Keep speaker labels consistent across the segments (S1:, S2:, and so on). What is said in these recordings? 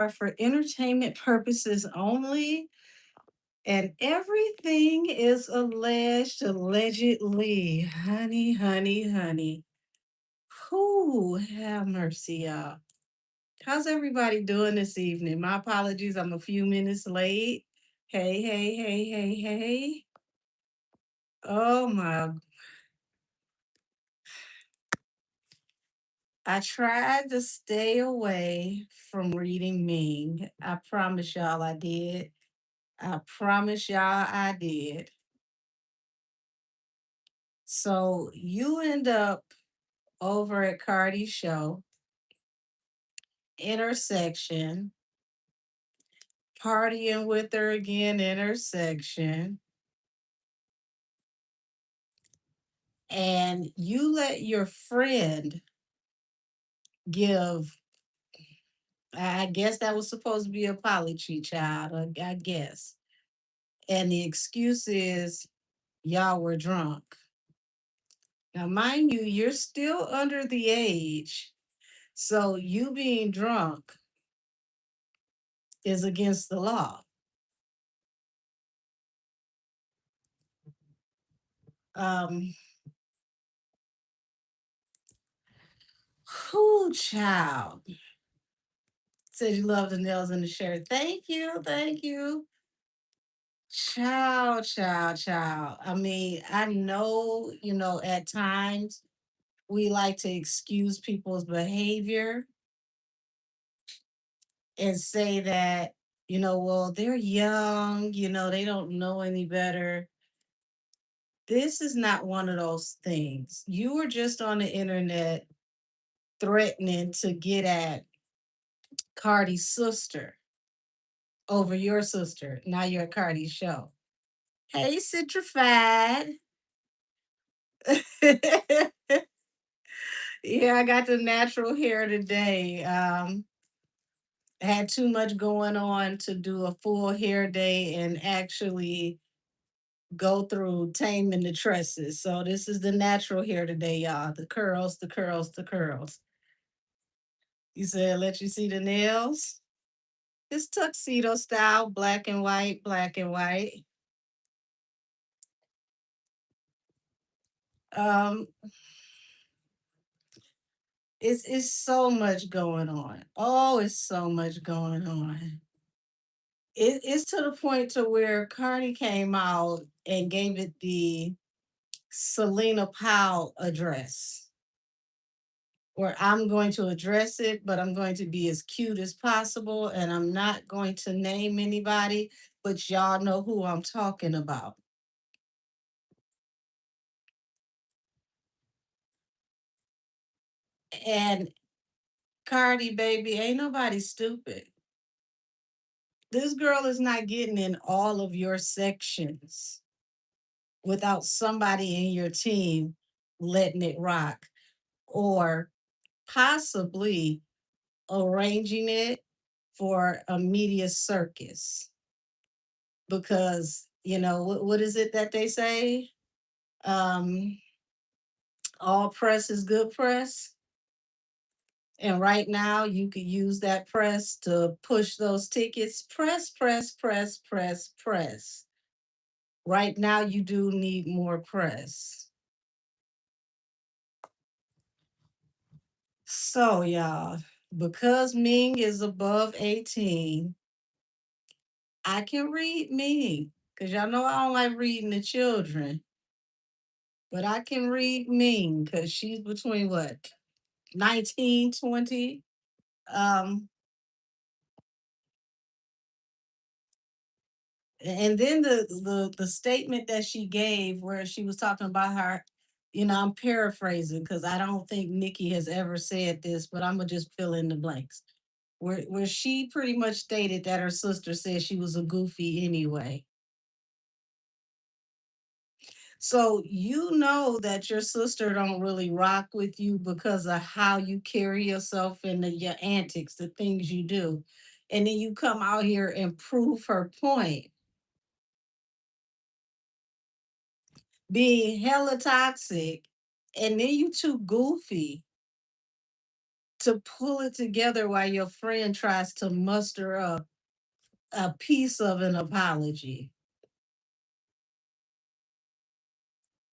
S1: are for entertainment purposes only, and everything is alleged, allegedly. Honey, honey, honey. Who have mercy, y'all. How's everybody doing this evening? My apologies, I'm a few minutes late. Hey, hey, hey, hey, hey. Oh my. I tried to stay away from reading Ming. I promise y'all I did. I promise y'all I did. So you end up over at Cardi's show, intersection, partying with her again, intersection, and you let your friend give, I guess that was supposed to be apology, child, I guess. And the excuse is y'all were drunk. Now, mind you, you're still under the age. So you being drunk is against the law. Um, who child says you love the nails in the shirt? Thank you, thank you. Child, child, child. I mean, I know, at times we like to excuse people's behavior and say that, well, they're young, they don't know any better. This is not one of those things. You were just on the internet threatening to get at Cardi's sister over your sister. Now you're at Cardi's show. Hey, Citrified. Yeah, I got the natural hair today. I had too much going on to do a full hair day and actually go through taming the tresses. So this is the natural hair today, y'all. The curls, the curls, the curls. You said let you see the nails? It's tuxedo style, black and white, black and white. Um, it's so much going on. Oh, it's so much going on. It's to the point to where Cardi came out and gave it the Selena Powell address, where I'm going to address it, but I'm going to be as cute as possible, and I'm not going to name anybody, but y'all know who I'm talking about. And Cardi, baby, ain't nobody stupid. This girl is not getting in all of your sections without somebody in your team letting it rock or possibly arranging it for a media circus. Because, what is it that they say? Um, all press is good press. And right now, you could use that press to push those tickets. Press, press, press, press, press. Right now, you do need more press. So, y'all, because Ming is above 18, I can read Ming. Because y'all know I don't like reading the children, but I can read Ming because she's between what, 19, 20. Um, and then the statement that she gave where she was talking about her, I'm paraphrasing because I don't think Nikki has ever said this, but I'm gonna just fill in the blanks. Where she pretty much stated that her sister said she was a goofy anyway. So you know that your sister don't really rock with you because of how you carry yourself and your antics, the things you do. And then you come out here and prove her point, being hella toxic, and then you too goofy to pull it together while your friend tries to muster a piece of an apology.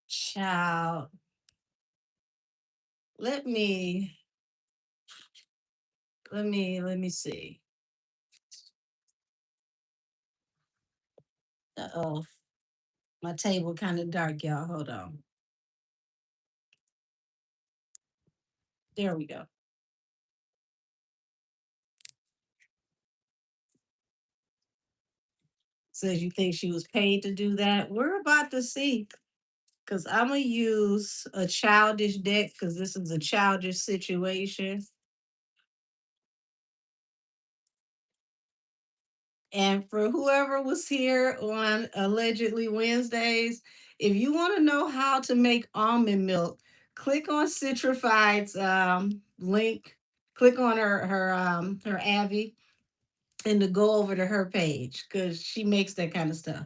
S1: Child, let me let me see. Uh-oh, my table kind of dark, y'all. Hold on. There we go. Says you think she was paid to do that. We're about to see. Because I'm going to use a childish deck because this is a childish situation. And for whoever was here on allegedly Wednesdays, if you want to know how to make almond milk, click on Citrified's link. Click on her Avi and to go over to her page because she makes that kind of stuff.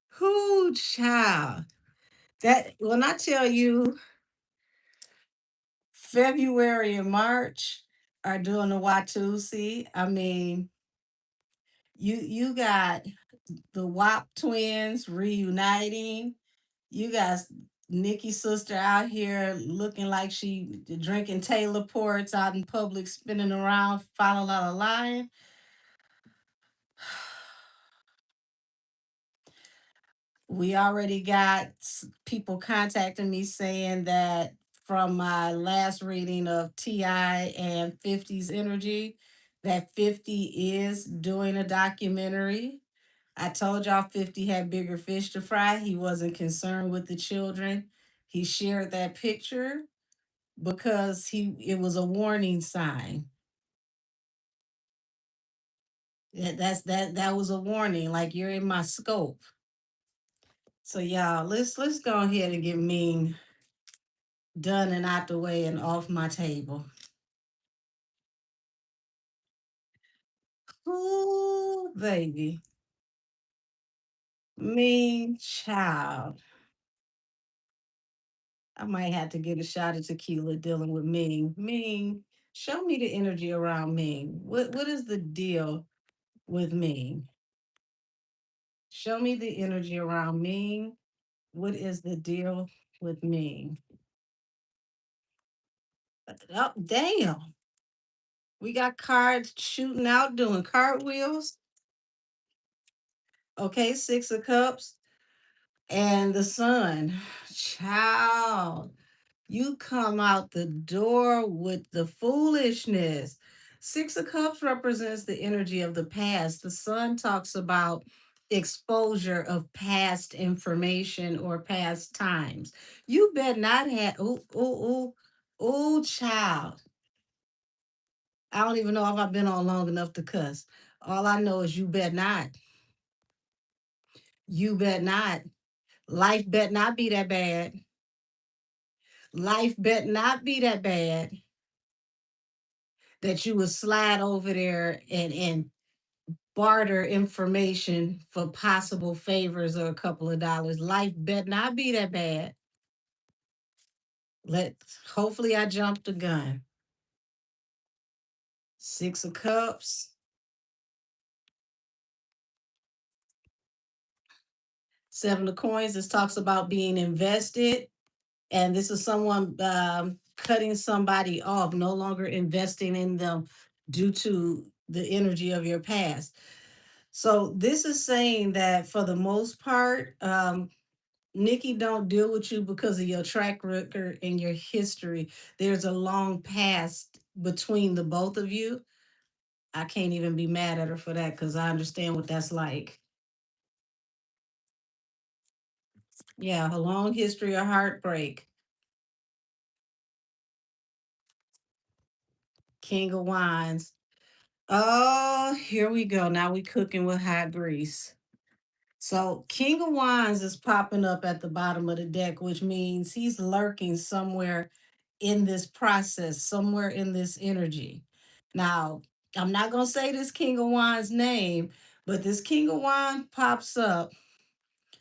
S1: Who child? That when I tell you February and March are doing the Watusi. I mean, you got the WAP twins reuniting. You got Nikki's sister out here looking like she drinking Taylor ports out in public, spinning around, following out a line. We already got people contacting me saying that from my last reading of Ti and 50's energy, that 50 is doing a documentary. I told y'all 50 had bigger fish to fry. He wasn't concerned with the children. He shared that picture because it was a warning sign. That was a warning, like you're in my scope. So y'all, let's go ahead and get Ming done and out the way and off my table. Ooh, baby. Mean child. I might have to get a shot of tequila dealing with Ming. Ming, show me the energy around Ming. What is the deal with Ming? Show me the energy around Ming. What is the deal with Ming? Oh, damn. We got cards shooting out doing cartwheels. Okay, Six of Cups. And the sun, child, you come out the door with the foolishness. Six of Cups represents the energy of the past. The sun talks about exposure of past information or past times. You bet not have, child. I don't even know if I've been on long enough to cuss. All I know is you bet not. You bet not. Life bet not be that bad. Life bet not be that bad that you would slide over there and barter information for possible favors or a couple of dollars. Life bet not be that bad. Let hopefully I jumped the gun. Six of Cups, Seven of Coins. This talks about being invested, and this is someone cutting somebody off, no longer investing in them due to the energy of your past. So this is saying that for the most part, Nikki don't deal with you because of your track record and your history. There's a long past between the both of you. I can't even be mad at her for that because I understand what that's like. Yeah, a long history of heartbreak. King of Wands. Oh, here we go. Now we cooking with hot grease. So King of Wands is popping up at the bottom of the deck, which means he's lurking somewhere in this process, somewhere in this energy. Now, I'm not gonna say this King of Wands name, but this King of Wands pops up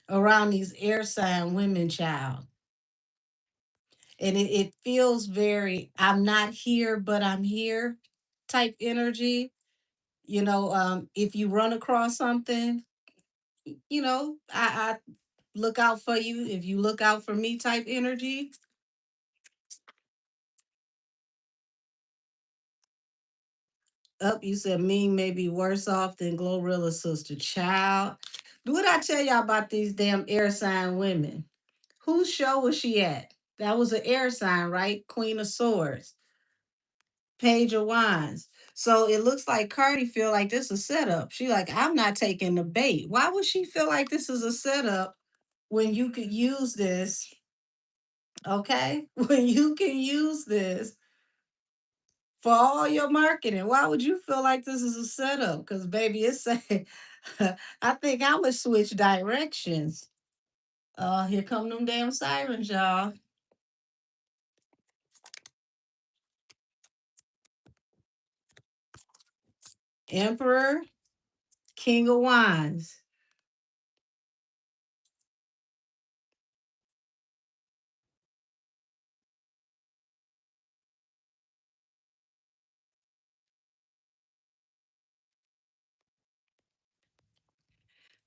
S1: around these air sign women, child. And it feels very I'm not here, but I'm here type energy. If you run across something, I look out for you. If you look out for me type energy. Up, you said Ming may be worse off than Glorilla's sister. Child. What I tell y'all about these damn air sign women? Whose show was she at? That was an air sign, right? Queen of Swords, Page of Wands. So it looks like Cardi feel like this is a setup. She like, I'm not taking the bait. Why would she feel like this is a setup when you could use this? Okay, when you can use this for all your marketing. Why would you feel like this is a setup? Because baby, it's saying, I think I'm gonna switch directions. Here come them damn sirens, y'all. Emperor, King of Wands.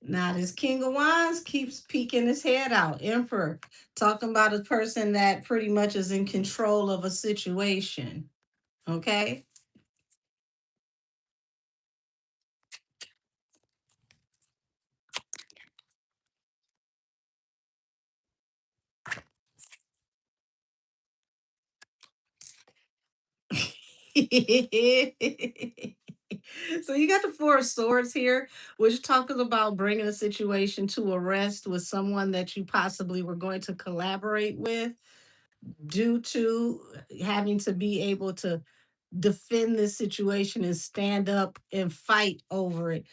S1: Now this King of Wands keeps peeking his head out. Emperor, talking about a person that pretty much is in control of a situation. Okay. So you got the Four of Swords here, which talking about bringing a situation to a rest with someone that you possibly were going to collaborate with due to having to be able to defend this situation and stand up and fight over it.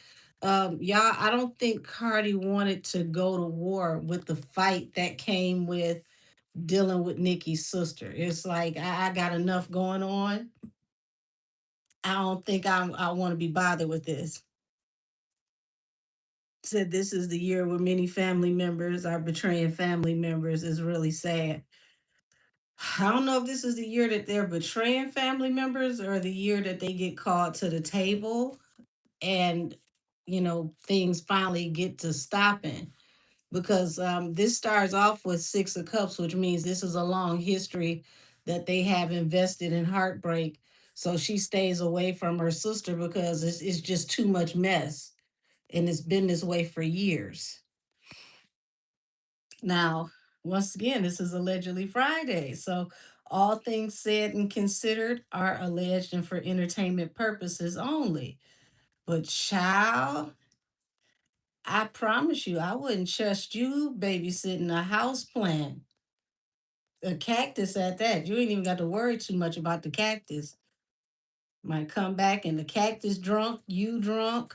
S1: Y'all, I don't think Cardi wanted to go to war with the fight that came with dealing with Nikki's sister. It's like I got enough going on. I don't think I want to be bothered with this. Said this is the year where many family members are betraying family members is really sad. I don't know if this is the year that they're betraying family members or the year that they get called to the table and things finally get to stopping because this starts off with Six of Cups, which means this is a long history that they have invested in heartbreak. So she stays away from her sister because it's just too much mess, and it's been this way for years. Now, once again, this is allegedly Friday. So all things said and considered are alleged and for entertainment purposes only. But child, I promise you, I wouldn't trust you babysitting a house plant, a cactus at that. You ain't even got to worry too much about the cactus. Might come back and the cactus drunk, you drunk.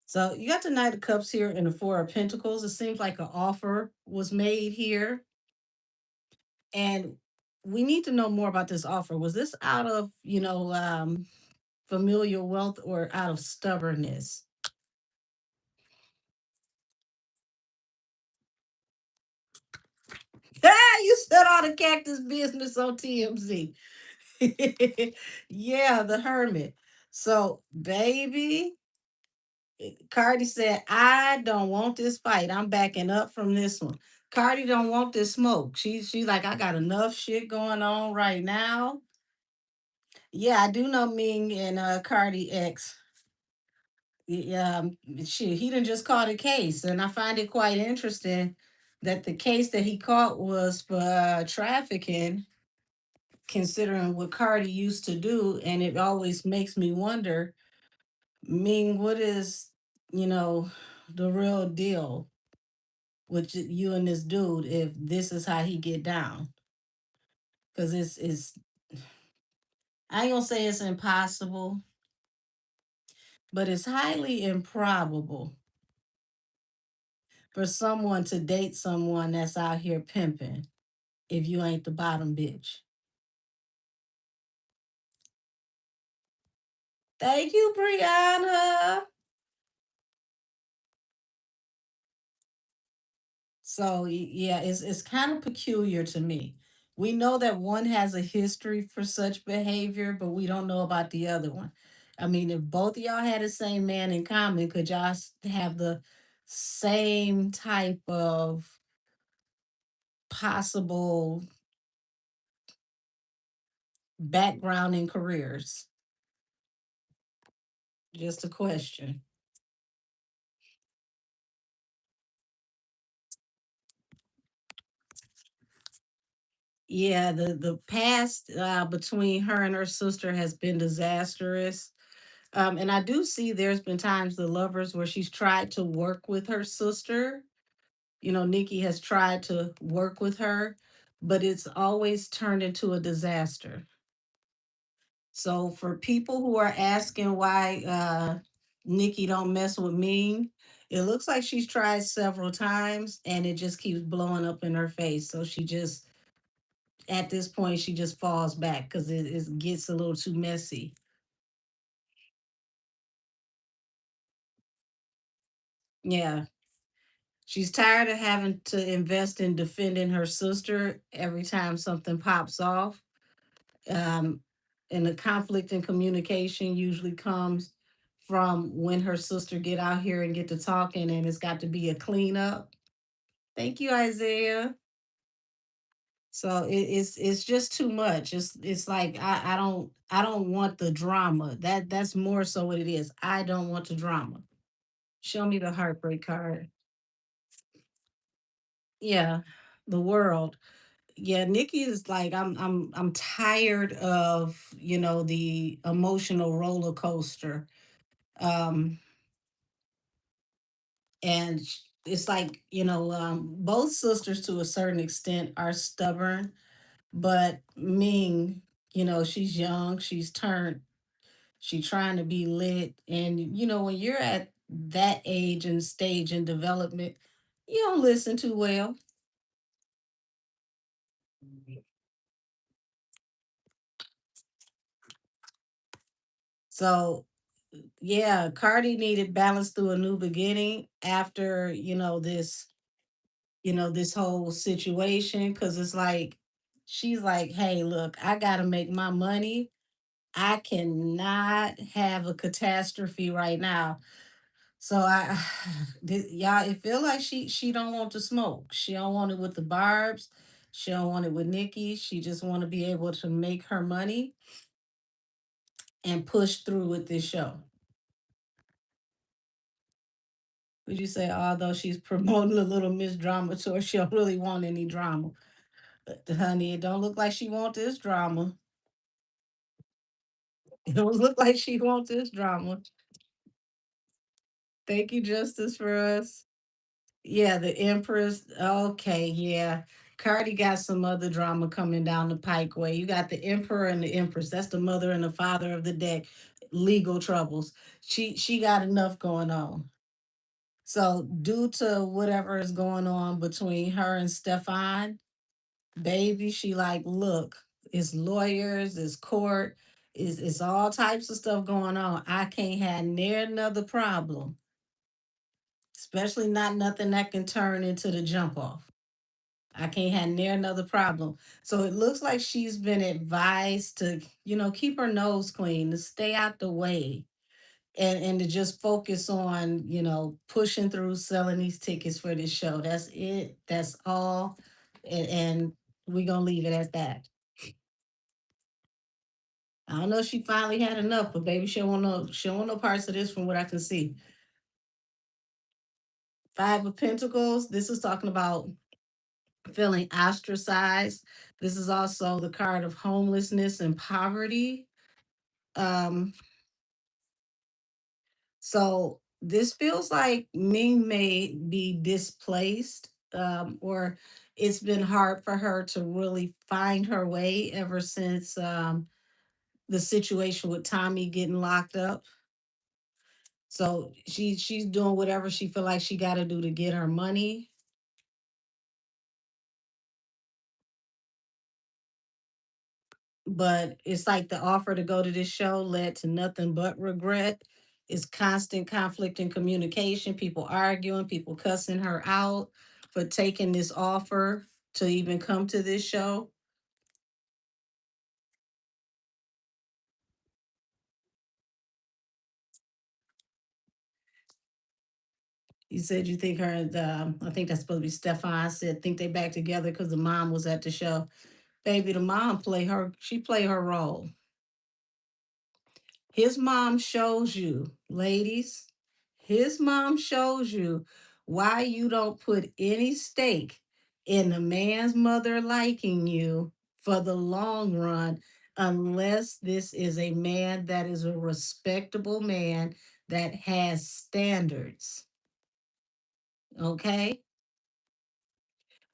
S1: So you got the Knight of Cups here and the Four of Pentacles. It seems like an offer was made here. And we need to know more about this offer. Was this out of, familial wealth or out of stubbornness? Ah, you said all the cactus business on TMZ. Yeah, the hermit. So, baby, Cardi said, I don't want this fight. I'm backing up from this one. Cardi don't want this smoke. She's like, I got enough shit going on right now. Yeah, I do know Ming and Cardi X. Yeah, shit, he didn't just caught a case, and I find it quite interesting that the case that he caught was for trafficking, considering what Cardi used to do, and it always makes me wonder, Ming, what is, you know, the real deal with you and this dude if this is how he get down? Because it's I ain't gonna say it's impossible, but it's highly improbable for someone to date someone that's out here pimping. if you ain't the bottom bitch. Thank you, Brianna. So yeah, it's kind of peculiar to me. We know that one has a history for such behavior, but we don't know about the other one. I mean, if both of y'all had the same man in common, could y'all have the same type of possible background in careers? Just a question. Yeah, the past between her and her sister has been disastrous. And I do see there's been times the lovers where she's tried to work with her sister. You know, Nikki has tried to work with her, but it's always turned into a disaster. So for people who are asking why Nikki don't mess with Ming, it looks like she's tried several times and it just keeps blowing up in her face. So she just at this point she just falls back because it gets a little too messy. Yeah. She's tired of having to invest in defending her sister every time something pops off. Um, and the conflict in communication usually comes from when her sister get out here and get to talking, and it's got to be a cleanup. Thank you, Isaiah. So it's just too much. It's like I don't want the drama. That's more so what it is. I don't want the drama. Show me the heartbreak card. Yeah, the world. Yeah, Nikki is like I'm tired of, the emotional roller coaster. Um and it's like, both sisters to a certain extent are stubborn, but Ming, she's young, she's trying to be lit, and when you're at that age and stage in development, you don't listen too well. So yeah, Cardi needed balance through a new beginning after, this whole situation. Cause it's like, she's like, hey, look, I got to make my money. I cannot have a catastrophe right now. So y'all, it feel like she don't want to smoke. She don't want it with the Barbs. She don't want it with Nikki. She just want to be able to make her money and push through with this show. Would you say, although she's promoting a little Miss Drama tour, she don't really want any drama? Honey, it don't look like she want this drama. It don't look like she want this drama. Thank you, Justice, for us. Yeah, the Empress. Okay, yeah. Cardi got some other drama coming down the pike way. You got the Emperor and the Empress. That's the mother and the father of the deck. Legal troubles. She got enough going on. So due to whatever is going on between her and Stefan, baby, she like, look, it's lawyers, it's court, it's all types of stuff going on. I can't have near another problem, especially not nothing that can turn into the jump off. I can't have near another problem. So it looks like she's been advised to, keep her nose clean, to stay out the way, and to just focus on, pushing through selling these tickets for this show. That's it. That's all. And we're gonna leave it at that. I don't know if she finally had enough, but baby, she don't want no parts of this from what I can see. Five of Pentacles. This is talking about feeling ostracized. This is also the card of homelessness and poverty. Um, so this feels like Ming may be displaced, or it's been hard for her to really find her way ever since the situation with Tommy getting locked up. So she's doing whatever she feel like she got to do to get her money. but it's like the offer to go to this show led to nothing but regret. It's constant conflict in communication, people arguing, people cussing her out for taking this offer to even come to this show. You said you think her and I think that's supposed to be Stefan said think they back together because the mom was at the show. Baby, the mom she play her role. His mom shows you, ladies, his mom shows you why you don't put any stake in a man's mother liking you for the long run unless this is a man that is a respectable man that has standards. Okay?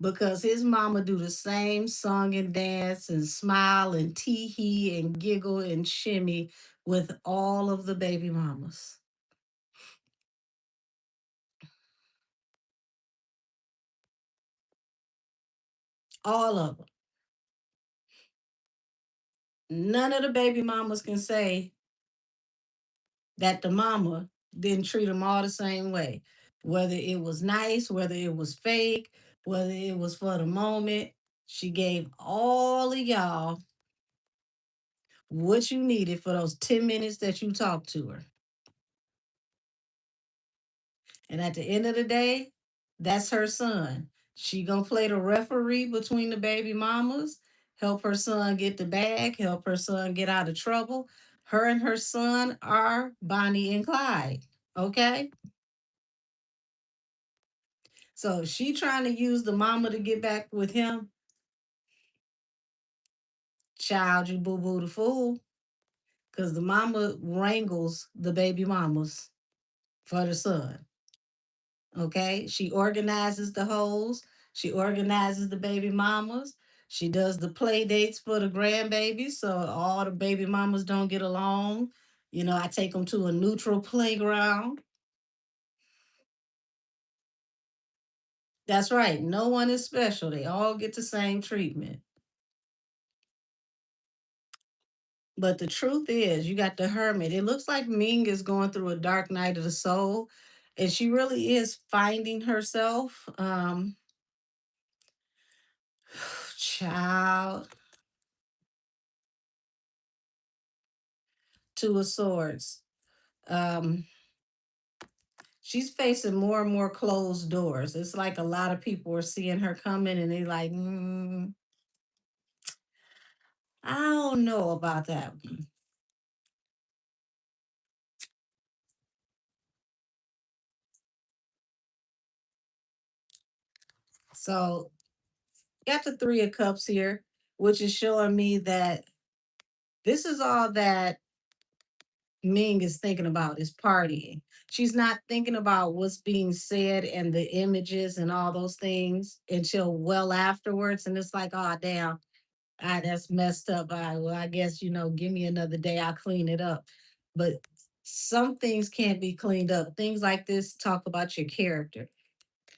S1: Because his mama do the same song and dance and smile and tee hee and giggle and shimmy with all of the baby mamas. All of them. None of the baby mamas can say that the mama didn't treat them all the same way. Whether it was nice, whether it was fake, whether it was for the moment, she gave all of y'all what you needed for those 10 minutes that you talked to her. And at the end of the day, that's her son. She gonna play the referee between the baby mamas, help her son get the bag, help her son get out of trouble. Her and her son are Bonnie and Clyde. Okay? So if she trying to use the mama to get back with him, child, you boo boo the fool. Cause the mama wrangles the baby mamas for the son. Okay. She organizes the hoes. She organizes the baby mamas. She does the play dates for the grandbabies. So all the baby mamas don't get along. You know, I take them to a neutral playground. That's right. No one is special. They all get the same treatment. But the truth is, you got the hermit. It looks like Ming is going through a dark night of the soul, and she really is finding herself. Child, two of swords. Um, she's facing more and more closed doors. It's like a lot of people are seeing her coming, and they like, I don't know about that one. So, got the three of cups here, which is showing me that this is all that Ming is thinking about is partying. She's not thinking about what's being said and the images and all those things until well afterwards. And it's like, oh damn, that's messed up. Well, I guess give me another day, I'll clean it up. But some things can't be cleaned up. Things like this talk about your character.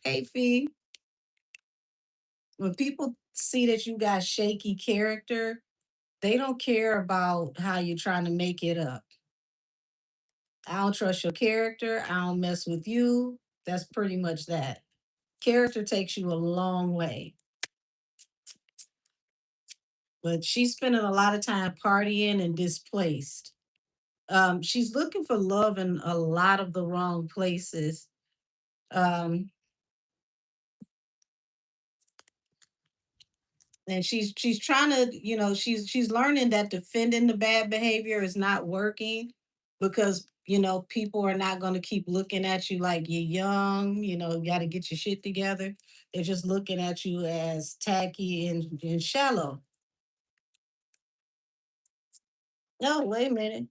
S1: Hey, Fee, when people see that you got shaky character, they don't care about how you're trying to make it up. I don't trust your character. I don't mess with you. That's pretty much that. Character takes you a long way. But she's spending a lot of time partying and displaced. She's looking for love in a lot of the wrong places. Um, and she's trying to, she's learning that defending the bad behavior is not working because people are not going to keep looking at you like you're young, you got to get your shit together. They're just looking at you as tacky and shallow. No, wait a minute.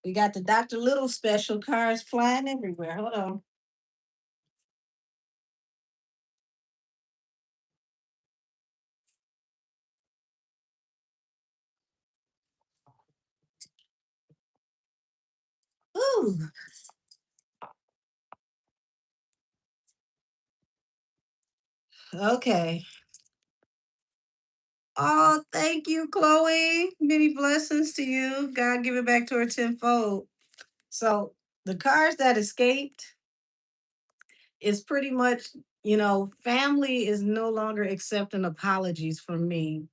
S1: We got the Dr. Little special cars flying everywhere. Hold on. Ooh, okay. Oh, thank you, Chloe. Many blessings to you. God give it back to her tenfold. So the cars that escaped is pretty much, family is no longer accepting apologies from me.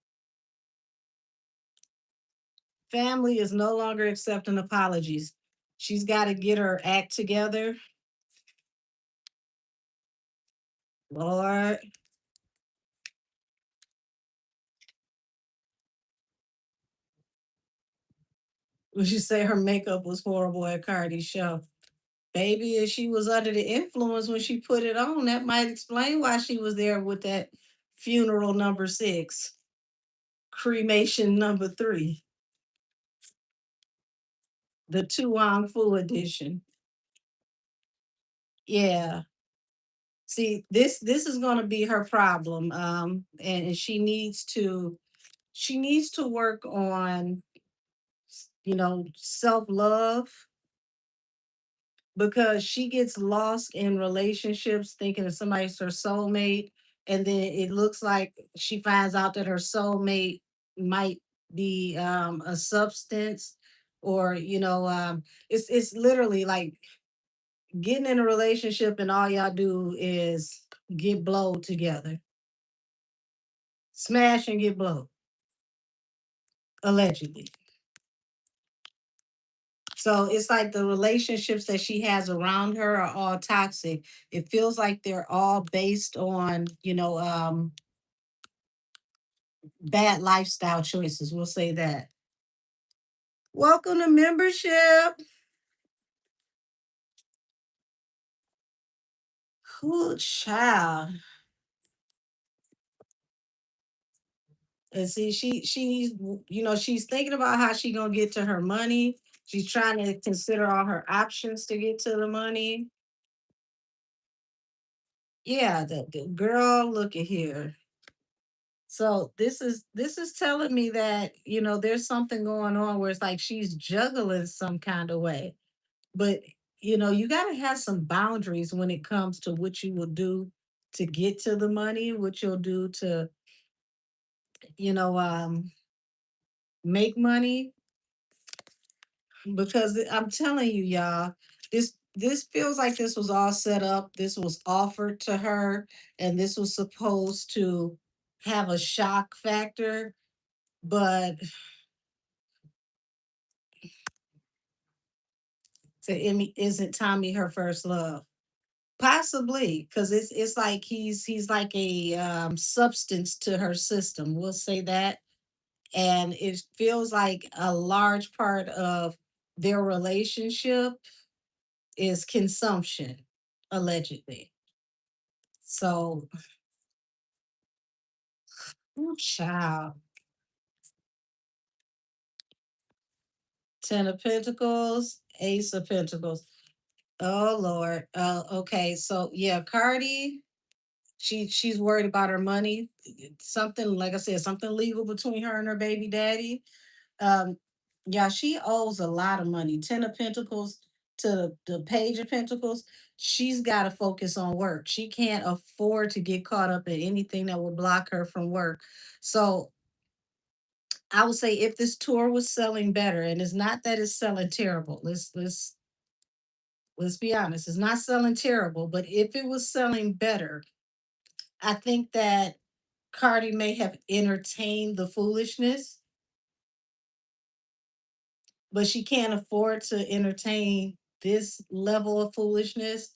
S1: Family is no longer accepting apologies. She's got to get her act together. Lord, would you say her makeup was horrible at Cardi's show? Baby, if she was under the influence when she put it on, that might explain why she was there with that funeral number 6, cremation number 3, the Tuang Fu edition. Yeah. See, this is going to be her problem. And she needs to work on, self-love, because she gets lost in relationships thinking that somebody's her soulmate, and then it looks like she finds out that her soulmate might be a substance, or it's literally like getting in a relationship and all y'all do is get blowed together, smash and get blowed, allegedly. So it's like the relationships that she has around her are all toxic. It feels like they're all based on, bad lifestyle choices. We'll say that. Welcome to membership. Cool child. And see, she's thinking about how she gonna get to her money. She's trying to consider all her options to get to the money. Yeah, the girl, look at here. So this is telling me that there's something going on where it's like she's juggling some kind of way. But you got to have some boundaries when it comes to what you will do to get to the money, what you'll do to you know make money, because I'm telling you, y'all, this feels like this was all set up. This was offered to her, and this was supposed to have a shock factor, but to Emmy, isn't Tommy her first love? Possibly, because it's like he's like a substance to her system. We'll say that, and it feels like a large part of their relationship is consumption, allegedly. So, ooh, child, 10 of Pentacles, Ace of Pentacles. Oh Lord. Okay. So yeah, Cardi. She's worried about her money. Something, like I said, something legal between her and her baby daddy. Um, yeah, she owes a lot of money. 10 of Pentacles to the Page of Pentacles. She's got to focus on work. She can't afford to get caught up in anything that will block her from work. So I would say if this tour was selling better, and it's not that it's selling terrible. Let's be honest. It's not selling terrible, but if it was selling better, I think that Cardi may have entertained the foolishness, but she can't afford to entertain this level of foolishness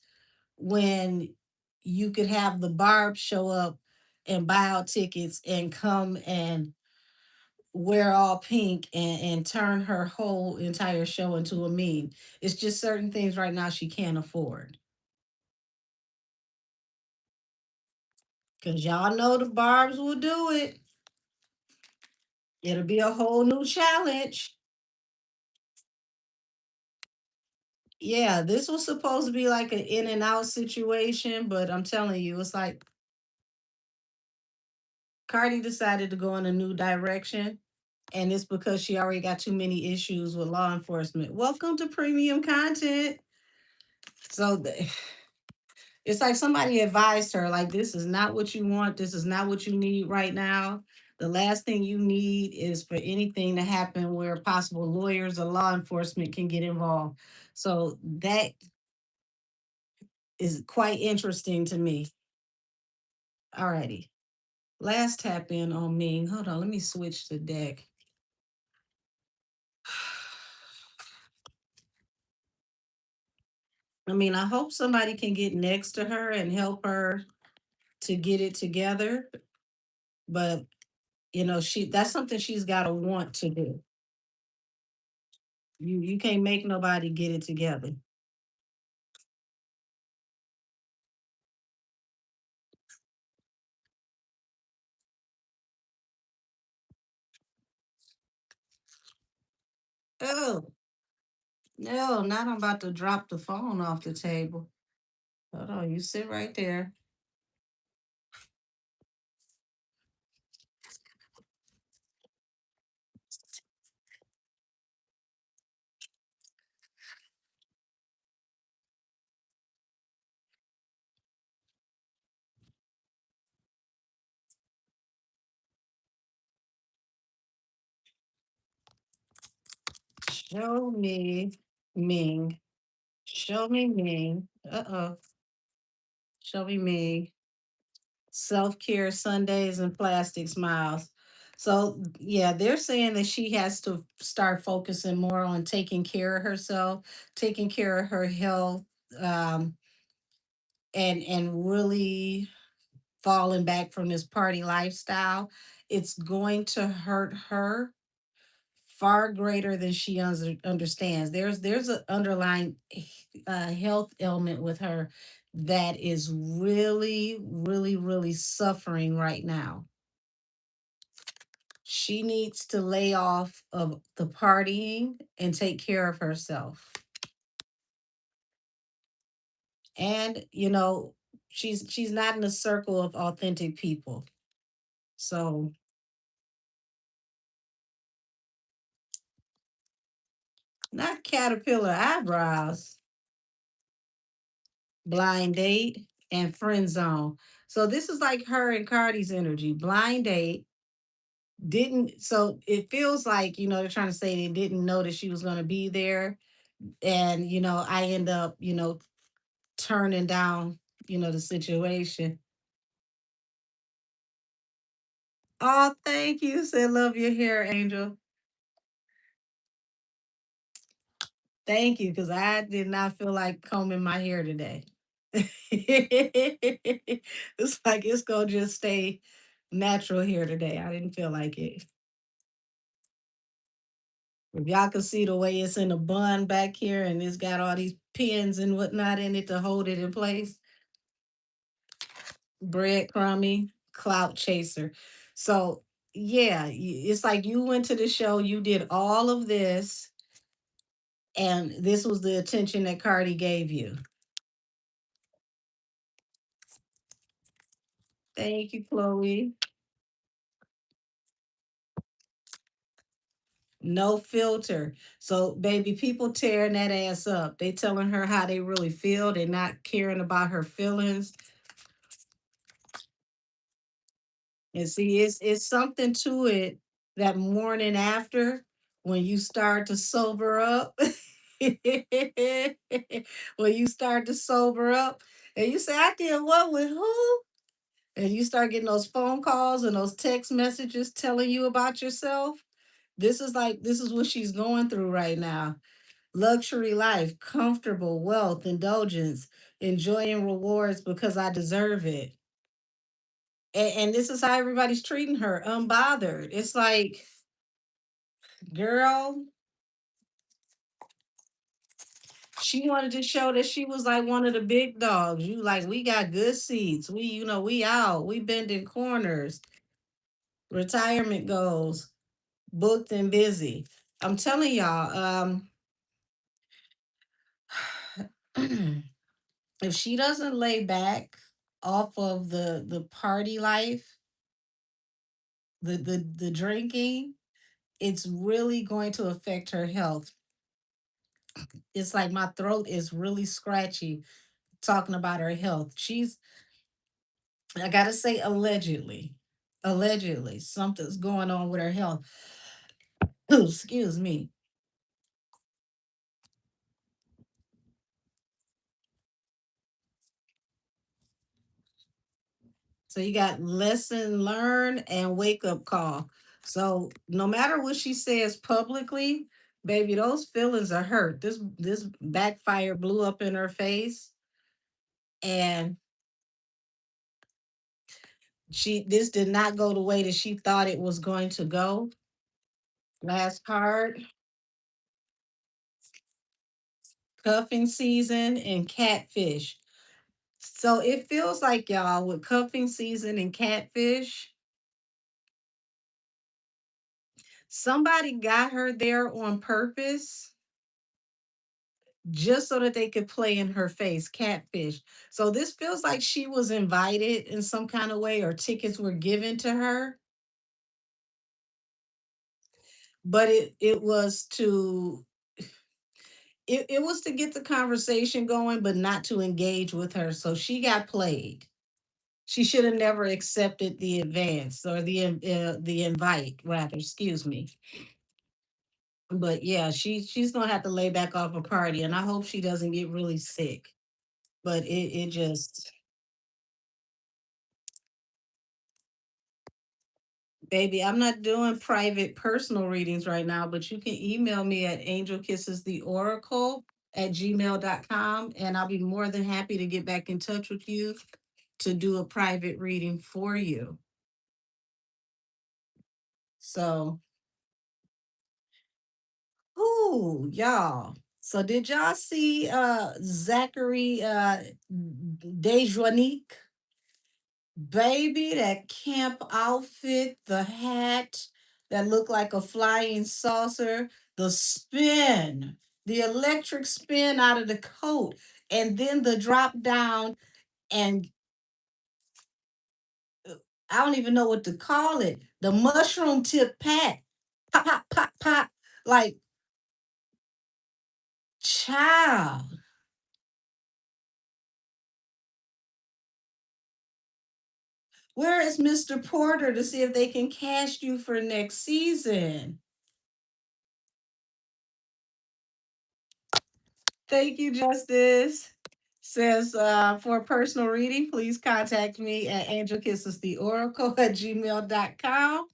S1: when you could have the Barb show up and buy out tickets and come and wear all pink and turn her whole entire show into a meme. It's just certain things right now she can't afford. Because y'all know the Barbs will do it. It'll be a whole new challenge. Yeah, this was supposed to be like an in and out situation, but I'm telling you, it's like Cardi decided to go in a new direction, and it's because she already got too many issues with law enforcement. Welcome to premium content. So it's like somebody advised her, like, this is not what you want, this is not what you need right now. The last thing you need is for anything to happen where possible lawyers or law enforcement can get involved. So that is quite interesting to me. Alrighty. Last tap in on Ming. Hold on, let me switch the deck. I mean, I hope somebody can get next to her and help her to get it together. But that's something she's gotta want to do. You can't make nobody get it together. Oh, no, not I'm about to drop the phone off the table. Hold on, you sit right there. Show me Ming. Show me Ming. Uh-oh. Show me Ming. Self-care Sundays and plastic smiles. So yeah, they're saying that she has to start focusing more on taking care of herself, taking care of her health, um, and really falling back from this party lifestyle. It's going to hurt her far greater than she understands. There's an underlying health ailment with her that is really, really, really suffering right now. She needs to lay off of the partying and take care of herself. And she's not in a circle of authentic people. So not caterpillar eyebrows, blind date, and friend zone. So this is like her and Cardi's energy. Blind date didn't, so it feels like, they're trying to say they didn't know that she was going to be there. And, I end up, turning down, the situation. Oh, thank you. Say love your hair, Angel. Thank you, because I did not feel like combing my hair today. It's like it's gonna just stay natural here today. I didn't feel like it. If y'all can see the way it's in a bun back here and it's got all these pins and whatnot in it to hold it in place, breadcrumby, clout chaser. So yeah, it's like you went to the show, you did all of this, and this was the attention that Cardi gave you. Thank you, Chloe. No filter. So, baby, people tearing that ass up. They telling her how they really feel. They're not caring about her feelings. And see, it's something to it that morning after when you start to sober up. When you start to sober up and you say, I did what with who? And you start getting those phone calls and those text messages telling you about yourself. This is what she's going through right now. Luxury life, comfortable, wealth, indulgence, enjoying rewards because I deserve it. And this is how everybody's treating her, unbothered. It's like, girl, she wanted to show that she was like one of the big dogs. You like, we got good seats. We out. We bending corners. Retirement goals, booked and busy. I'm telling y'all, if she doesn't lay back off of the party life, the drinking, it's really going to affect her health. It's like my throat is really scratchy talking about her health. I gotta say allegedly. Allegedly, something's going on with her health. Excuse me. So you got lesson learned and wake up call. So no matter what she says publicly, baby, those feelings are hurt. This backfire blew up in her face, and this did not go the way that she thought it was going to go. Last card, cuffing season and catfish. So it feels like y'all with cuffing season and catfish, somebody got her there on purpose just so that they could play in her face, catfish. So this feels like she was invited in some kind of way or tickets were given to her, but it was to get the conversation going, but not to engage with her. So she got played. She should have never accepted the advance or the invite, rather. Excuse me. But yeah, she's gonna have to lay back off a party, and I hope she doesn't get really sick. But it just, baby, I'm not doing private personal readings right now, but you can email me at angelkissestheoracle@gmail.com, and I'll be more than happy to get back in touch with you to do a private reading for you. So, ooh, y'all. So did y'all see Zachary Dejonique? Baby, that camp outfit, the hat that looked like a flying saucer, the spin, the electric spin out of the coat, and then the drop down, and I don't even know what to call it. The mushroom tip pat. Pop, pop, pop, pop. Like, child. Where is Mr. Porter to see if they can cast you for next season? Thank you, Justice. Says for a personal reading, please contact me at angelkissestheoracle@gmail.com.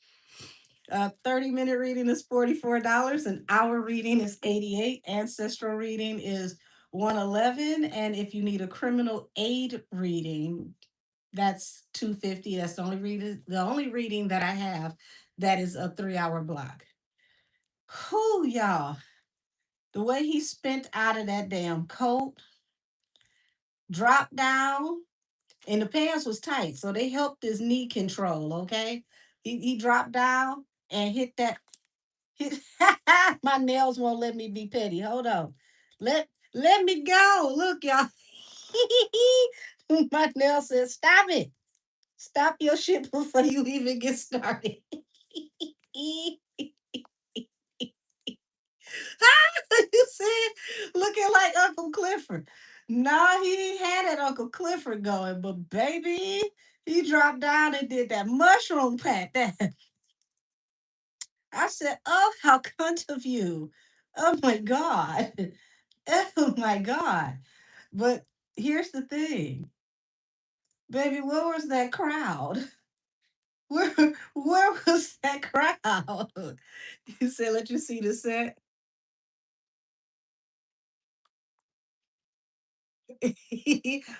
S1: 30-minute reading is $44. An hour reading is 88. Ancestral reading is 111. And if you need a criminal aid reading, that's 250. That's the only reading that I have that is a 3-hour block. Whew, y'all. The way he spent out of that damn coat, dropped down, and the pants was tight, so they helped his knee control. Okay, he dropped down and hit that. Hit, my nails won't let me be petty. Hold on, let me go. Look, y'all. My nail says, "Stop it! Stop your shit before you even get started." You said looking like Uncle Clifford. No, he didn't have that Uncle Clifford going, but baby, he dropped down and did that mushroom pat. That I said, "Oh, how cunt of you! Oh my god! Oh my god!" But here's the thing, baby. Where was that crowd? Where was that crowd? You said, "Let you see the set."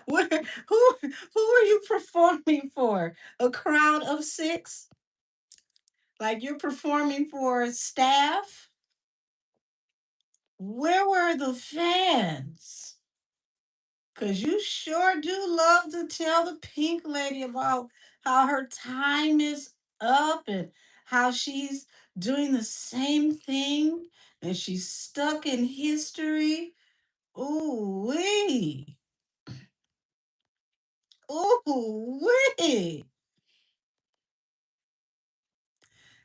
S1: Where, who are you performing for? A crowd of six? Like you're performing for staff? Where were the fans? Cause you sure do love to tell the pink lady about how her time is up and how she's doing the same thing and she's stuck in history. Ooh wee. Ooh wee.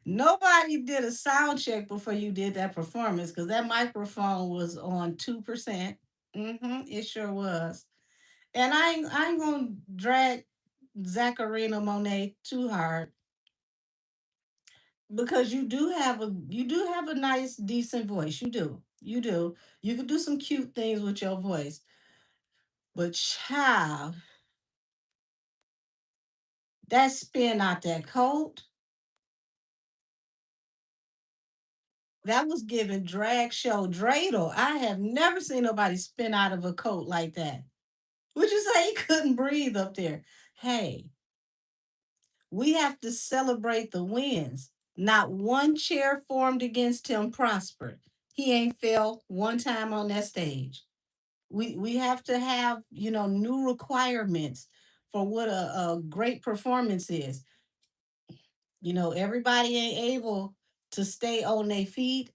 S1: Nobody did a sound check before you did that performance because that microphone was on 2%. It sure was. And I ain't gonna drag Zacharina Monet too hard. because you do have a nice decent voice. You do. You can do some cute things with your voice, but child, that spin out that coat, that was giving drag show dreidel. I have never seen nobody spin out of a coat like that. Would you say he couldn't breathe up there? Hey, we have to celebrate the wins. Not one chair formed against him prospered. He ain't fell one time on that stage. We have to have, new requirements for what a great performance is. Everybody ain't able to stay on their feet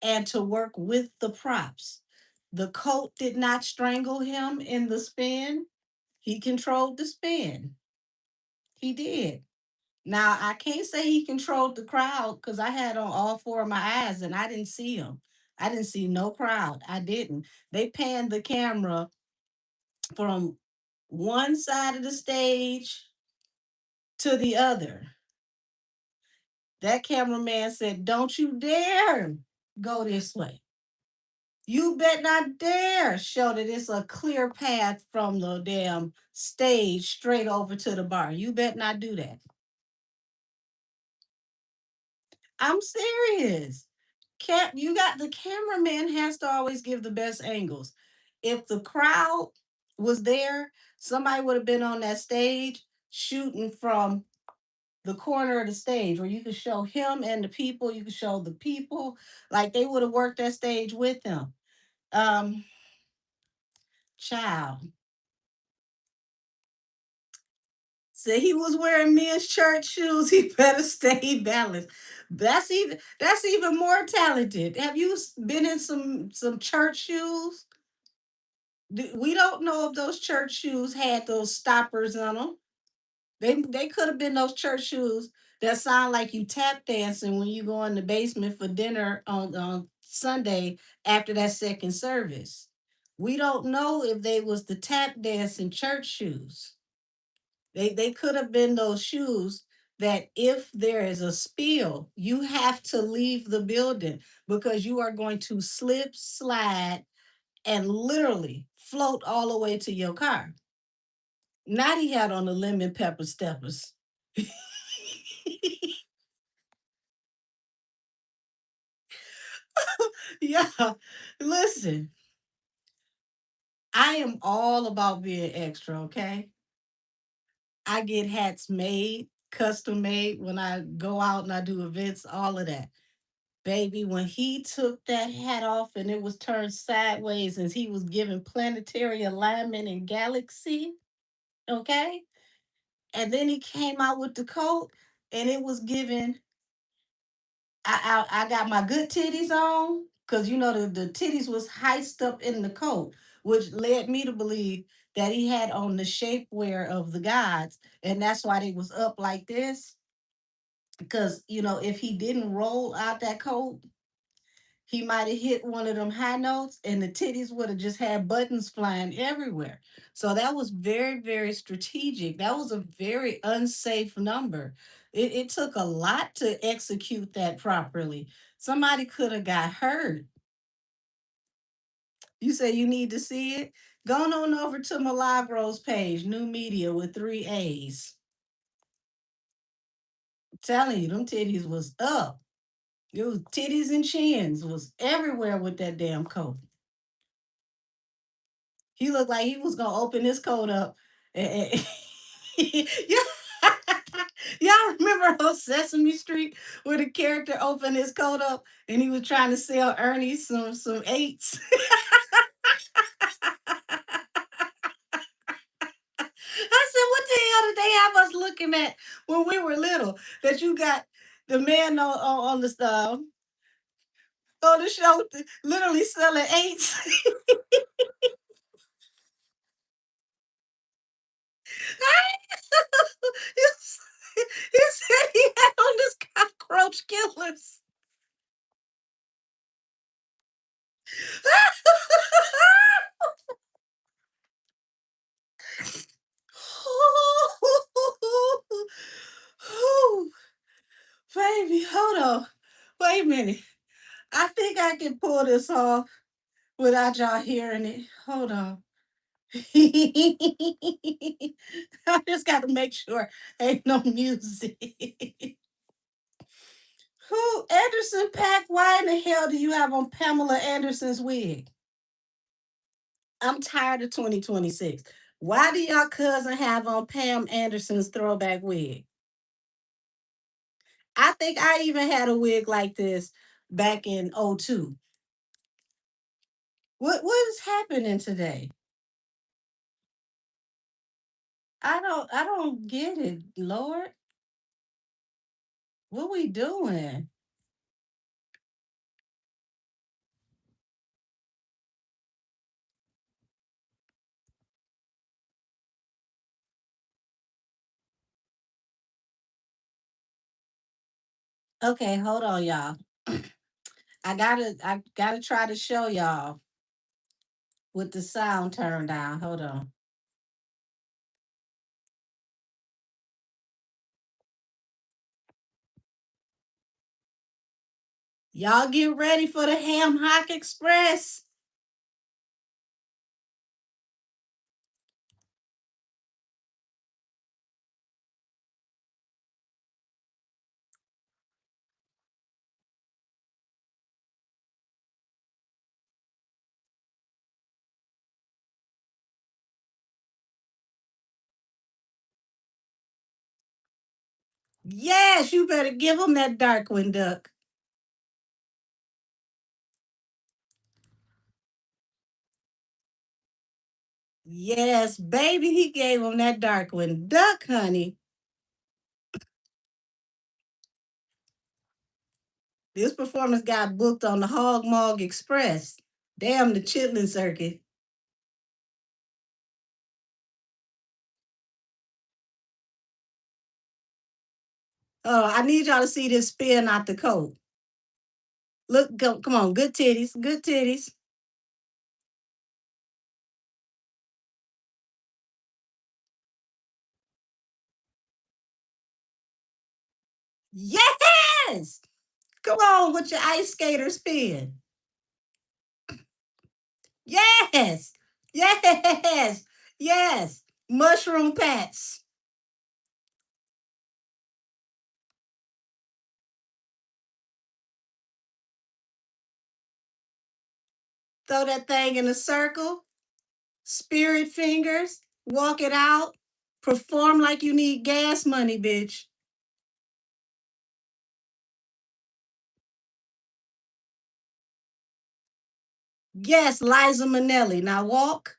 S1: and to work with the props. The coat did not strangle him in the spin. He controlled the spin. He did. Now I can't say he controlled the crowd because I had on all four of my eyes and I didn't see him. I didn't see no crowd. I didn't. They panned the camera from one side of the stage to the other. That cameraman said, "Don't you dare go this way. You bet not dare show that it's a clear path from the damn stage straight over to the bar. You bet not do that." I'm serious. You got the cameraman has to always give the best angles. If the crowd was there, somebody would have been on that stage shooting from the corner of the stage where you could show him and the people, you could show the people, like they would have worked that stage with him. Um, Child. Say he was wearing men's church shoes. He better stay balanced. That's even more talented. Have you been in some church shoes? We don't know if those church shoes had those stoppers on them. They could have been those church shoes that sound like you tap dancing when you go in the basement for dinner on Sunday after that second service. We don't know if they was the tap dancing church shoes. They could have been those shoes that if there is a spill, you have to leave the building because you are going to slip, slide, and literally float all the way to your car. Not he had on the lemon pepper steppers. Yeah, listen, I am all about being extra, okay? I get hats made, custom made when I go out and I do events, all of that. Baby, when he took that hat off and it was turned sideways as he was giving planetary alignment and galaxy, okay? And then he came out with the coat and it was giving. I got my good titties on because the titties was heiced up in the coat, which led me to believe that he had on the shapewear of the gods, and that's why they was up like this. Because if he didn't roll out that coat, he might have hit one of them high notes, and the titties would have just had buttons flying everywhere. So that was very, very strategic. That was a very unsafe number. It took a lot to execute that properly. Somebody could have got hurt. You say you need to see it? Go on over to Milagro's page, New Media with three A's. I'm telling you, them titties was up. It was titties and chins was everywhere with that damn coat. He looked like he was gonna open his coat up. Yeah. Y'all remember on Sesame Street where the character opened his coat up and he was trying to sell Ernie some eights? I said, what the hell did they have us looking at when we were little? That you got the man on the on the show literally selling eights. He said he had on this cockroach killers. Baby, hold minute. I think I can pull this off without y'all hearing it. Hold on. I just got to make sure ain't no music. Who Anderson Pack? Why in the hell do you have on Pamela Anderson's wig? I'm tired of 2026. Why do y'all cousin have on Pam Anderson's throwback wig? I think I even had a wig like this back in '02. What is happening today? I don't get it, Lord. What we doing? Okay, hold on, y'all. I gotta try to show y'all with the sound turned down. Hold on. Y'all get ready for the Ham Hock Express. Yes, you better give them that Darkwing Duck. Yes, baby, he gave him that Darkwing Duck, honey. This performance got booked on the Hog Mog Express. Damn the Chitlin Circuit. Oh, I need y'all to see this spin out the coat. Look, come on, good titties, good titties. Yes! Come on with your ice skater spin. Yes! Yes! Yes! Mushroom pats. Throw that thing in a circle. Spirit fingers. Walk it out. Perform like you need gas money, bitch. Yes, Liza Minnelli. Now walk.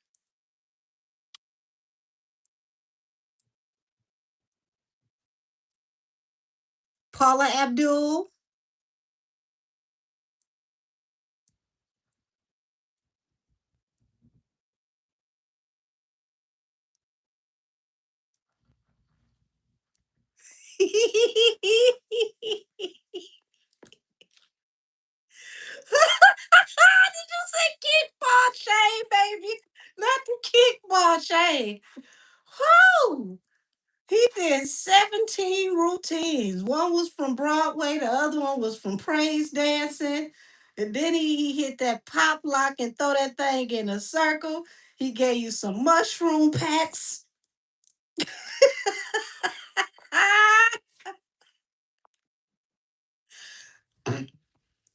S1: Paula Abdul. Did you say kickball shade, baby? Not the kickball shade. Whoo! He did 17 routines. One was from Broadway, the other one was from praise dancing. And then he hit that pop lock and throw that thing in a circle. He gave you some mushroom packs.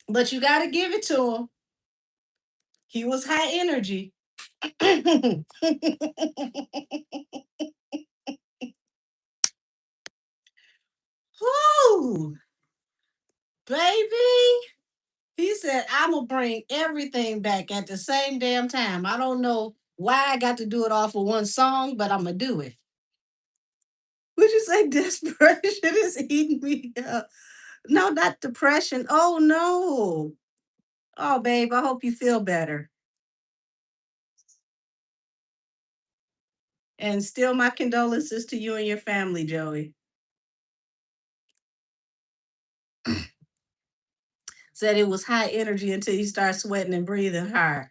S1: But you got to give it to him. He was high energy. Whoo, baby. He said, I'm going to bring everything back at the same damn time. I don't know why I got to do it off of one song, but I'm going to do it. Would you say desperation is eating me up? No, not depression. Oh, no. Oh, babe, I hope you feel better. And still my condolences to you and your family, Joey. Said it was high energy until you start sweating and breathing hard.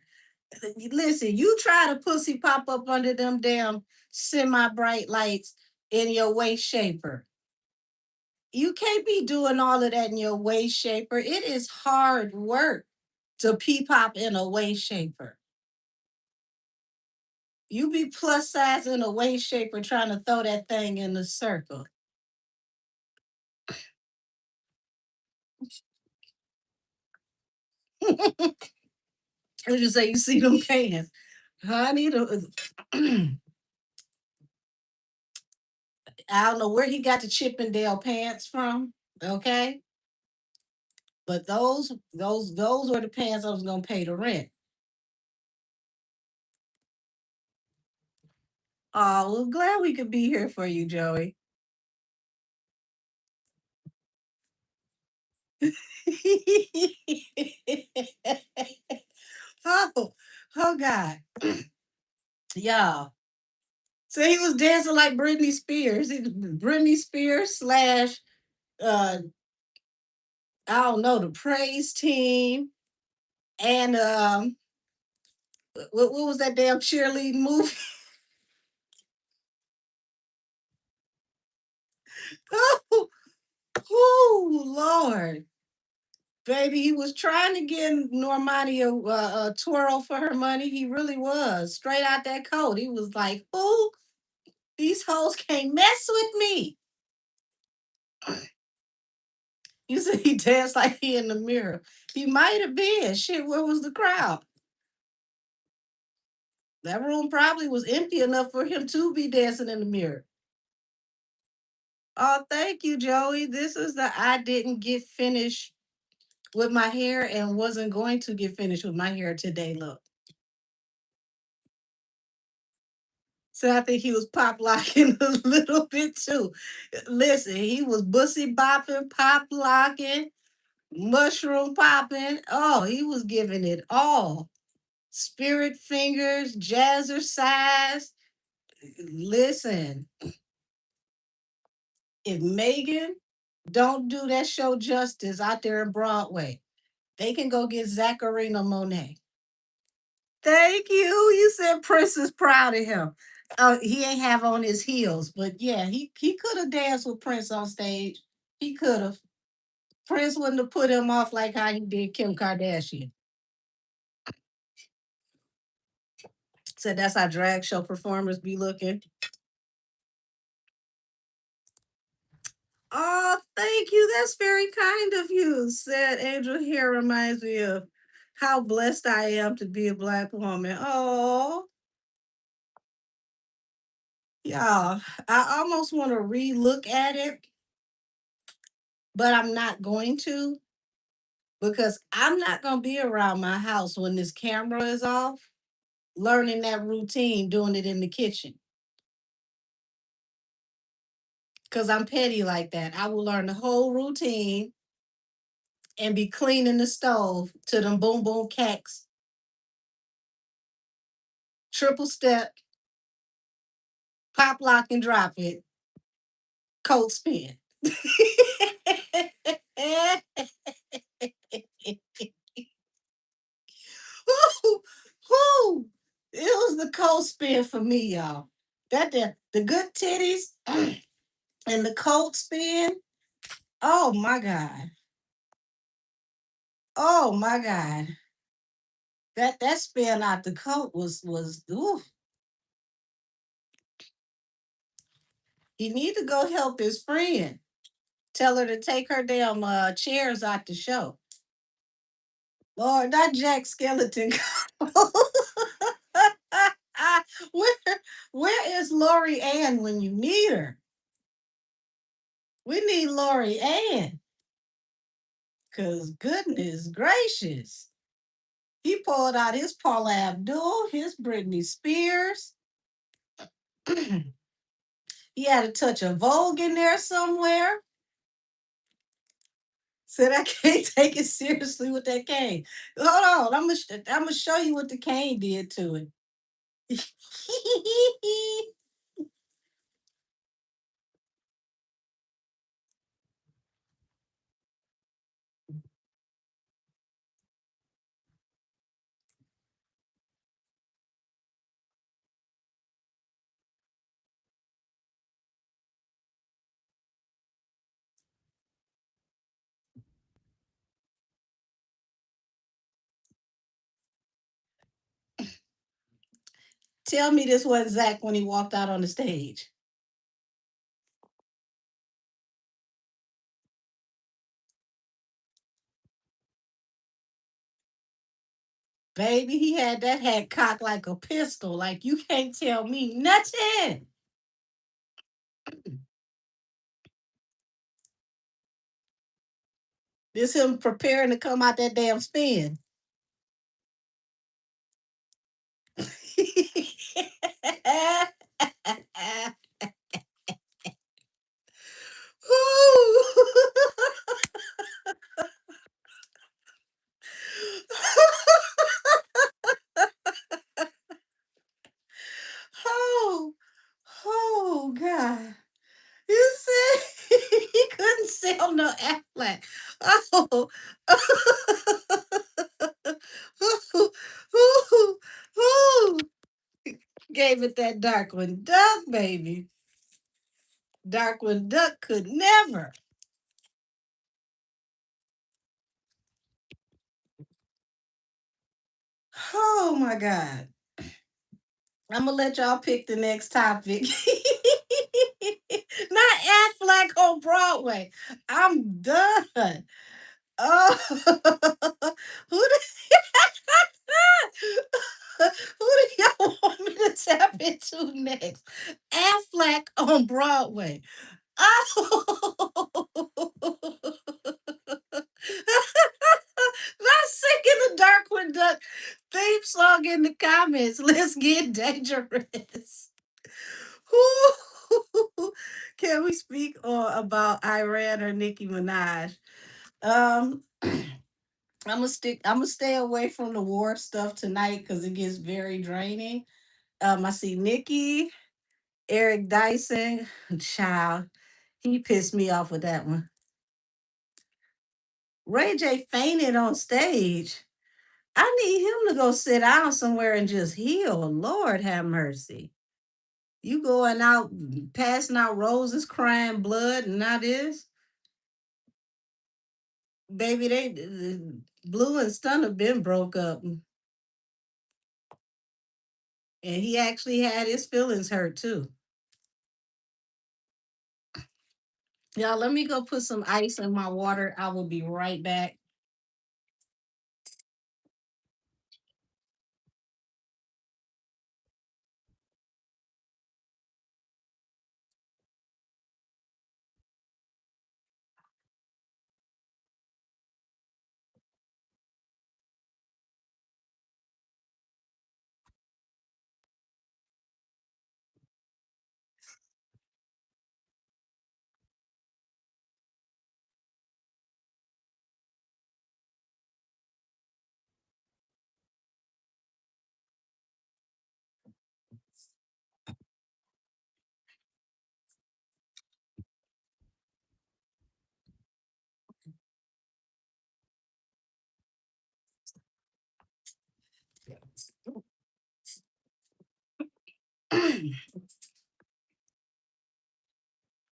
S1: Listen, you try to pussy pop up under them damn semi bright lights in your waist shaper. You can't be doing all of that in your waist shaper. It is hard work to pee pop in a waist shaper. You be plus size in a waist shaper trying to throw that thing in the circle. What you say? You see them pants, honey? I don't know where he got the Chippendale pants from. Okay, but those were the pants I was gonna pay the rent. Oh, well, glad we could be here for you, Joey. oh, oh God, y'all. So he was dancing like Britney Spears. Britney Spears slash uh I don't know, the praise team and what was that damn cheerleading movie? oh, oh Lord. Baby, he was trying to get Normani a twirl for her money. He really was. Straight out that coat. He was like, "Who? These hoes can't mess with me." You said he danced like he in the mirror. He might have been. Shit, where was the crowd? That room probably was empty enough for him to be dancing in the mirror. Oh, thank you, Joey. This is the I didn't get finished with my hair and wasn't going to get finished with my hair today look. So I think he was pop locking a little bit too. Listen, he was bussy bopping, pop locking, mushroom popping. Oh, he was giving it all. Spirit fingers, jazzercise. Listen, if Megan don't do that show justice out there in Broadway, they can go get Zacharina Monet. Thank you. You said Prince is proud of him. He ain't have on his heels, but yeah, he could have danced with Prince on stage. He could have. Prince wouldn't have put him off like how he did Kim Kardashian. Said that's how drag show performers be looking. Oh, thank you. That's very kind of you. Said Angel Hair reminds me of how blessed I am to be a black woman. Oh, yeah. I almost want to re-look at it, but I'm not going to because I'm not going to be around my house when this camera is off, learning that routine, doing it in the kitchen. Because I'm petty like that. I will learn the whole routine and be cleaning the stove to them boom boom cacks, triple step, pop lock and drop it, cold spin. Woo, woo. It was the cold spin for me, y'all. That the good titties and the cold spin. Oh my God. Oh my God. That spin out the coat was ooh. He need to go help his friend. Tell her to take her damn chairs out the show. Lord, not Jack Skeleton. where where is Lori Ann when you need her? We need Lori Ann. Cause goodness gracious. He pulled out his Paula Abdul, his Britney Spears. He had a touch of Vogue in there somewhere. Said I can't take it seriously with that cane. Hold on, I'm gonna show you what the cane did to it. Tell me this wasn't Zach when he walked out on the stage. Baby, he had that hat cocked like a pistol. Like you can't tell me nothing. This him preparing to come out that damn spin. Oh, oh God. You said he couldn't sell no Aflac. Oh. Ooh. Gave it that Darkwing Duck, baby. Darkwing Duck could never. Oh my God. I'm gonna let y'all pick the next topic. Not Aflac on Broadway. I'm done. Oh, who do, who do y'all want me to tap into next? Aflac on Broadway. Oh, not singing the Darkwing Duck theme song in the comments. Let's get dangerous. Can we speak about Iran or Nicki Minaj? I'm gonna stick. I'm gonna stay away from the war stuff tonight because it gets very draining. I see Nikki, Eric Dyson, child. He pissed me off with that one. Ray J fainted on stage. I need him to go sit down somewhere and just heal. Lord have mercy. You going out passing out roses, crying blood, and now this, baby. Blue and Stunner been broke up, and he actually had his feelings hurt too. Y'all, let me go put some ice in my water. I will be right back.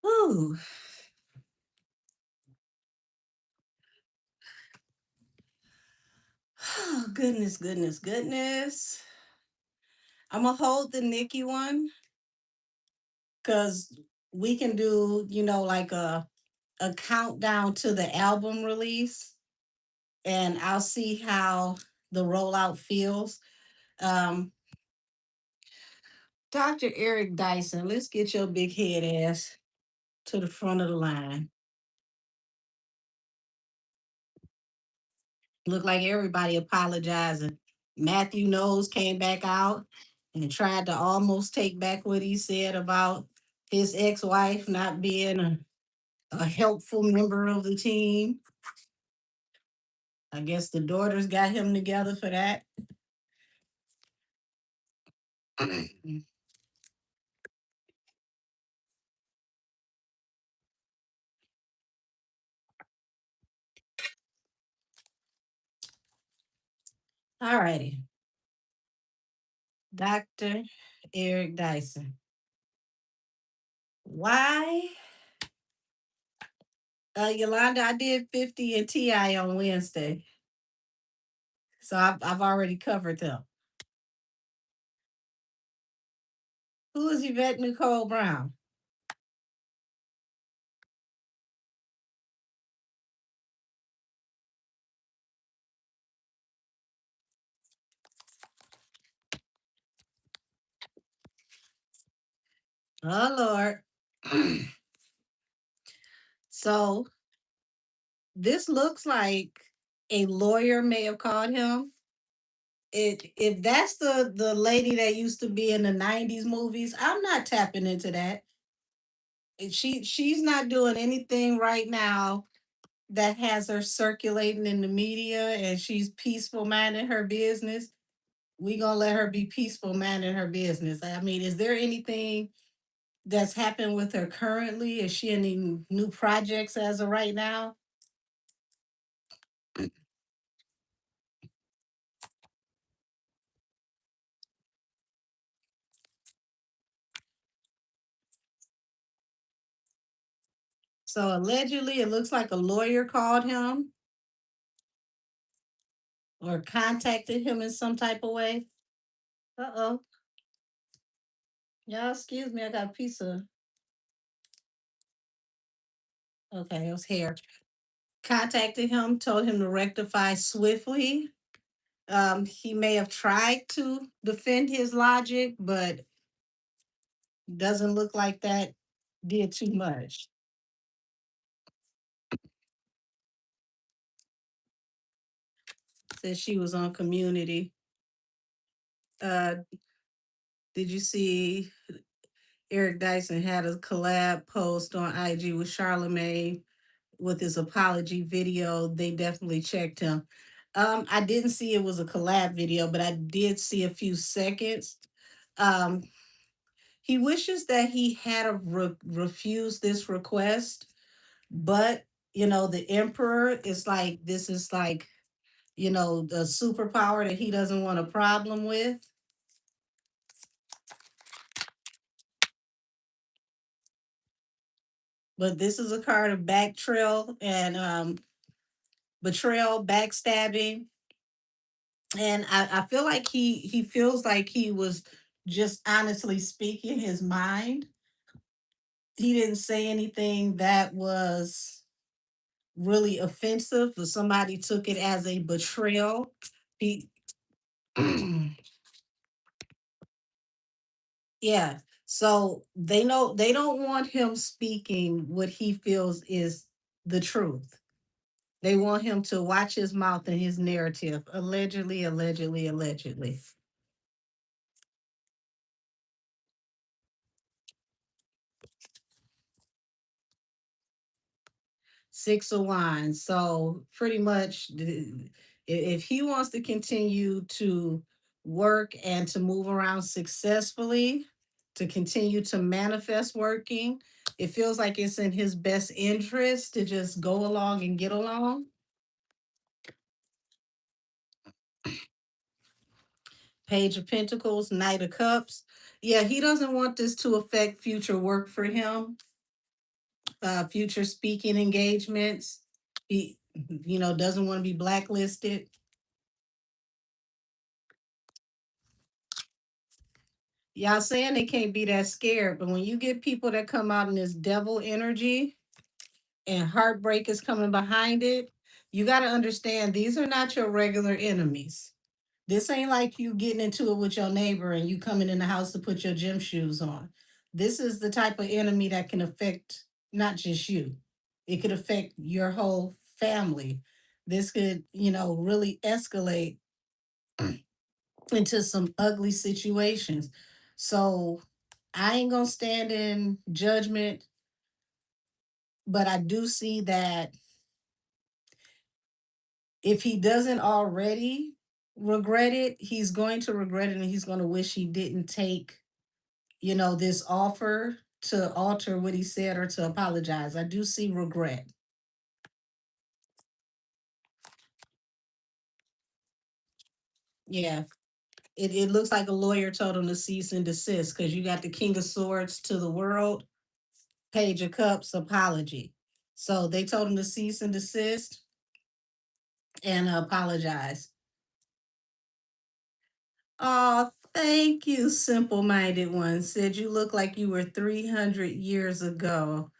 S1: Ooh. Oh, goodness, goodness, goodness. I'm gonna hold the Nikki one because we can do, like a countdown to the album release, and I'll see how the rollout feels. Um, Dr. Eric Dyson, let's get your big head ass to the front of the line. Look like everybody apologizing. Matthew Knowles came back out and tried to almost take back what he said about his ex-wife not being a helpful member of the team. I guess the daughters got him together for that. All righty. Dr. Eric Dyson. Why? Yolanda, I did 50 and TI on Wednesday. So I've already covered them. Who is Yvette Nicole Brown? Oh Lord. So this looks like a lawyer may have called him. If that's the lady that used to be in the '90s movies, I'm not tapping into that. She's not doing anything right now that has her circulating in the media, and she's peaceful minding her business. We gonna let her be peaceful minding her business. I mean, is there anything that's happened with her currently? Is she in any new projects as of right now? So allegedly, it looks like a lawyer called him or contacted him in some type of way. Uh-oh. Y'all, excuse me. I got a piece of, okay, it was hair. Contacted him, told him to rectify swiftly. He may have tried to defend his logic, but doesn't look like that did too much. Said she was on Community. Uh, did you see Eric Dyson had a collab post on IG with Charlemagne with his apology video? They definitely checked him. I didn't see it was a collab video, but I did see a few seconds. Um, he wishes that he had refused this request, but the emperor is like, this is like, the superpower that he doesn't want a problem with. But this is a card of back trail and betrayal, backstabbing, and I feel like he feels like he was just honestly speaking his mind. He didn't say anything that was really offensive, but somebody took it as a betrayal. He Yeah. So they know they don't want him speaking what he feels is the truth. They want him to watch his mouth and his narrative. Allegedly, allegedly, allegedly. 6 of Wands. So pretty much, if he wants to continue to work and to move around successfully, to continue to manifest working, it feels like it's in his best interest to just go along and get along. Page of Pentacles, Knight of Cups. Yeah, he doesn't want this to affect future work for him, future speaking engagements. He, doesn't want to be blacklisted. Y'all saying they can't be that scared, but when you get people that come out in this devil energy and heartbreak is coming behind it, you got to understand these are not your regular enemies. This ain't like you getting into it with your neighbor and you coming in the house to put your gym shoes on. This is the type of enemy that can affect not just you, it could affect your whole family. This could, really escalate into some ugly situations. So I ain't gonna stand in judgment, but I do see that if he doesn't already regret it, he's going to regret it and he's going to wish he didn't take, this offer to alter what he said or to apologize. I do see regret. Yeah. It looks like a lawyer told him to cease and desist because you got the King of Swords to the world, Page of Cups, apology. So they told him to cease and desist and apologize. Thank you, simple minded one. Said you look like you were 300 years ago.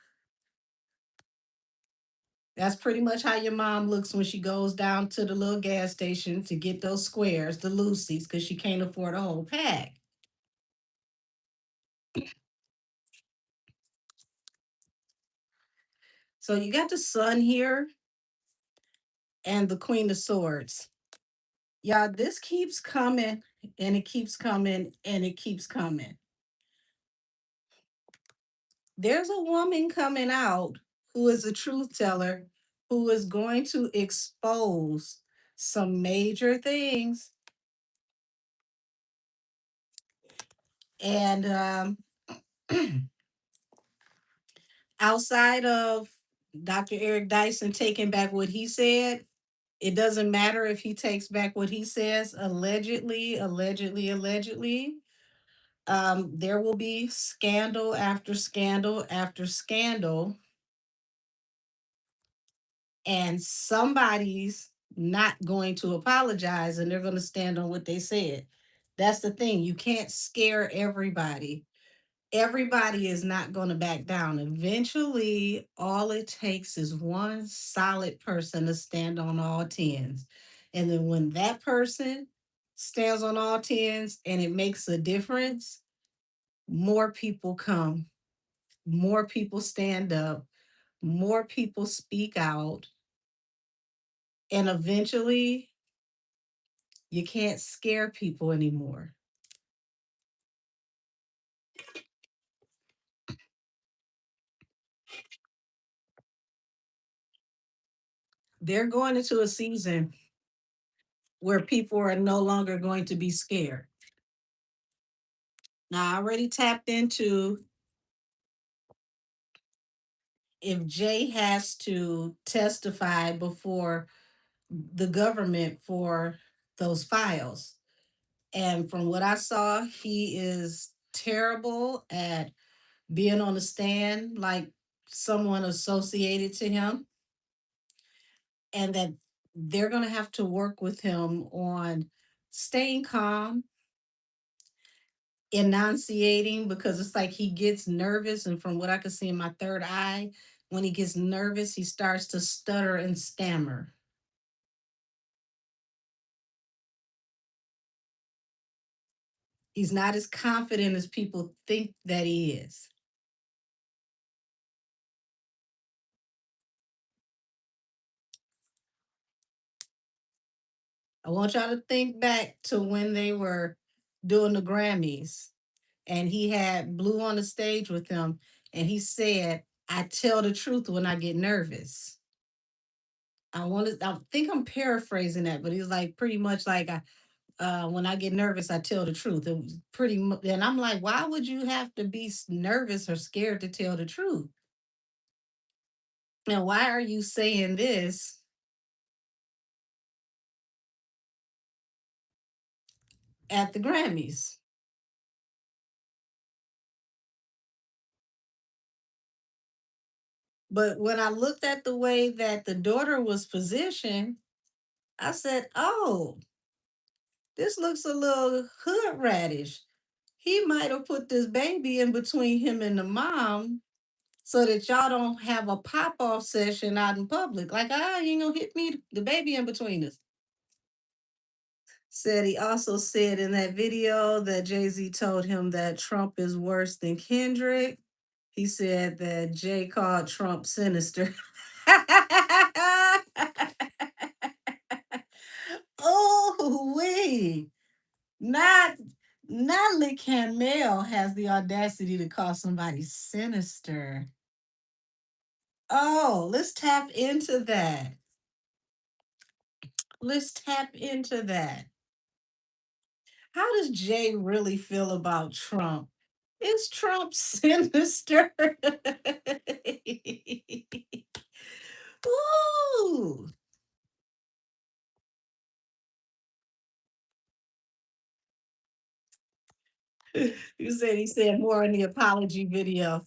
S1: That's pretty much how your mom looks when she goes down to the little gas station to get those squares, the Lucy's, because she can't afford a whole pack. So you got the sun here and the Queen of Swords. Yeah, this keeps coming and it keeps coming and it keeps coming. There's a woman coming out who is a truth teller who is going to expose some major things. And outside of Dr. Eric Dyson taking back what he said, it doesn't matter if he takes back what he says, allegedly, allegedly, allegedly. There will be scandal after scandal after scandal, and somebody's not going to apologize and they're going to stand on what they said. That's the thing. You can't scare everybody. Everybody is not going to back down. Eventually, all it takes is one solid person to stand on all tens. And then when that person stands on all tens and it makes a difference, more people come, more people stand up, more people speak out, and eventually you can't scare people anymore. They're going into a season where people are no longer going to be scared. Now, I already tapped into if Jay has to testify before the government for those files. And from what I saw, he is terrible at being on the stand like someone associated to him, and that they're going to have to work with him on staying calm, enunciating, because it's like he gets nervous. And from what I can see in my third eye, when he gets nervous, he starts to stutter and stammer. He's not as confident as people think that he is. I want y'all to think back to when they were doing the Grammys and he had Blue on the stage with him and he said, I tell the truth when I get nervous. I think I'm paraphrasing that, but he's like pretty much like, when I get nervous, I tell the truth. It was pretty much, and I'm like, why would you have to be nervous or scared to tell the truth? And why are you saying this at the Grammys? But when I looked at the way that the daughter was positioned, I said, oh, this looks a little hood radish. He might have put this baby in between him and the mom so that y'all don't have a pop off session out in public. Like, you ain't gonna hit me, the baby in between us. Said he also said in that video that Jay-Z told him that Trump is worse than Kendrick. He said that Jay called Trump sinister. Oh, wait. Not Natalie Camille has the audacity to call somebody sinister. Oh, let's tap into that. Let's tap into that. How does Jay really feel about Trump? Is Trump sinister? Ooh. You said he said more in the apology video.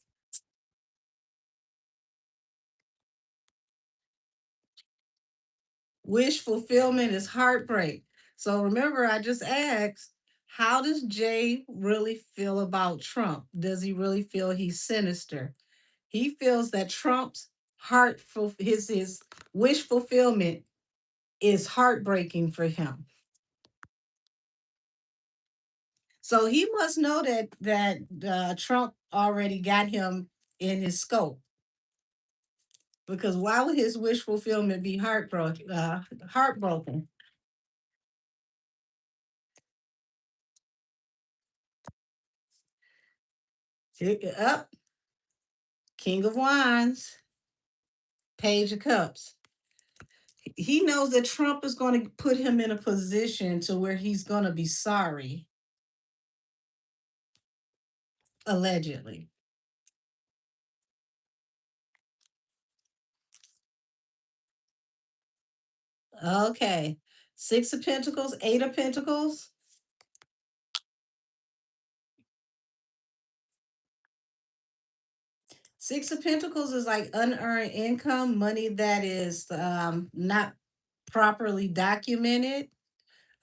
S1: Wish fulfillment is heartbreak. So remember, I just asked, How does Jay really feel about Trump? Does he really feel he's sinister? He feels that Trump's his wish fulfillment is heartbreaking for him. So he must know that Trump already got him in his scope. Because why would his wish fulfillment be heartbroken? Heartbroken. Up, King of Wands, Page of Cups. He knows that Trump is going to put him in a position to where he's going to be sorry, allegedly. Okay. Six of Pentacles, Eight of Pentacles. Six of Pentacles is like unearned income, money that is not properly documented.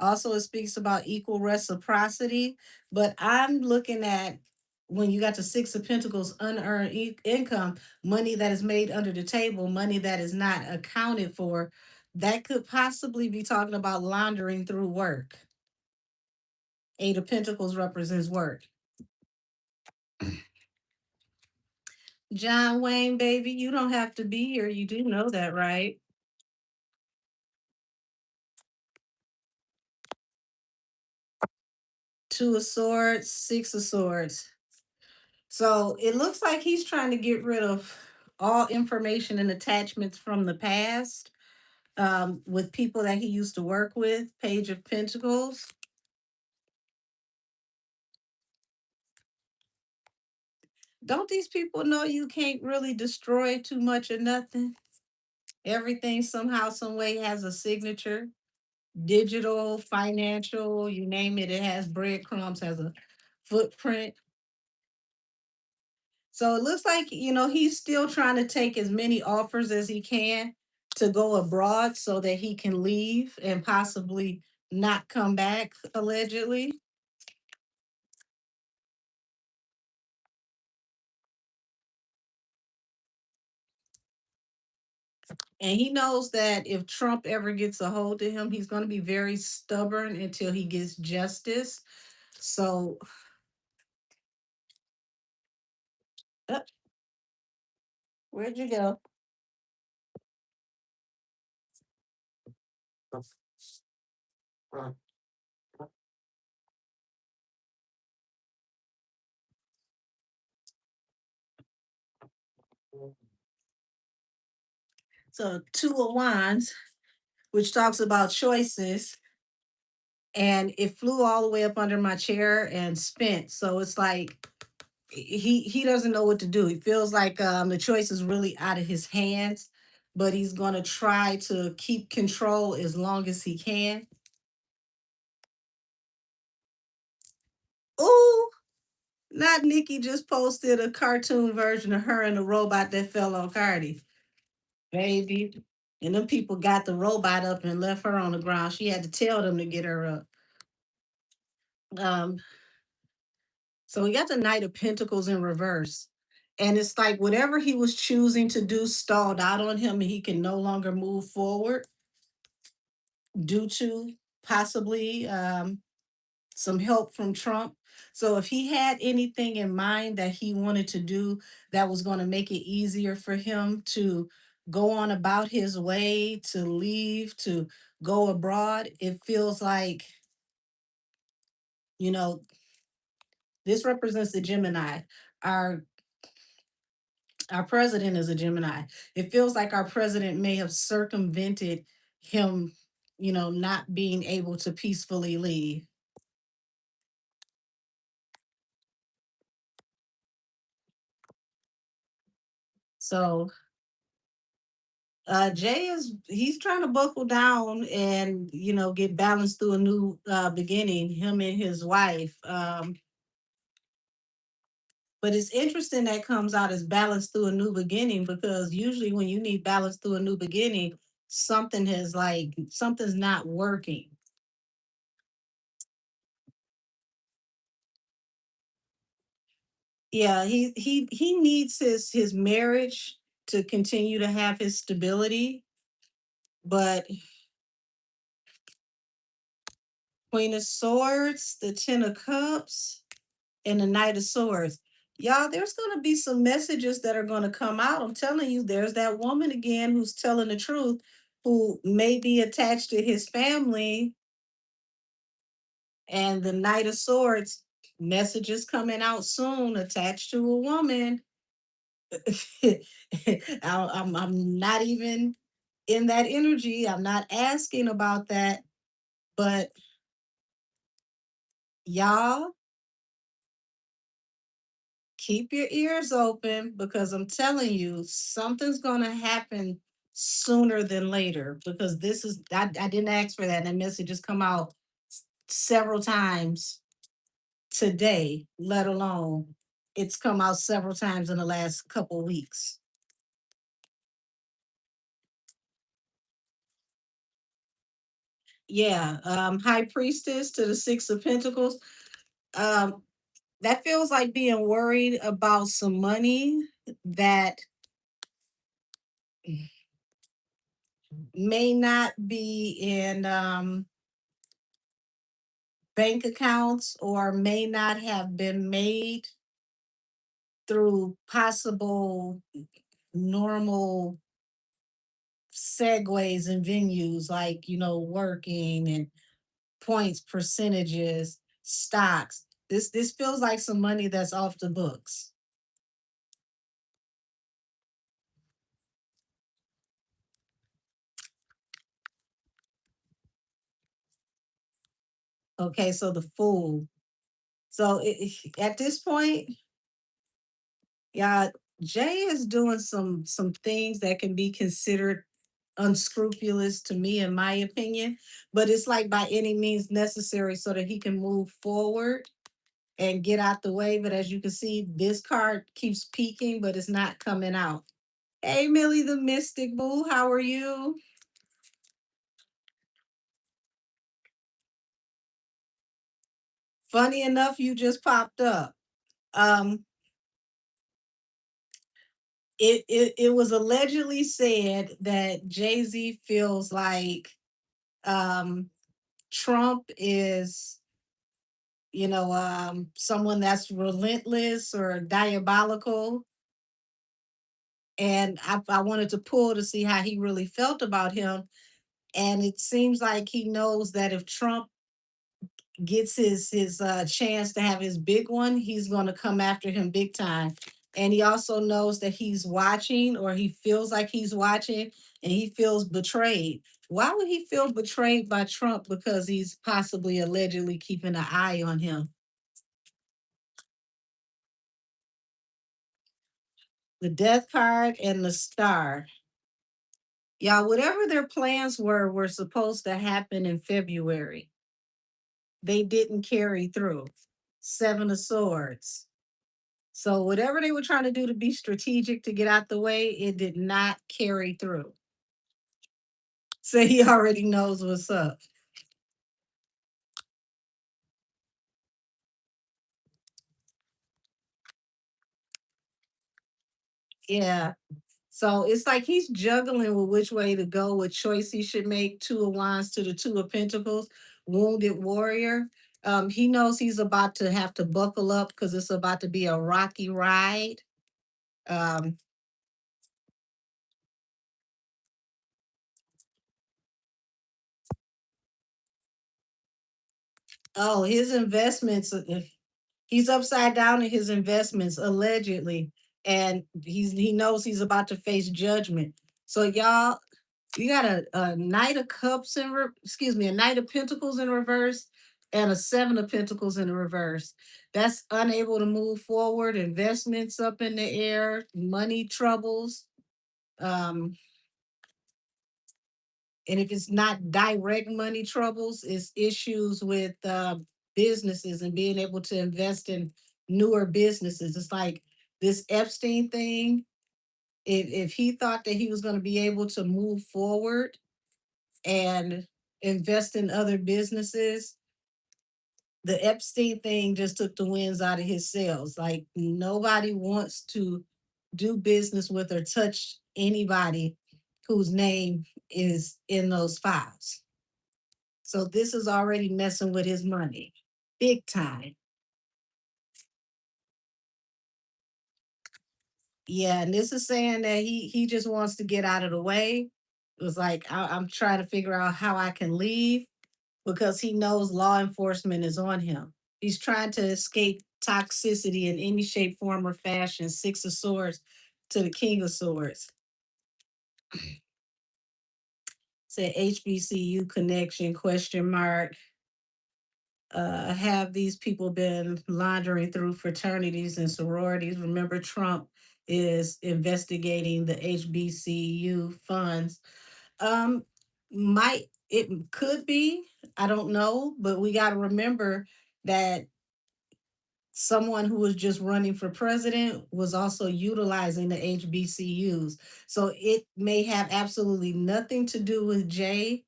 S1: Also, it speaks about equal reciprocity. But I'm looking at when you got the Six of Pentacles, unearned income, money that is made under the table, money that is not accounted for, that could possibly be talking about laundering through work. Eight of Pentacles represents work. John Wayne, baby, you don't have to be here. You do know that, right? Two of Swords, Six of Swords. So it looks like he's trying to get rid of all information and attachments from the past with people that he used to work with. Page of Pentacles. Don't these people know you can't really destroy too much or nothing? Everything somehow, some way has a signature. Digital, financial, you name it, it has breadcrumbs, has a footprint. So it looks like, he's still trying to take as many offers as he can to go abroad so that he can leave and possibly not come back, allegedly. And he knows that if Trump ever gets a hold of him, he's going to be very stubborn until he gets justice. So, uh, where'd you go? So, Two of Wands, which talks about choices, and it flew all the way up under my chair and spent. So it's like he doesn't know what to do. He feels like the choice is really out of his hands, but he's going to try to keep control as long as he can. Oh, not Nikki just posted a cartoon version of her and the robot that fell on Cardi, baby. And them people got the robot up and left her on the ground. She had to tell them to get her up. Um, So we got the Knight of Pentacles in reverse. And it's like whatever he was choosing to do stalled out on him and he can no longer move forward due to possibly some help from Trump. So if he had anything in mind that he wanted to do that was going to make it easier for him to go on about his way, to leave, to go abroad, it feels like, you know, this represents the Gemini. Our our president is a Gemini. It feels like our president may have circumvented him, not being able to peacefully leave. So Jay he's trying to buckle down and get balanced through a new beginning, him and his wife. But it's interesting that comes out as balance through a new beginning because usually when you need balance through a new beginning, something's not working. Yeah, he needs his marriage to continue to have his stability, but Queen of Swords, the Ten of Cups, and the Knight of Swords. Y'all, there's going to be some messages that are going to come out. I'm telling you, there's that woman again who's telling the truth, who may be attached to his family, and the Knight of Swords, messages coming out soon attached to a woman. I'm not even in that energy. I'm not asking about that, but y'all keep your ears open, because I'm telling you, something's going to happen sooner than later, because I didn't ask for that. And that message has come out several times today, let alone it's come out several times in the last couple weeks. Yeah, High Priestess to the Six of Pentacles. Um, that feels like being worried about some money that may not be in bank accounts, or may not have been made through possible normal segues and venues, like, working and points, percentages, stocks. This feels like some money that's off the books. Okay, so the Fool. So at this point, yeah, Jay is doing some things that can be considered unscrupulous to me, in my opinion, but it's like by any means necessary so that he can move forward and get out the way. But as you can see, this card keeps peeking, but it's not coming out. Hey, Millie the Mystic Boo, how are you? Funny enough, you just popped up. Um, it was allegedly said that Jay-Z feels like um Trump is, someone that's relentless or diabolical. And I wanted to pull to see how he really felt about him. And it seems like he knows that if Trump gets his chance to have his big one, he's going to come after him big time. And he also knows that he's watching, or he feels like he's watching, and he feels betrayed. Why would he feel betrayed by Trump? Because he's possibly allegedly keeping an eye on him. The Death card and the Star. Y'all, whatever their plans were supposed to happen in February. They didn't carry through. Seven of Swords. So whatever they were trying to do to be strategic to get out the way, it did not carry through. So he already knows what's up. Yeah. So it's like he's juggling with which way to go, what choice he should make. Two of Wands to the Two of Pentacles, Wounded Warrior. He knows he's about to have to buckle up, because it's about to be a rocky ride. Um, oh, his investments, he's upside down in his investments, allegedly. And he knows he's about to face judgment. So y'all, you got a Knight of Cups excuse me, a Knight of Pentacles in reverse, and a Seven of Pentacles in reverse. That's unable to move forward, investments up in the air, money troubles. Um, and if it's not direct money troubles, it's issues with businesses and being able to invest in newer businesses. It's like this Epstein thing. If he thought that he was going to be able to move forward and invest in other businesses, The Epstein thing just took the winds out of his sails. Like nobody wants to do business with or touch anybody whose name is in those files. So this is already messing with his money big time. Yeah, and this is saying that he just wants to get out of the way. It was like I'm trying to figure out how I can leave because he knows law enforcement is on him. He's trying to escape toxicity in any shape, form, or fashion. Six of Swords to the King of Swords. Say HBCU connection question mark. Have these people been laundering through fraternities and sororities? Remember, Trump is investigating the HBCU funds. Um, might it could be, I don't know, but we got to remember that someone who was just running for president was also utilizing the HBCUs. So it may have absolutely nothing to do with Jay,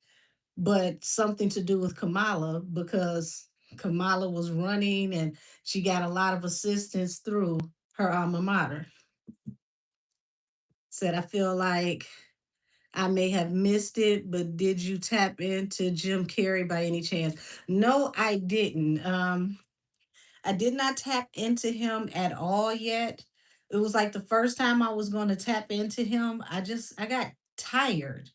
S1: but something to do with Kamala because Kamala was running and she got a lot of assistance through her alma mater. Said, I feel like I may have missed it, but did you tap into Jim Carrey by any chance? No, I didn't. I did not tap into him at all yet. It was like the first time I was going to tap into him, I got tired.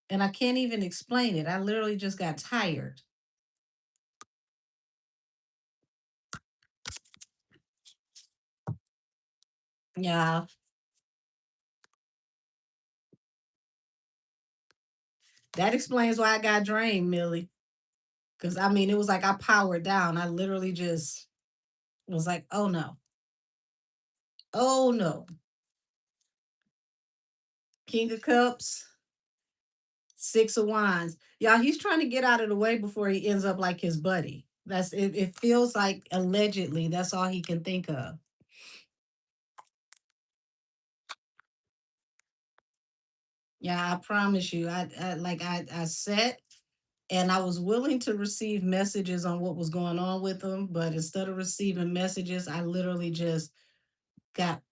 S1: And I can't even explain it. I literally just got tired. Yeah, that explains why I got drained, Millie. Because I mean, it was like I powered down. I literally just was like, oh no, oh no. King of Cups, Six of Wands. Y'all, he's trying to get out of the way before he ends up like his buddy. That's it. It feels like allegedly that's all he can think of. Yeah, I promise you. I sat and I was willing to receive messages on what was going on with him, but instead of receiving messages, I literally just got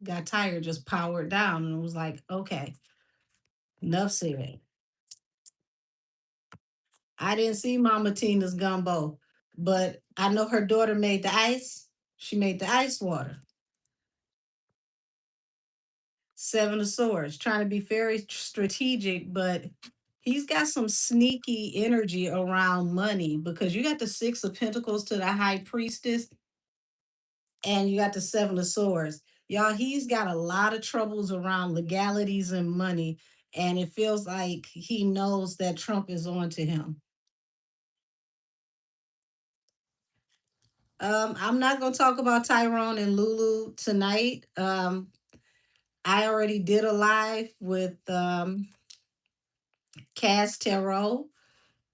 S1: got tired, just powered down, and was like, okay, enough said. I didn't see Mama Tina's gumbo, but I know her daughter made the ice. She made the ice water. Seven of Swords, trying to be very strategic, but he's got some sneaky energy around money because you got the Six of Pentacles to the High Priestess and you got the Seven of Swords. Y'all, he's got a lot of troubles around legalities and money, and it feels like he knows that Trump is on to him. I'm not gonna talk about Tyrone and Lulu tonight. I already did a live with Cass Tarot,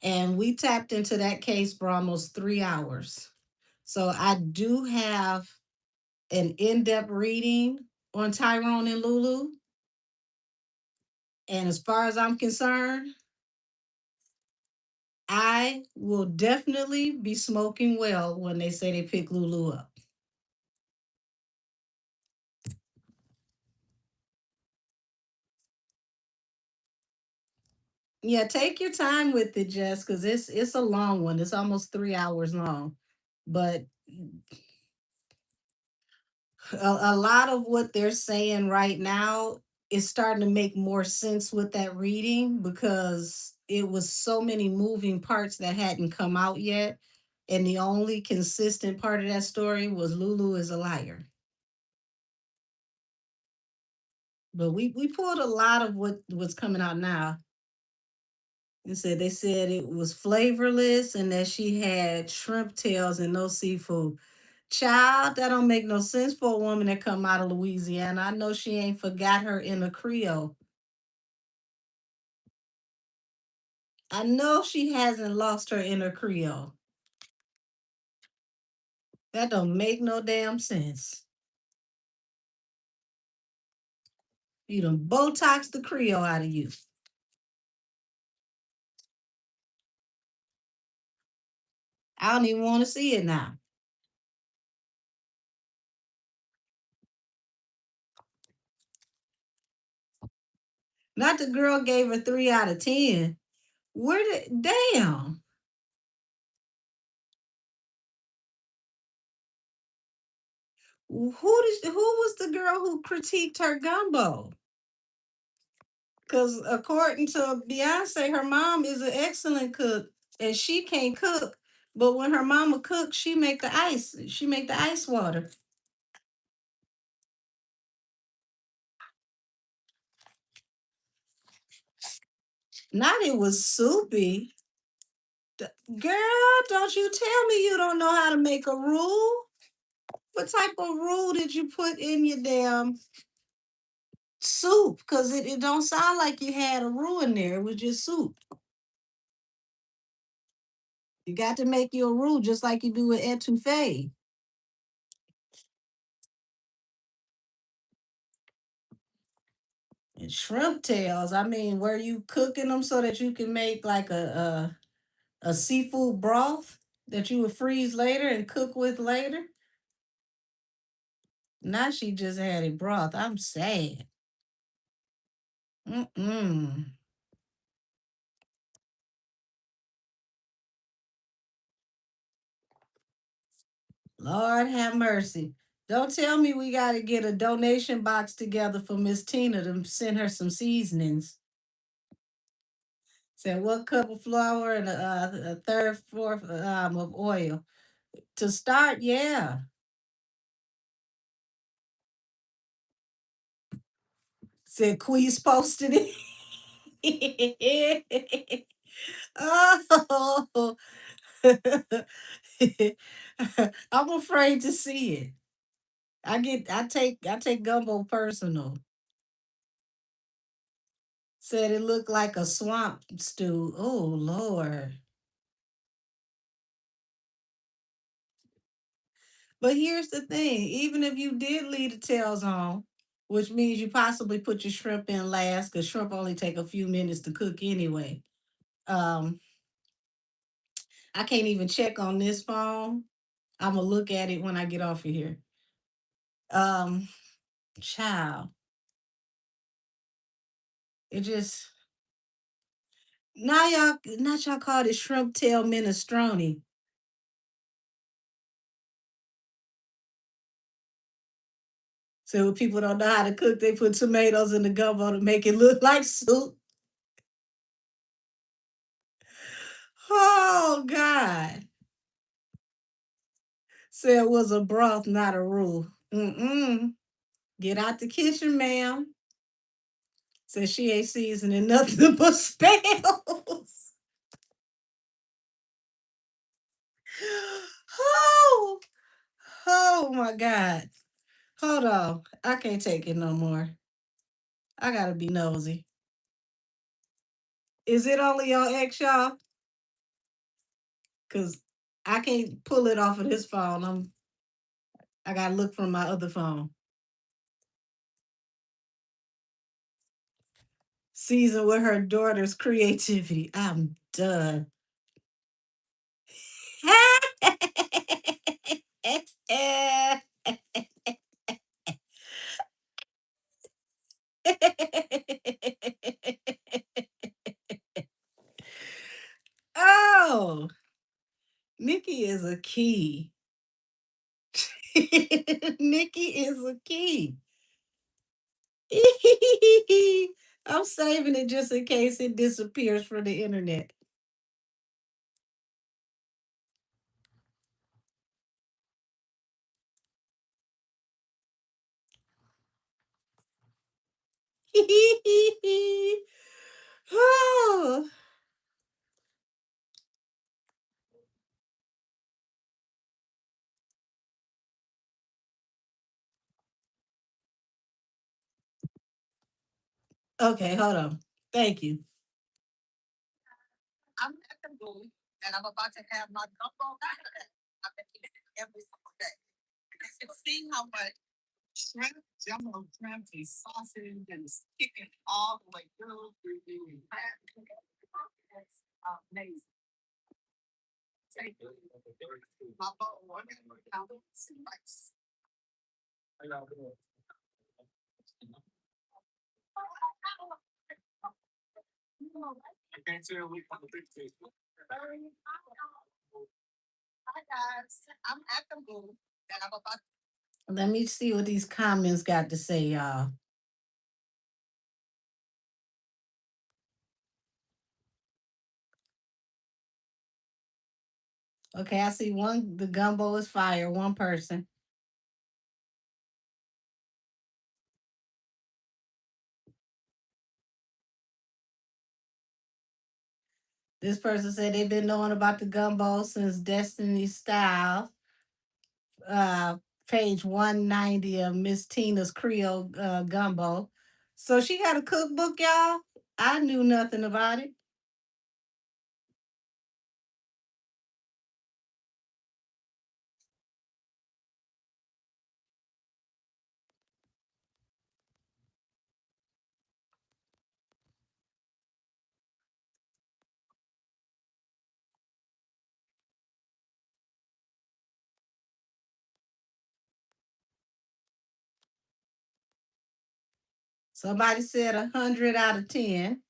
S1: and we tapped into that case for almost 3 hours. So I do have an in-depth reading on Tyrone and Lulu. And as far as I'm concerned, I will definitely be smoking well when they say they pick Lulu up. Yeah, take your time with it, Jess, because it's a long one. It's almost 3 hours long. But a lot of what they're saying right now is starting to make more sense with that reading because it was so many moving parts that hadn't come out yet. And the only consistent part of that story was Lulu is a liar. But we pulled a lot of what's coming out now. They said it was flavorless and that she had shrimp tails and no seafood. Child, that don't make no sense for a woman that come out of Louisiana. I know she ain't forgot her inner Creole. I know she hasn't lost her inner Creole. That don't make no damn sense. You done Botox the Creole out of you. I don't even want to see it now. Not the girl gave her 3 out of 10. Where did damn? Who was the girl who critiqued her gumbo? Because according to Beyonce, her mom is an excellent cook and she can't cook. But when her mama cooks, she make the ice. She make the ice water. Not it was soupy. Girl, don't you tell me you don't know how to make a roux. What type of roux did you put in your damn soup? Because it don't sound like you had a roux in there. It was just soup. You got to make your roux just like you do with etouffee. And shrimp tails. I mean, were you cooking them so that you can make like a seafood broth that you would freeze later and cook with later? Now she just had it broth. I'm sad. Mm-mm. Lord have mercy. Don't tell me we got to get a donation box together for Miss Tina to send her some seasonings. Said what cup of flour and a third, fourth of oil. To start, yeah. Said Queez posted it. Oh, I'm afraid to see it. I take gumbo personal. Said it looked like a swamp stew. Oh Lord. But here's the thing, even if you did leave the tails on, which means you possibly put your shrimp in last, because shrimp only take a few minutes to cook anyway. Um, I can't even check on this phone. I'm gonna look at it when I get off of here. Um, child, it just now y'all call it shrimp tail minestrone. So when people don't know how to cook, they put tomatoes in the gumbo to make it look like soup. Oh God. Said it was a broth, not a roux. Mm-mm. Get out the kitchen, ma'am. Said she ain't seasoning nothing but spells. Oh, oh my God. Hold on. I can't take it no more. I gotta be nosy. Is it only on X, y'all? Cause I can't pull it off of this phone. I gotta look from my other phone. Season with her daughter's creativity. I'm done. Oh, Nikki is a key. Nikki is a key. I'm saving it just in case it disappears from the internet. Oh, okay, hold on. Thank you. I'm at the booth and I'm about to have my gumbo back. I've been eating it every single day. You can see how much shrimp, jumbo shrimp, and sausage and chicken all the way through. It's amazing. Let me see what these comments got to say, y'all. Okay, I see one. The gumbo is fire. One person. This person said they've been knowing about the gumbo since Destiny Style, uh, page 190 of Miss Tina's Creole gumbo. So she got a cookbook, y'all. I knew nothing about it. Somebody said 100 out of 10.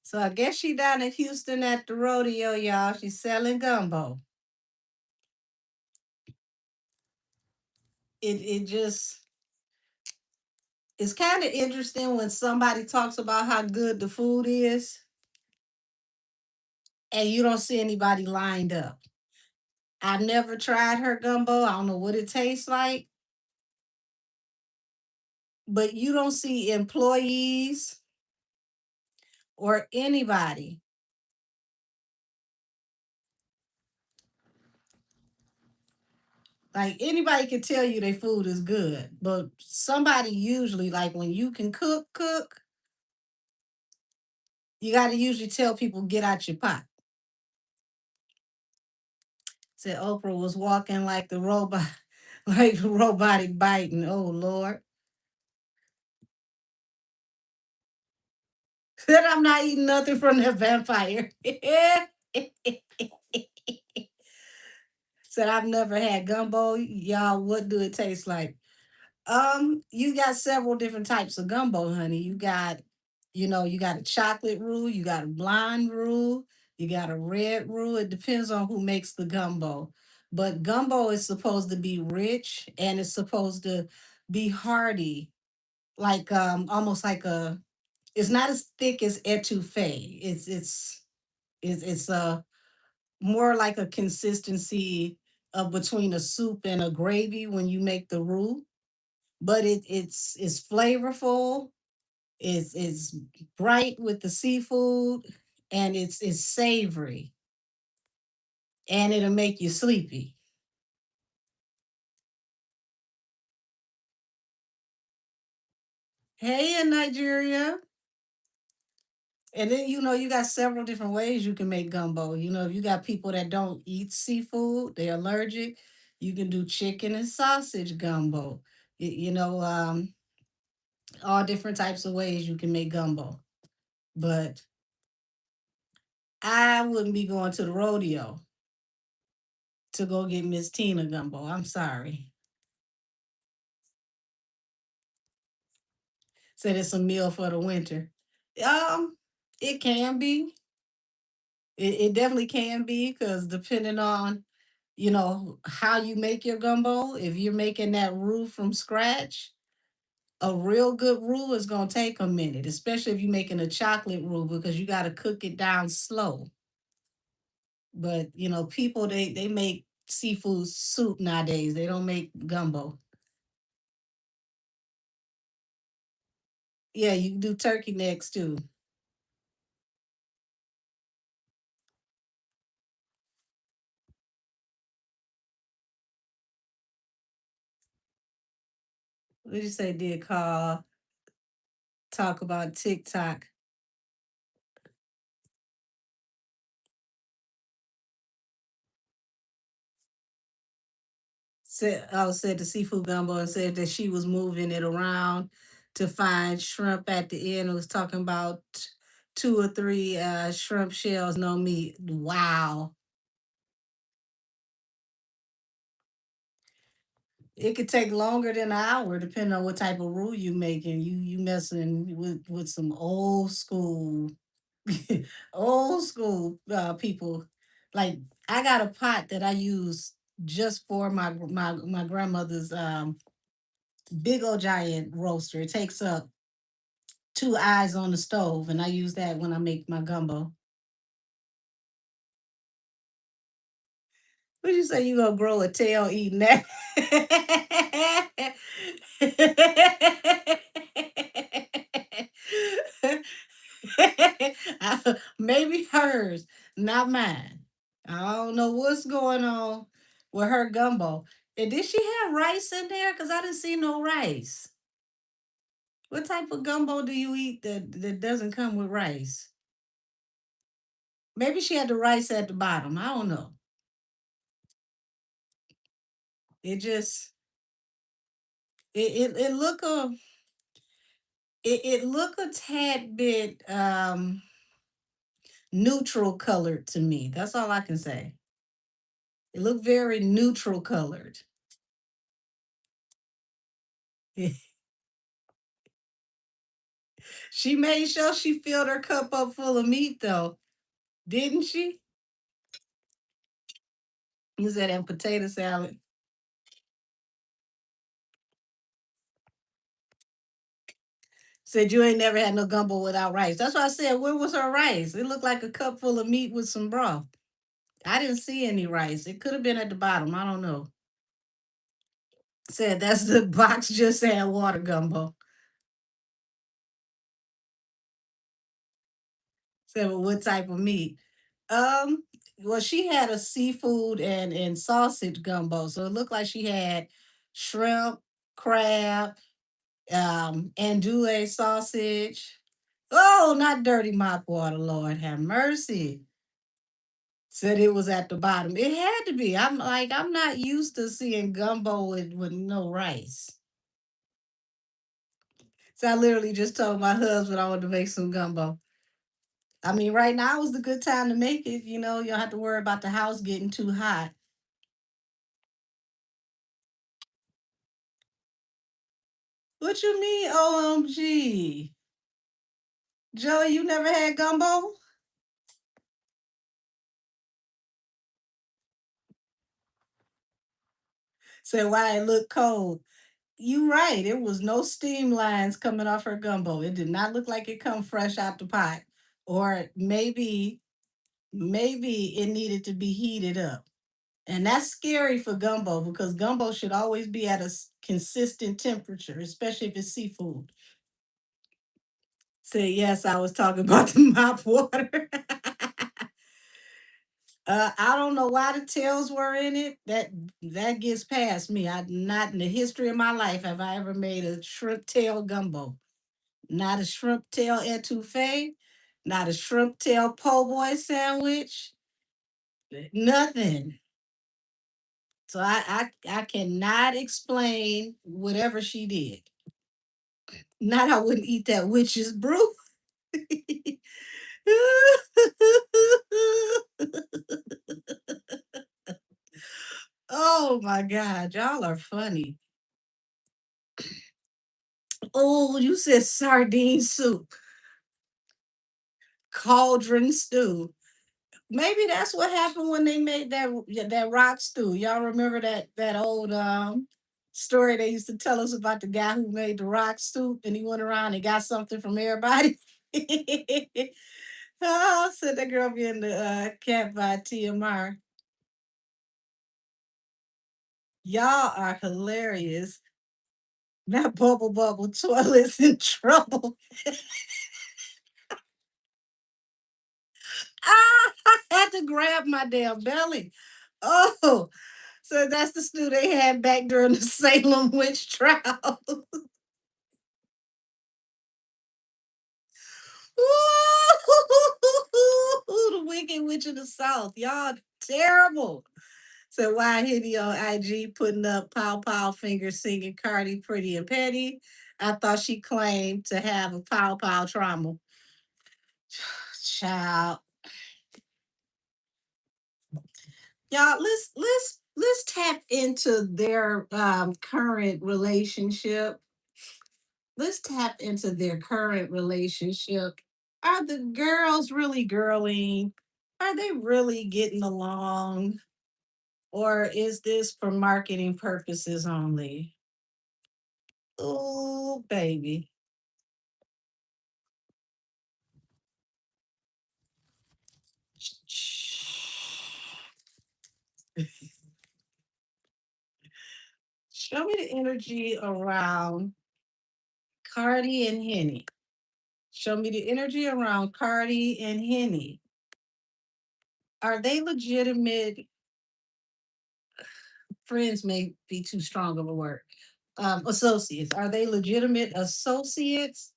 S1: So I guess she down in Houston at the rodeo, y'all. She's selling gumbo. It just it's kind of interesting when somebody talks about how good the food is and you don't see anybody lined up. I've never tried her gumbo. I don't know what it tastes like, but you don't see employees or anybody. Like anybody can tell you their food is good, but somebody usually, like when you can cook, you got to usually tell people get out your pot. Said Oprah was walking like the robot, like robotic biting. Oh Lord. Said I'm not eating nothing from the vampire. Said I've never had gumbo. Y'all, what do it taste like? You got several different types of gumbo, honey. You got a chocolate roux, you got a blonde roux, you got a red roux. It depends on who makes the gumbo. But gumbo is supposed to be rich and it's supposed to be hearty, like almost like a. It's not as thick as etouffee. It's more like a consistency of between a soup and a gravy when you make the roux, but it's flavorful. It's bright with the seafood, and it's savory, and it'll make you sleepy. Hey, in Nigeria. And then you got several different ways you can make gumbo. If you got people that don't eat seafood, they're allergic, you can do chicken and sausage gumbo. All different types of ways you can make gumbo. But I wouldn't be going to the rodeo to go get Miss Tina gumbo. I'm sorry. Said it's a meal for the winter. Um, it can be. It definitely can be because depending on how you make your gumbo, if you're making that roux from scratch, a real good roux is gonna take a minute, especially if you're making a chocolate roux because you got to cook it down slow. But people they make seafood soup nowadays. They don't make gumbo. Yeah, you can do turkey necks too. What did you say? Did call talk about TikTok? said the seafood gumbo and said that she was moving it around to find shrimp at the end. It was talking about two or three shrimp shells, no meat. Wow. It could take longer than an hour, depending on what type of roux you making. You messing with some old school, old school people. Like I got a pot that I use just for my grandmother's big old giant roaster. It takes up two eyes on the stove, and I use that when I make my gumbo. What you say? You gonna grow a tail eating that? Maybe hers, not mine. I don't know what's going on with her gumbo. And did she have rice in there? Cause I didn't see no rice. What type of gumbo do you eat that doesn't come with rice? Maybe she had the rice at the bottom. I don't know. It just it look it look a tad bit neutral colored to me. That's all I can say. It looked very neutral colored. She made sure she filled her cup up full of meat though, didn't she? You said that potato salad. Said you ain't never had no gumbo without rice. That's why I said, where was her rice? It looked like a cup full of meat with some broth. I didn't see any rice. It could have been at the bottom. I don't know. Said that's the box just had water gumbo. Said, well, what type of meat? Um, well, she had a seafood and sausage gumbo, so it looked like she had shrimp, crab, andouille sausage. Oh, not dirty mop water, Lord have mercy. Said it was at the bottom. It had to be. I'm like, I'm not used to seeing gumbo with no rice. So I literally just told my husband I wanted to make some gumbo. I mean, right now is the good time to make it. You know, you don't have to worry about the house getting too hot. What you mean, OMG? Joey, you never had gumbo? Said why it looked cold. You right. It was no steam lines coming off her gumbo. It did not look like it come fresh out the pot. Or maybe it needed to be heated up. And that's scary for gumbo because gumbo should always be at a consistent temperature, especially if it's seafood. Say yes, I was talking about the mop water. I don't know why the tails were in it. That gets past me. I not in the history of my life have I ever made a shrimp tail gumbo. Not a shrimp tail etouffee, not a shrimp tail po' boy sandwich. Nothing. So I cannot explain whatever she did. Not I wouldn't eat that witch's brew. Oh my God, y'all are funny. Oh, you said sardine soup, cauldron stew. Maybe that's what happened when they made that rock stew. Y'all remember that old story they used to tell us about the guy who made the rock stew and he went around and got something from everybody. Oh, said that girl being the cat by TMR. Y'all are hilarious. That bubble toilet's in trouble. Ah, I had to grab my damn belly. Oh, so that's the stew they had back during the Salem witch trial. Ooh, the Wicked Witch of the South. Y'all terrible. So why Henny on IG putting up pow pow finger singing Cardi pretty and petty? I thought she claimed to have a pow pow trauma. Child. Y'all, let's tap into their current relationship. Let's tap into their current relationship. Are the girls really girling? Are they really getting along? Or is this for marketing purposes only? Oh, baby. Show me the energy around Cardi and Henny. Show me the energy around Cardi and Henny. Are they legitimate friends? May be too strong of a word. Associates. Are they legitimate associates?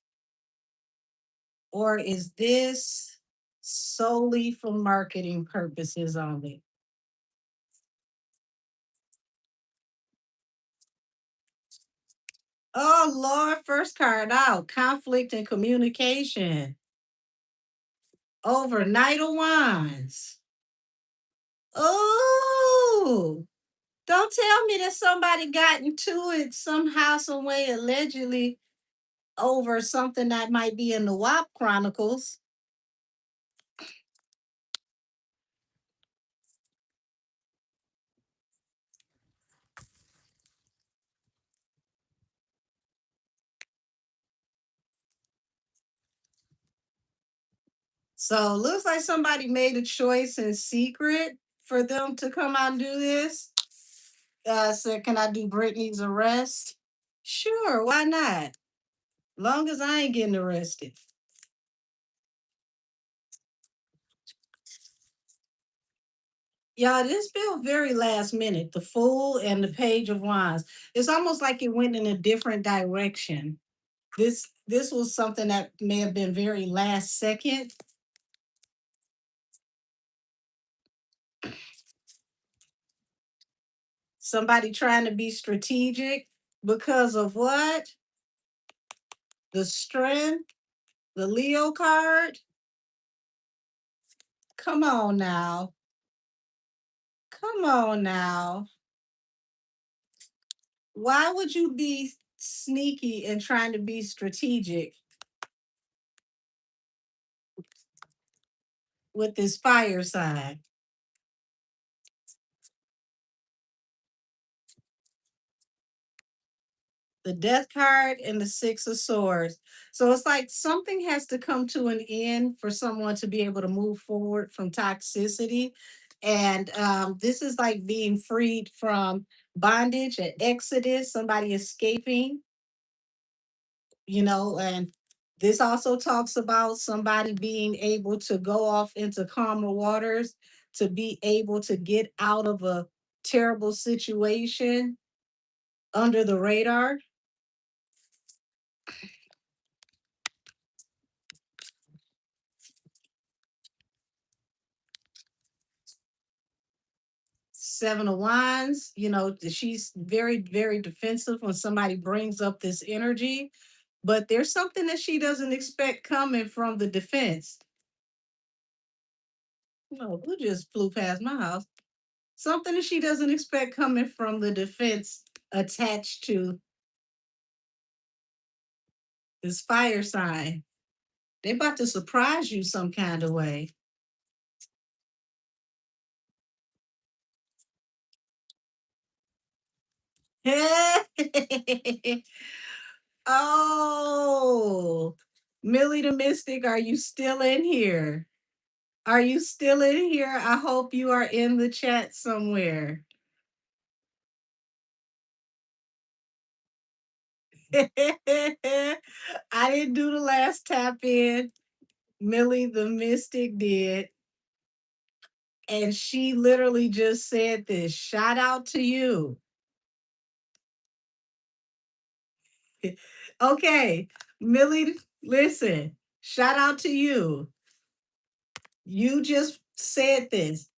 S1: Or is this solely for marketing purposes only? Oh Lord, first card out. Conflict and communication. Over Knight of Wands. Oh, don't tell me that somebody got into it somehow, some way, allegedly over something that might be in the WAP Chronicles. So looks like somebody made a choice in secret for them to come out and do this. Said, can I do Brittany's arrest? Sure, why not? Long as I ain't getting arrested. Yeah, this felt very last minute. The Fool and the Page of Wands. It's almost like it went in a different direction. This was something that may have been very last second. Somebody trying to be strategic because of what? The strength, the Leo card. Come on now. Come on now. Why would you be sneaky and trying to be strategic with this fire sign? The Death card and the Six of Swords. So it's like something has to come to an end for someone to be able to move forward from toxicity. And this is like being freed from bondage, an exodus, somebody escaping, and this also talks about somebody being able to go off into calmer waters, to be able to get out of a terrible situation under the radar. Seven of Wands, she's very, very defensive when somebody brings up this energy, but there's something that she doesn't expect coming from the defense. No, who just flew past my house? Something that she doesn't expect coming from the defense attached to this fire sign. They about to surprise you some kind of way. Oh, Millie the Mystic, are you still in here? Are you still in here? I hope you are in the chat somewhere. I didn't do the last tap in. Millie the Mystic did. And she literally just said this. Shout out to you. Okay, Millie, listen. Shout out to you. You just said this.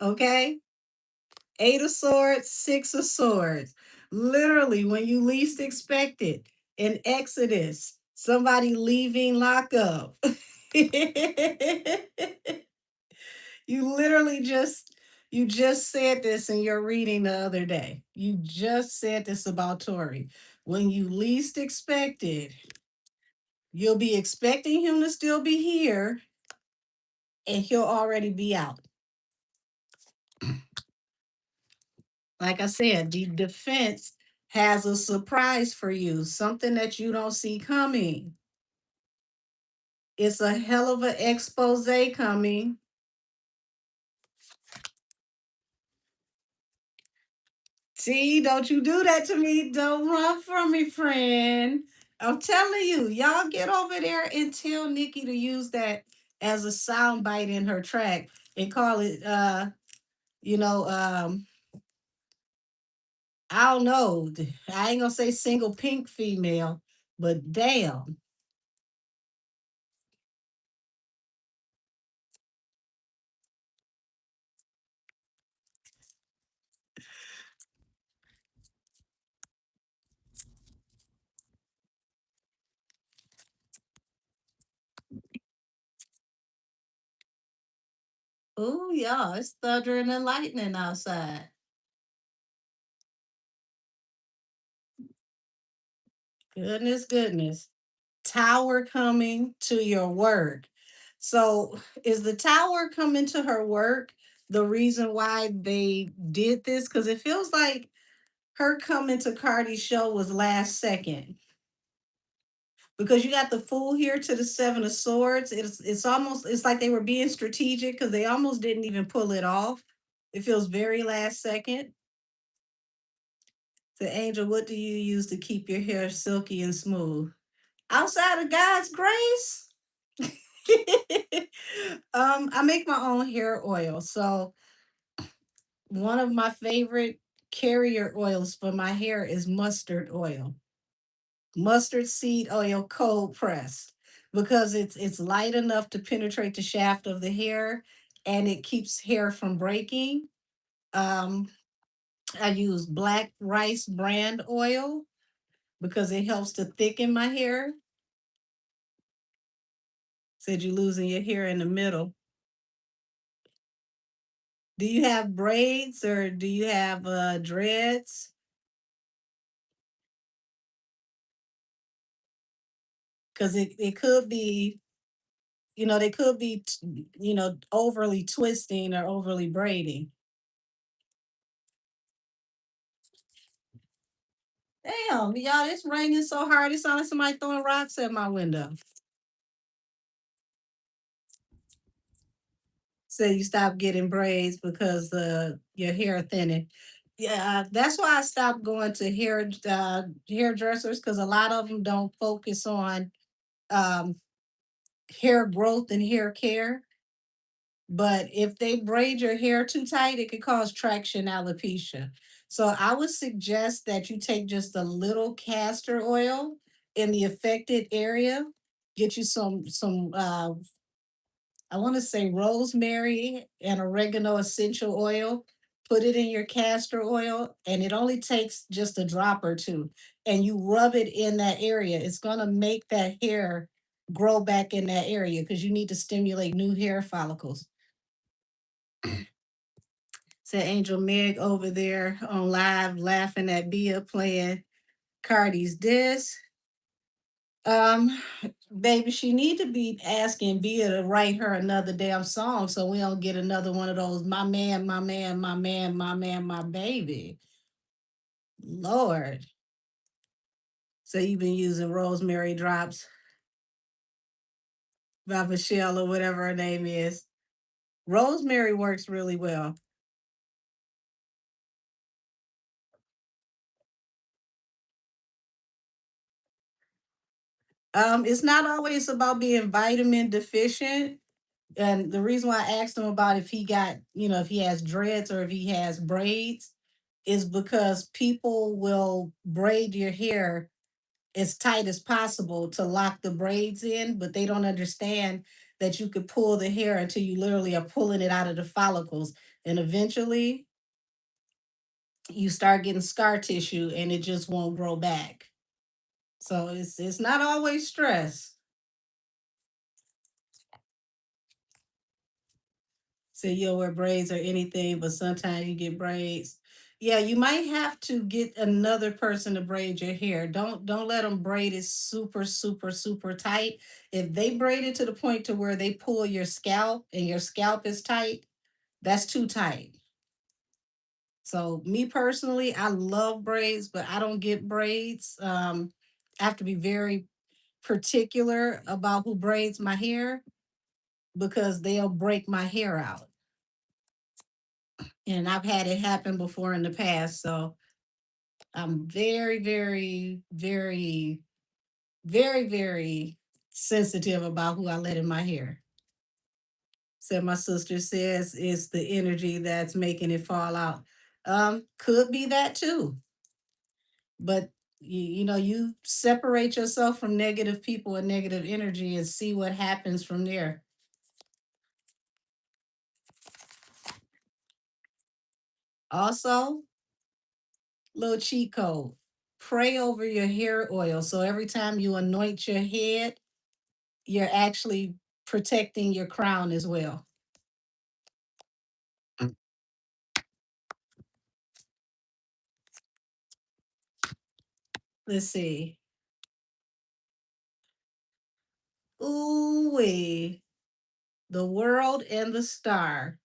S1: Okay? Eight of Swords, Six of Swords. Literally, when you least expect it, in Exodus, somebody leaving lockup. You literally you just said this in your reading the other day. You just said this about Tori. When you least expect it, you'll be expecting him to still be here and he'll already be out. Like I said, the defense has a surprise for you, something that you don't see coming. It's a hell of an expose coming. See, don't you do that to me. Don't run from me, friend. I'm telling you, y'all get over there and tell Nikki to use that as a sound bite in her track and call it you know, I don't know. I ain't gonna say single pink female, but damn. Oh yeah, it's thundering and lightning outside. Goodness, goodness. Tower coming to your work. So, is the tower coming to her work the reason why they did this? Because it feels like her coming to Cardi's show was last second. Because you got the fool here to the Seven of Swords. It's almost it's like they were being strategic because they almost didn't even pull it off. It feels very last second. The angel, what do you use to keep your hair silky and smooth? Outside of God's grace, I make my own hair oil. So one of my favorite carrier oils for my hair is mustard oil. Mustard seed oil cold pressed because it's light enough to penetrate the shaft of the hair and it keeps hair from breaking. Um, I use black rice brand oil because it helps to thicken my hair. Said you're losing your hair in the middle. Do you have braids or do you have dreads? Because it could be, they could be, overly twisting or overly braiding. Damn, y'all, it's raining so hard. It sounds like somebody throwing rocks at my window. So you stop getting braids because your hair thinning. Yeah, that's why I stopped going to hairdressers because a lot of them don't focus on um, hair growth and hair care. But if they braid your hair too tight, it could cause traction alopecia. So I would suggest that you take just a little castor oil in the affected area. Get you some I want to say rosemary and oregano essential oil. Put it in your castor oil, and it only takes just a drop or two. And you rub it in that area. It's gonna make that hair grow back in that area because you need to stimulate new hair follicles. Said Angel Meg over there on live laughing at Bia playing Cardi's disc. Um, baby, she need to be asking Bia to write her another damn song so we don't get another one of those my man, my man, my man, my man, my baby. Lord. So you've been using rosemary drops by Michelle or whatever her name is. Rosemary works really well. It's not always about being vitamin deficient. And the reason why I asked him about if he got, if he has dreads or if he has braids is because people will braid your hair as tight as possible to lock the braids in, but they don't understand that you could pull the hair until you literally are pulling it out of the follicles. And eventually you start getting scar tissue and it just won't grow back. So it's not always stress. So you'll wear braids or anything, but sometimes you get braids. Yeah, you might have to get another person to braid your hair. Don't let them braid it super super super tight. If they braid it to the point to where they pull your scalp and your scalp is tight, that's too tight. So me personally, I love braids, but I don't get braids. I have to be very particular about who braids my hair because they'll break my hair out. And I've had it happen before in the past. So I'm very, very, very, very, very sensitive about who I let in my hair. So my sister says it's the energy that's making it fall out. Could be that too. But you separate yourself from negative people and negative energy and see what happens from there. Also, little cheat code. Pray over your hair oil. So every time you anoint your head, you're actually protecting your crown as well. Let's see. Ooh wee. The world and the star.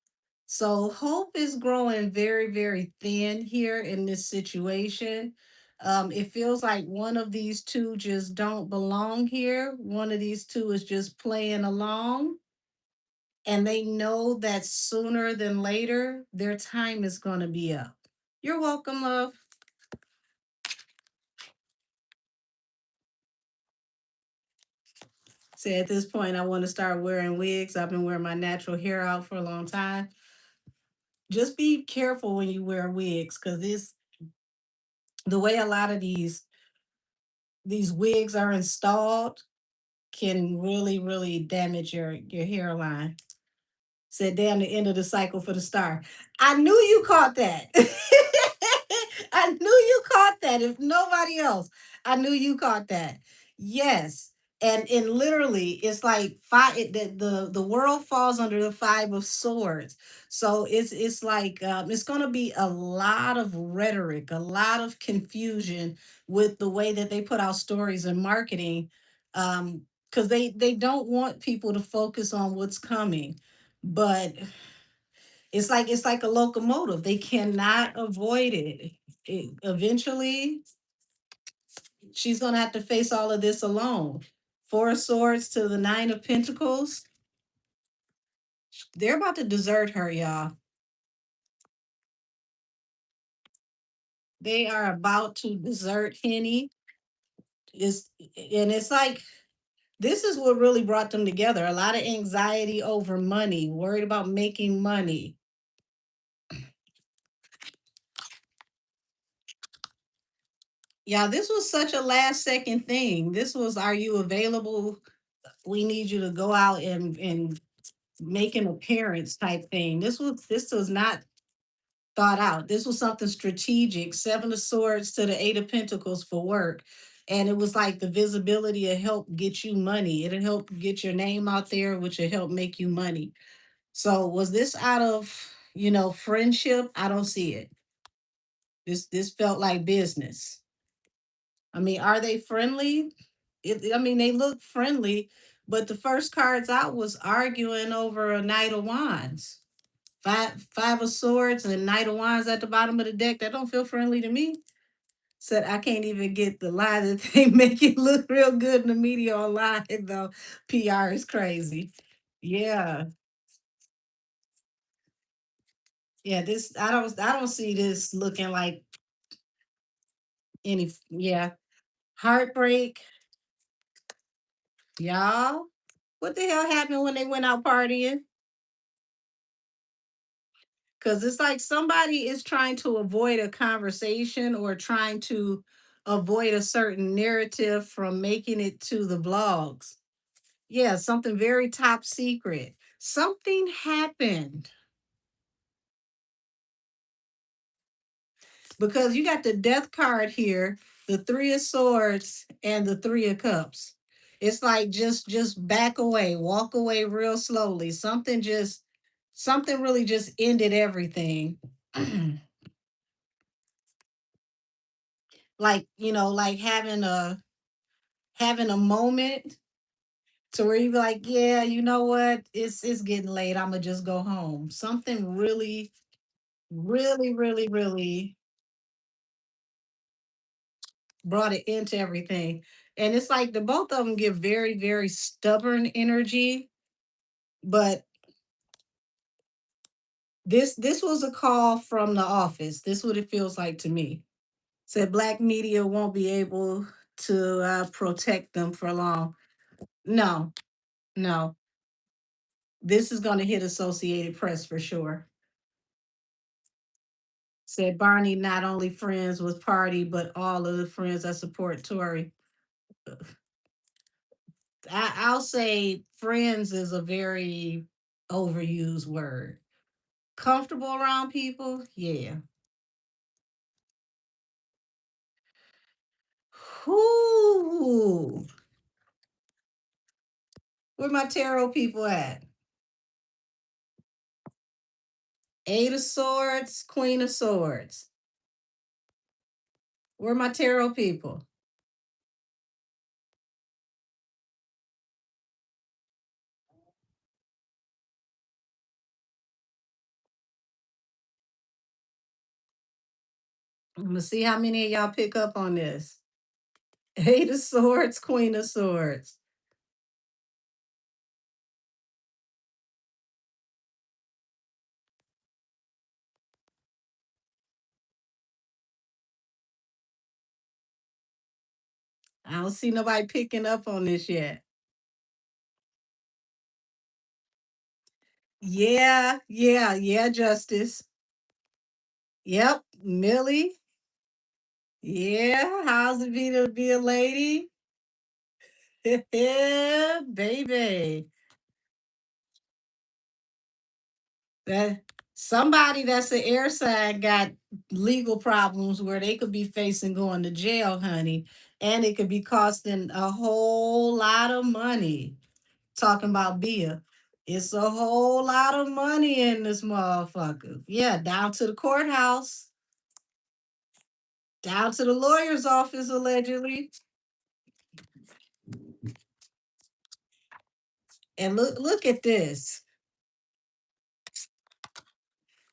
S1: So hope is growing very, very thin here in this situation. It feels like one of these two just don't belong here. One of these two is just playing along. And they know that sooner than later, their time is going to be up. You're welcome, love. Say at this point, I want to start wearing wigs. I've been wearing my natural hair out for a long time. Just be careful when you wear wigs because this the way a lot of these wigs are installed can really, really damage your hairline. Said damn the end of the cycle for the star. I knew you caught that. I knew you caught that. If nobody else, I knew you caught that. Yes. And literally it's like five the world falls under the five of swords. So it's like it's gonna be a lot of rhetoric, a lot of confusion with the way that they put out stories and marketing. Because they don't want people to focus on what's coming, but it's like a locomotive. They cannot avoid it. Eventually, she's gonna have to face all of this alone. Four of Swords to the Nine of Pentacles. They're about to desert her, y'all. They are about to desert Henny. It's like this is what really brought them together. A lot of anxiety over money, worried about making money. Yeah, this was such a last second thing. This was, are you available? We need you to go out and make an appearance type thing. This was not thought out. This was something strategic. Seven of Swords to the Eight of Pentacles for work. And it was like the visibility will help get you money. It'll help get your name out there, which will help make you money. So was this out of, friendship? I don't see it. This felt like business. I mean, are they friendly? They look friendly, but the first cards out was arguing over a Knight of Wands. Five of Swords and Knight of Wands at the bottom of the deck. That don't feel friendly to me. Said I can't even get the lie that they make it look real good in the media online though. PR is crazy. Yeah. Yeah, this I don't see this looking like any, yeah. Heartbreak, y'all. What the hell happened when they went out partying? Because it's like somebody is trying to avoid a conversation or trying to avoid a certain narrative from making it to the blogs. Yeah, something very top secret. Something happened. because you got the death card here, the three of swords and the three of cups. It's like just back away, walk away real slowly. Something really just ended everything. Like, like having a moment to where you be like, yeah, you know what? It's getting late. I'ma just go home. Something really, really, really, really brought it into everything. And it's like the both of them give very, very stubborn energy. But this was a call from the office. This what it feels like to me. Said black media won't be able to protect them for long. No, no. This is going to hit Associated Press for sure. Said Barney not only friends with Party, but all of the friends that support Tory. I'll say friends is a very overused word. Comfortable around people, yeah. Whoo, where my tarot people at? Eight of Swords, Queen of Swords. Where my tarot people? I'm gonna see how many of y'all pick up on this. Eight of Swords, Queen of Swords. I don't see nobody picking up on this yet. Yeah, yeah, yeah, Justice. Yep, Millie. Yeah, how's it be to be a lady? Yeah, baby. That somebody that's an air sign got legal problems where they could be facing going to jail, honey, and it could be costing a whole lot of money. Talking about beer. It's a whole lot of money in this motherfucker. Yeah, down to the courthouse, down to the lawyer's office, allegedly. And look at this.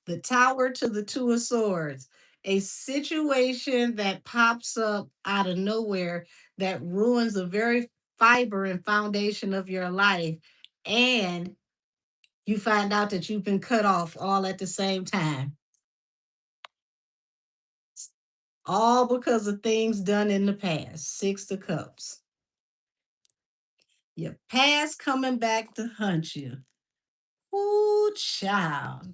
S1: The Tower to the Two of Swords. A situation that pops up out of nowhere that ruins the very fiber and foundation of your life. And you find out that you've been cut off all at the same time. All because of things done in the past. Six of Cups. Your past coming back to hunt you. Ooh, child.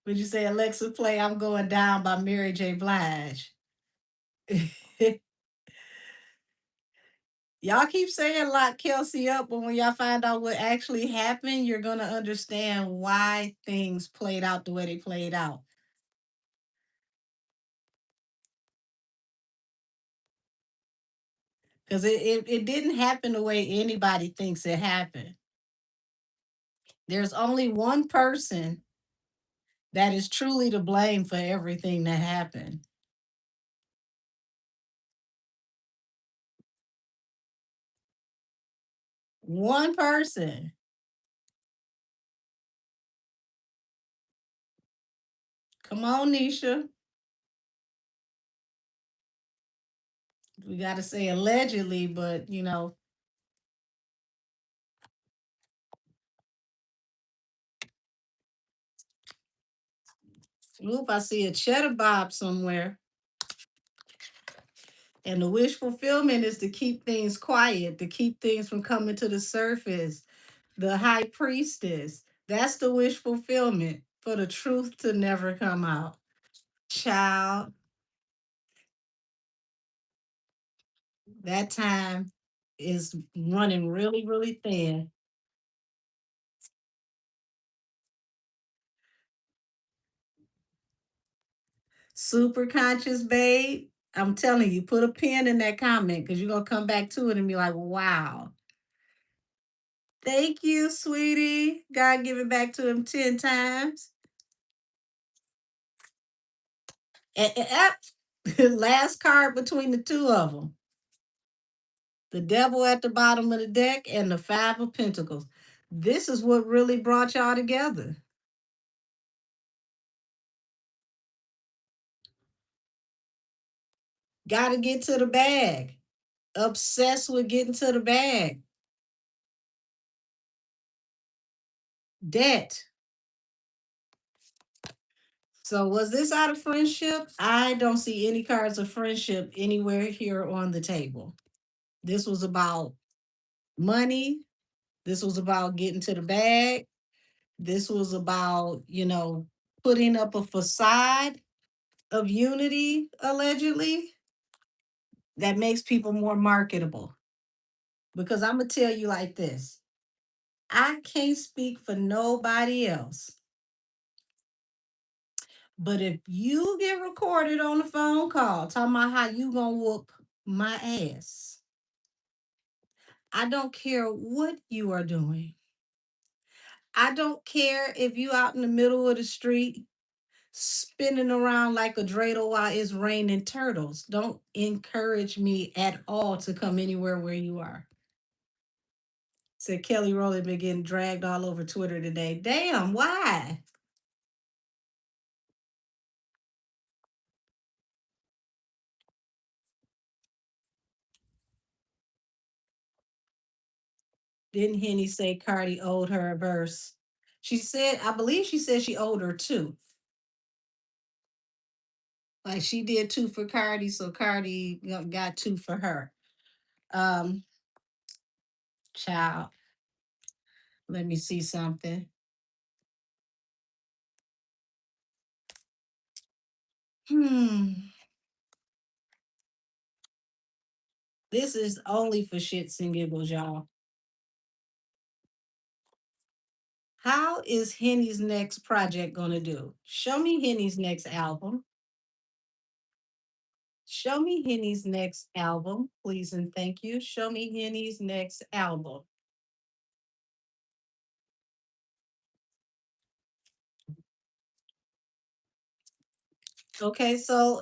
S1: Would you say Alexa play I'm Going Down by Mary J. Blige? Y'all keep saying lock Kelsey up, but when y'all find out what actually happened, you're gonna understand why things played out the way they played out. Because it didn't happen the way anybody thinks it happened. There's only one person that is truly to blame for everything that happened. One person. Come on, Nisha. We got to say allegedly, but oop, I see a cheddar bob somewhere. And the wish fulfillment is to keep things quiet, to keep things from coming to the surface. The high priestess, that's the wish fulfillment for the truth to never come out. Child, that time is running really, really thin. Super conscious, babe. I'm telling you, put a pin in that comment because you're gonna come back to it and be like, wow. Thank you, sweetie. God give it back to him 10 times. Last card between the two of them. The devil at the bottom of the deck and the 5 of Pentacles. This is what really brought y'all together. Got to get to the bag. Obsessed with getting to the bag. Debt. So was this out of friendship? I don't see any cards of friendship anywhere here on the table. This was about money. This was about getting to the bag. This was about, putting up a facade of unity, allegedly, that makes people more marketable. Because I'm going to tell you like this, I can't speak for nobody else. But if you get recorded on a phone call talking about how you gonna whoop my ass, I don't care what you are doing. I don't care if you out in the middle of the street spinning around like a dreidel while it's raining turtles. Don't encourage me at all to come anywhere where you are. Said Kelly Rowland been getting dragged all over Twitter today. Damn, why? Didn't Henny say Cardi owed her a verse? She said, I believe she said she owed her two. Like she did two for Cardi, so Cardi got two for her. Um, Child, let me see something. Hmm. This is only for shits and giggles, y'all. How is Henny's next project gonna do? Show me Henny's next album. Show me Henny's next album, please and thank you. Show me Henny's next album. Okay, so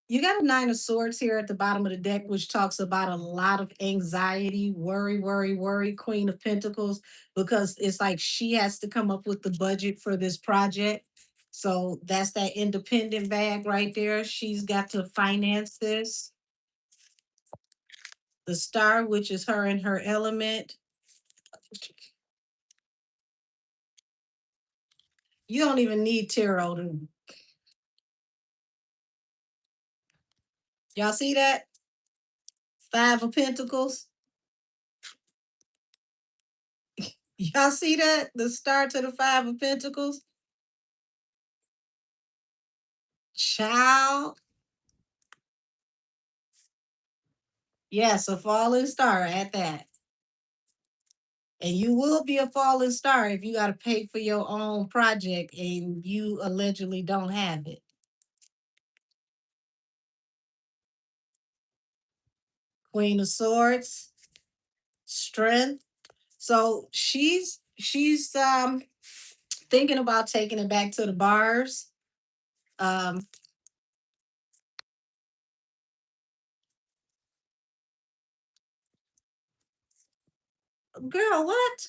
S1: you got a 9 of Swords here at the bottom of the deck, which talks about a lot of anxiety, worry, worry, worry, Queen of Pentacles, because it's like she has to come up with the budget for this project. So that's that independent bag right there. She's got to finance this. The Star, which is her and her element. You don't even need tarot to. Y'all see that? 5 of Pentacles. Y'all see that? The Star to the 5 of Pentacles. Child. Yes, a falling star at that. And you will be a falling star if you got to pay for your own project and you allegedly don't have it. Queen of Swords, strength. So she's thinking about taking it back to the bars. Um Girl, what?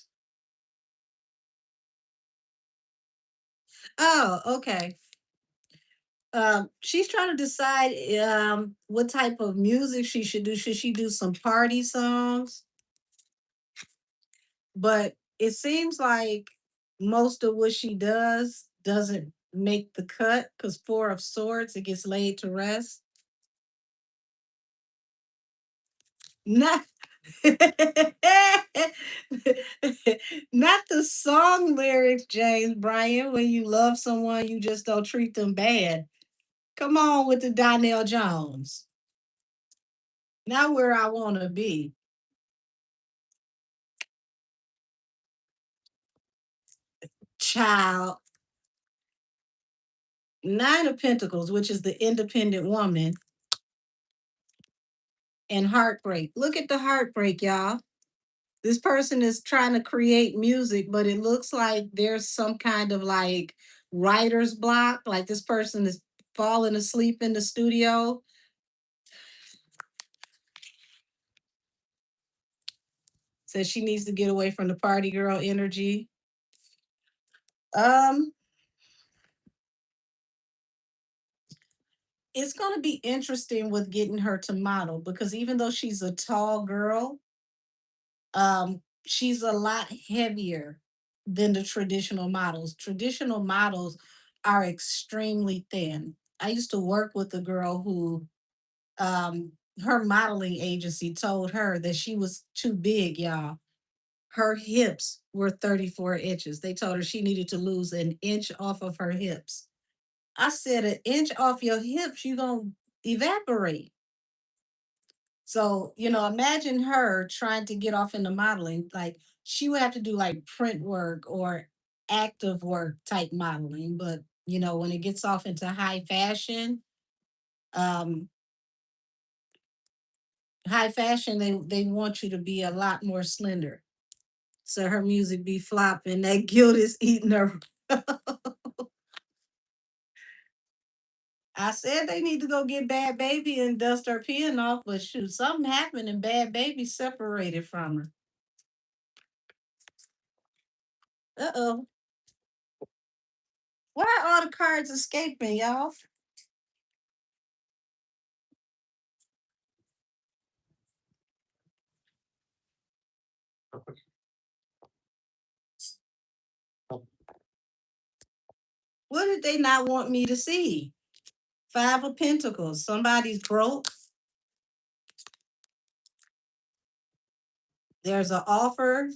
S1: Oh, okay. She's trying to decide what type of music she should do. Should she do some party songs? But it seems like most of what she does doesn't make the cut because 4 of Swords, it gets laid to rest. Not not the song lyrics, James Bryan. When you love someone, you just don't treat them bad. Come on with the Donnell Jones. Not where I want to be. Child. Nine of Pentacles, which is the independent woman, and heartbreak. Look at the heartbreak, y'all. This person is trying to create music, but it looks like there's some kind of like writer's block. Like this person is falling asleep in the studio. Says she needs to get away from the party girl energy. Um, it's going to be interesting with getting her to model because even though she's a tall girl, she's a lot heavier than the traditional models. Traditional models are extremely thin. I used to work with a girl who um her modeling agency told her that she was too big, y'all. Her hips were 34 inches. They told her she needed to lose an inch off of her hips. I said, an inch off your hips, you're going to evaporate. So, imagine her trying to get off into modeling. Like, she would have to do like print work or active work type modeling. But, when it gets off into um, high fashion, they want you to be a lot more slender. So her music be flopping. That guilt is eating her. I said they need to go get Bad Baby and dust her pen off, but shoot, something happened and Bad Baby separated from her. Uh-oh. Why are all the cards escaping, y'all? What did they not want me to see? Five of Pentacles. Somebody's broke. There's an offer,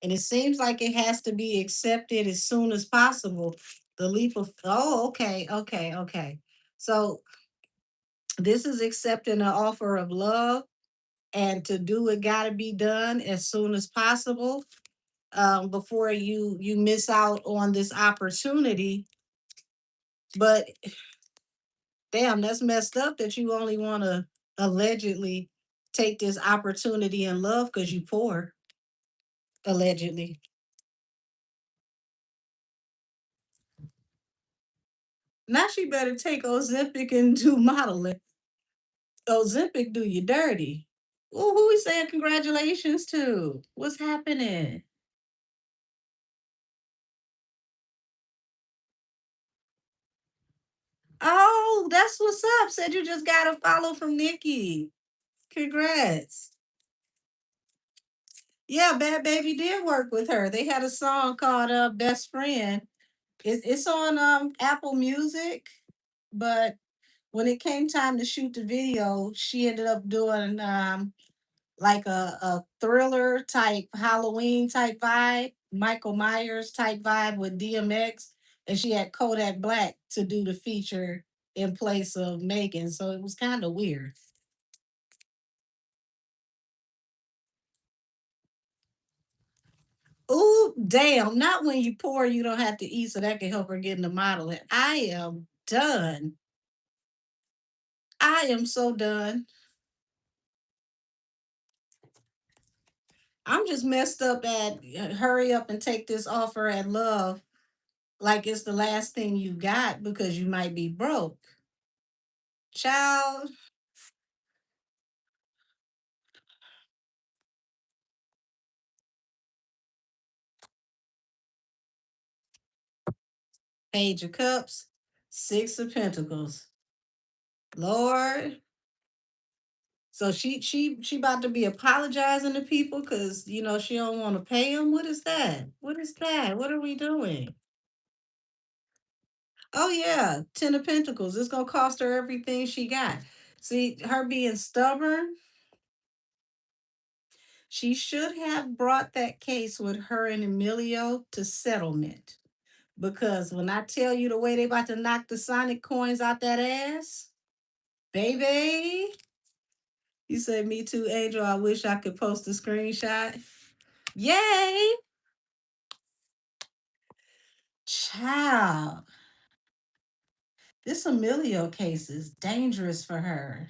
S1: and it seems like it has to be accepted as soon as possible. The leap of, oh, okay, okay, okay. So this is accepting an offer of love, and to do it got to be done as soon as possible, before you miss out on this opportunity. But damn, that's messed up that you only want to allegedly take this opportunity in love because you poor, allegedly. Now she better take Ozempic and do modeling. Ozempic do you dirty. Ooh, who we saying congratulations to? What's happening? Oh, that's what's up. Said you just got a follow from Nikki. Congrats. Yeah, Bad Baby did work with her. They had a song called Best Friend. It's on Apple Music, but when it came time to shoot the video, she ended up doing like a thriller type Halloween type vibe, Michael Myers type vibe with DMX, and she had Kodak Black to do the feature in place of Megan. So it was kind of weird. Ooh, damn. Not when you poor, you don't have to eat, so that can help her get into modeling. I am done. I am so done. I'm just messed up at hurry up and take this offer at love like it's the last thing you got because you might be broke. Child, Page of Cups, Six of Pentacles. Lord. So she about to be apologizing to people because she don't want to pay them. What is that? What is that? What are we doing? Oh yeah, Ten of Pentacles. It's gonna cost her everything she got. See, her being stubborn, she should have brought that case with her and Emilio to settlement. Because when I tell you the way they about to knock the Sonic coins out that ass, baby. You say me too, Angel. I wish I could post a screenshot. Yay! Child. This Emilio case is dangerous for her.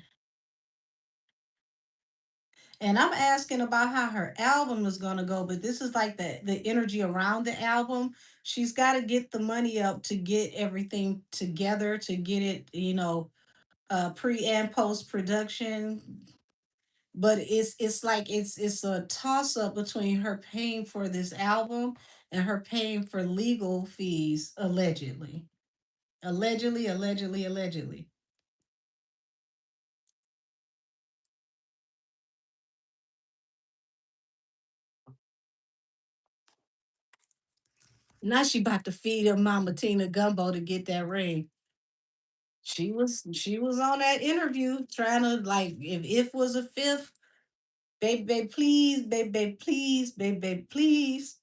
S1: And I'm asking about how her album is going to go, but this is like the energy around the album. She's got to get the money up to get everything together, to get it, pre and post production. But it's like it's a toss up between her paying for this album and her paying for legal fees, allegedly. Allegedly, allegedly, allegedly. Now she about to feed her mama Tina Gumbo to get that ring. She was on that interview trying to, like, if was a fifth, baby, baby, please, baby, baby, please, baby, baby, please.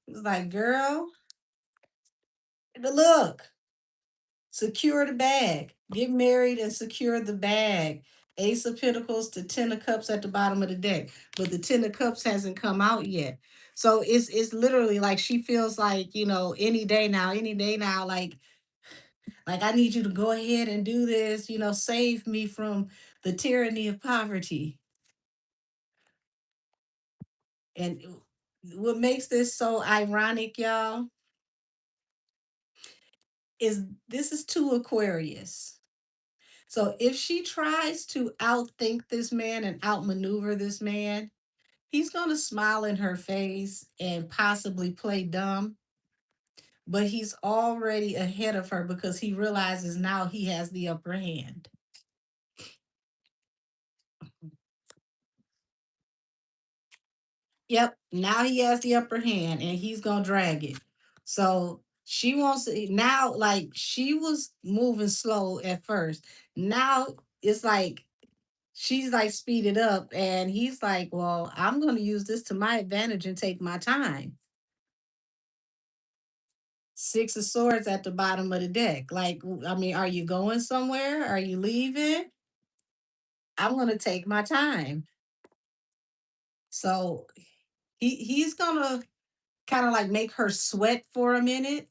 S1: It's like, girl, look, secure the bag. Get married and secure the bag. Ace of Pentacles to Ten of Cups at the bottom of the deck, but the Ten of Cups hasn't come out yet. So it's literally like she feels like, any day now, like I need you to go ahead and do this, save me from the tyranny of poverty. And what makes this so ironic, y'all, is this is two Aquarius. So if she tries to outthink this man and outmaneuver this man, he's going to smile in her face and possibly play dumb, but he's already ahead of her because he realizes now he has the upper hand. Yep, now he has the upper hand and he's going to drag it. So she wants to now, like, she was moving slow at first. Now it's like she's like speeded up and he's like, well, I'm going to use this to my advantage and take my time. Six of Swords at the bottom of the deck. Like, I mean, are you going somewhere? Are you leaving? I'm going to take my time. So he's going to kind of like make her sweat for a minute.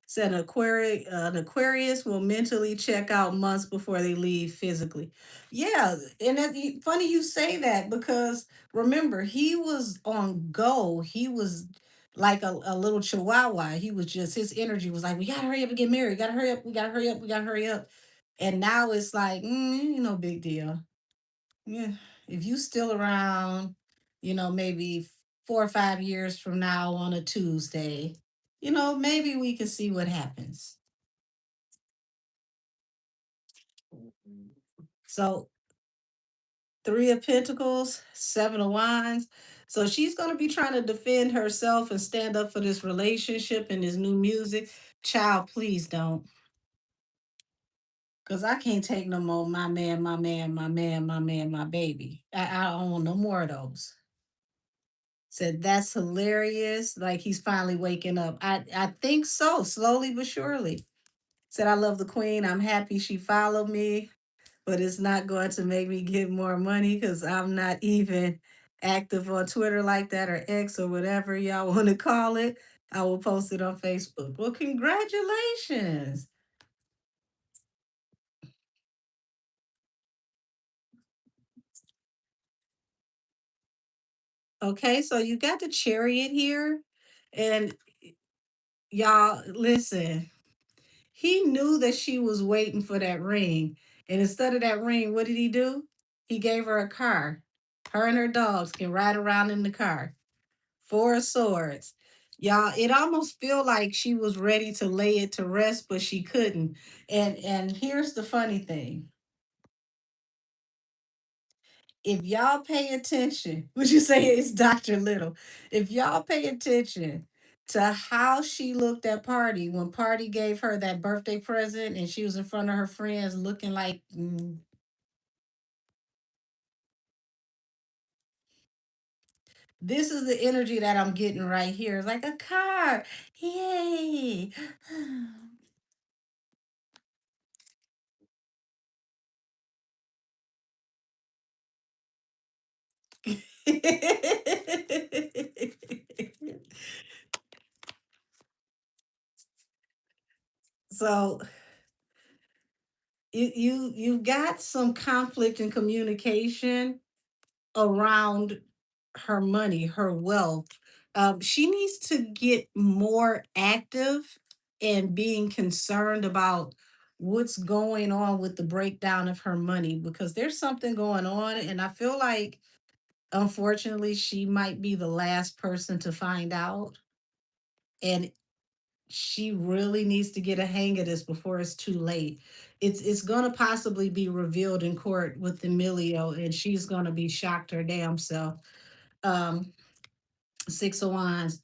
S1: Said an Aquarius will mentally check out months before they leave physically. Yeah, and funny you say that because remember he was on go. He was like a little chihuahua. He was just his energy was like, we gotta hurry up and get married. We gotta hurry up. We gotta hurry up. We gotta hurry up. And now it's like, no big deal. Yeah, if you still around, maybe 4 or 5 years from now on a Tuesday, maybe we can see what happens. So, Three of Pentacles, Seven of Wands. So she's going to be trying to defend herself and stand up for this relationship and this new music. Child, please don't. Because I can't take no more my man, my man, my man, my man, my baby. I don't want no more of those. Said that's hilarious. Like he's finally waking up. I think so, slowly but surely. Said I love the queen. I'm happy she followed me, but it's not going to make me get more money because I'm not even active on Twitter like that or X or whatever y'all want to call it. I will post it on Facebook. Well, congratulations. Okay, so you got the chariot here. And y'all, listen, he knew that she was waiting for that ring. And instead of that ring, what did he do? He gave her a car. Her and her dogs can ride around in the car. Four of Swords. Y'all, it almost feel like she was ready to lay it to rest, but she couldn't. And here's the funny thing. If y'all pay attention, would you say it's Dr. Little? If y'all pay attention to how she looked at Party when Party gave her that birthday present and she was in front of her friends looking like, this is the energy that I'm getting right here. It's like a car. Yay. So you've got some conflict in communication around her money, her wealth. She needs to get more active and being concerned about what's going on with the breakdown of her money because there's something going on. And I feel like, unfortunately, she might be the last person to find out. And she really needs to get a hang of this before it's too late. It's gonna possibly be revealed in court with Emilio, and she's gonna be shocked her damn self. Um, Six of Wands.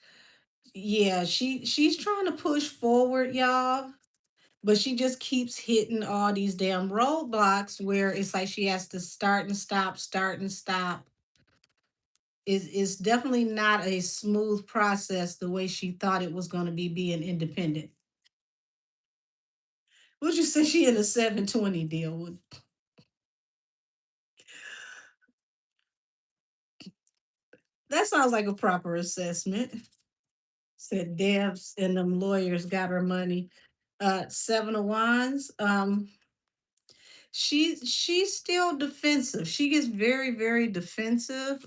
S1: Yeah, she's trying to push forward, y'all, but she just keeps hitting all these damn roadblocks where it's like she has to start and stop, start and stop. It's definitely not a smooth process the way she thought it was going to be being independent. Would you say she in a 720 deal? That sounds like a proper assessment. Said Debs and them lawyers got her money. Seven of Wands. She's still defensive. She gets very, very defensive.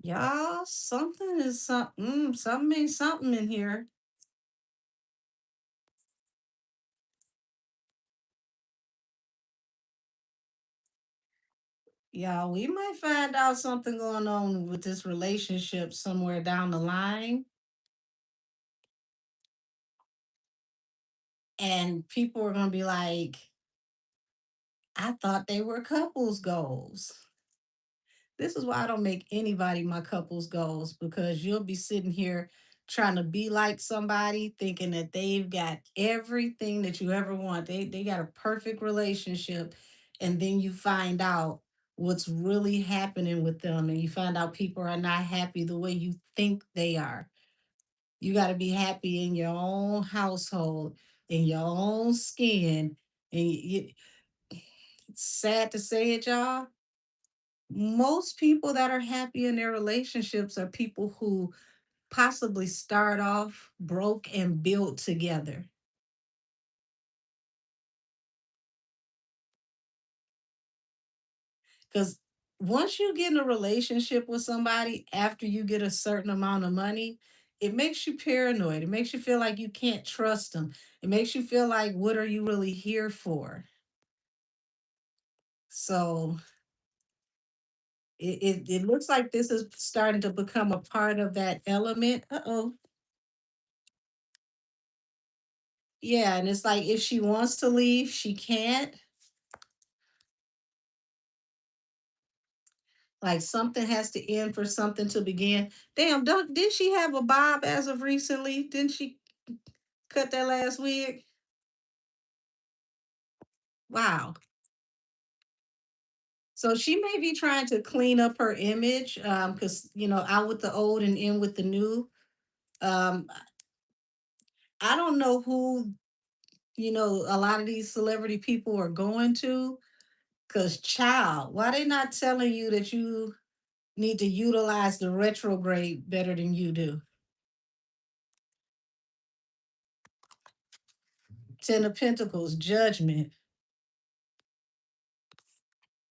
S1: Y'all, something is something. Something ain't something in here. Y'all, we might find out something going on with this relationship somewhere down the line. And people are gonna be like, I thought they were couples goals. This is why I don't make anybody my couples goals because you'll be sitting here trying to be like somebody thinking that they've got everything that you ever want. They got a perfect relationship and then you find out what's really happening with them and you find out people are not happy the way you think they are. You got to be happy in your own household, in your own skin. And it's sad to say it, y'all, most people that are happy in their relationships are people who possibly start off broke and build together. Because once you get in a relationship with somebody after you get a certain amount of money, it makes you paranoid. It makes you feel like you can't trust them. It makes you feel like, what are you really here for? So it looks like this is starting to become a part of that element. Uh oh. Yeah. And it's like if she wants to leave, she can't. Like something has to end for something to begin. Damn, don't did she have a bob as of recently? Didn't she cut that last wig? Wow. So she may be trying to clean up her image, because out with the old and in with the new. Um, I don't know who a lot of these celebrity people are going to, cause child, why they not telling you that you need to utilize the retrograde better than you do? Ten of Pentacles, Judgment.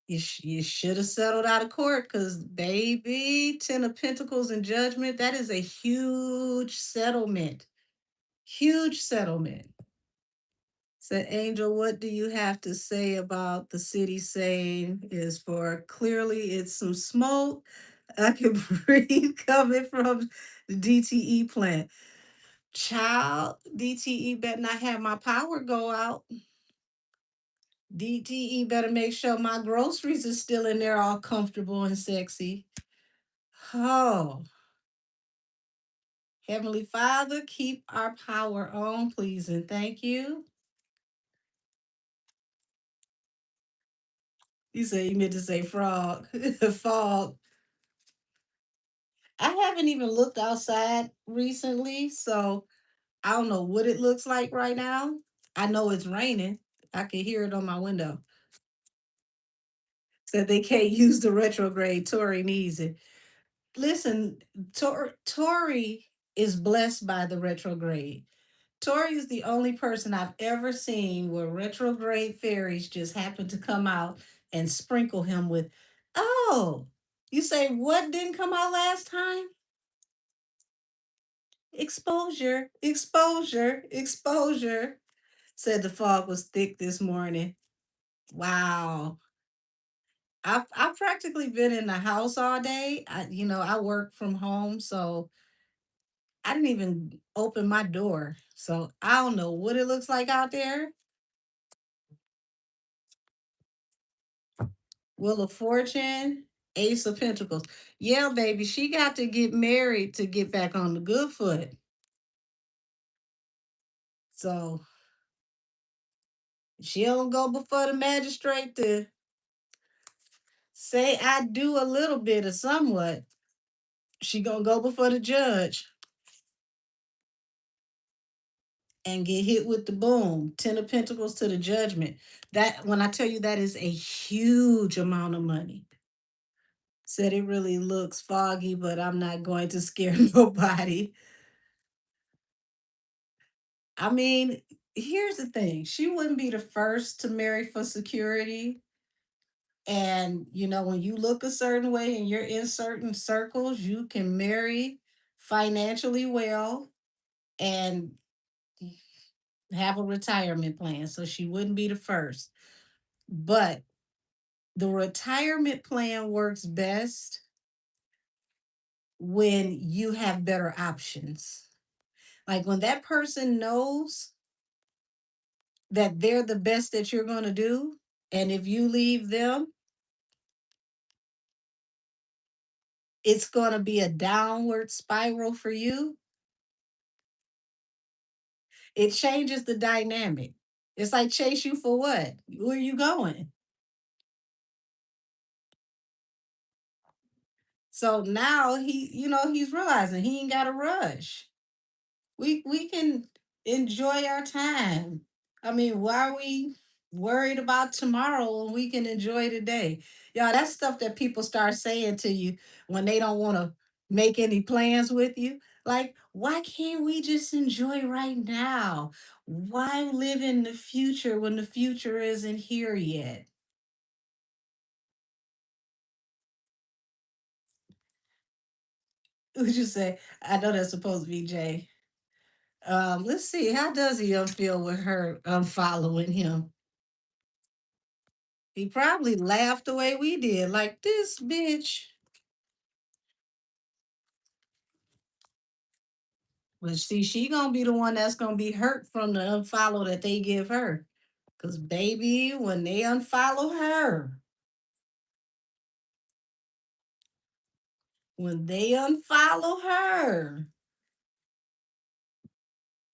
S1: You should have settled out of court because, baby, Ten of Pentacles and Judgment, that is a huge settlement. Huge settlement. So, Angel, what do you have to say about the city saying is for clearly it's some smoke I can breathe coming from the DTE plant? Child, DTE better not have my power go out. DTE better make sure my groceries are still in there all comfortable and sexy. Oh, Heavenly Father, keep our power on, please, and thank you. You say you meant to say frog, fog. I haven't even looked outside recently, so I don't know what it looks like right now. I know it's raining. I can hear it on my window. Said they can't use the retrograde. Tori needs it. Listen, Tori is blessed by the retrograde. Tori is the only person I've ever seen where retrograde fairies just happen to come out and sprinkle him with, oh, you say what didn't come out last time? Exposure, exposure, exposure. Said the fog was thick this morning. Wow. I've practically been in the house all day. I work from home, so I didn't even open my door. So I don't know what it looks like out there. Wheel of Fortune, Ace of Pentacles. Yeah, baby, she got to get married to get back on the good foot. So she'll go before the magistrate to say I do a little bit or somewhat. She gonna go before the judge and get hit with the boom. 10 of Pentacles to the judgment. That when I tell you that is a huge amount of money. Said it really looks foggy, but I'm not going to scare nobody. I mean, here's the thing. She wouldn't be the first to marry for security. And, when you look a certain way and you're in certain circles, you can marry financially well and have a retirement plan. So she wouldn't be the first. But the retirement plan works best when you have better options. Like when that person knows that they're the best that you're going to do. And if you leave them, it's going to be a downward spiral for you. It changes the dynamic. It's like chase you for what? Where are you going? So now he's realizing he ain't got to rush. We can enjoy our time. I mean, why are we worried about tomorrow when we can enjoy today? Y'all, that's stuff that people start saying to you when they don't want to make any plans with you. Like, why can't we just enjoy right now? Why live in the future when the future isn't here yet? Would you say? I know that's supposed to be Jay. Let's see. How does he feel with her unfollowing him? He probably laughed the way we did, like this bitch. But see, she gonna be the one that's gonna be hurt from the unfollow that they give her. Cause baby, when they unfollow her, when they unfollow her,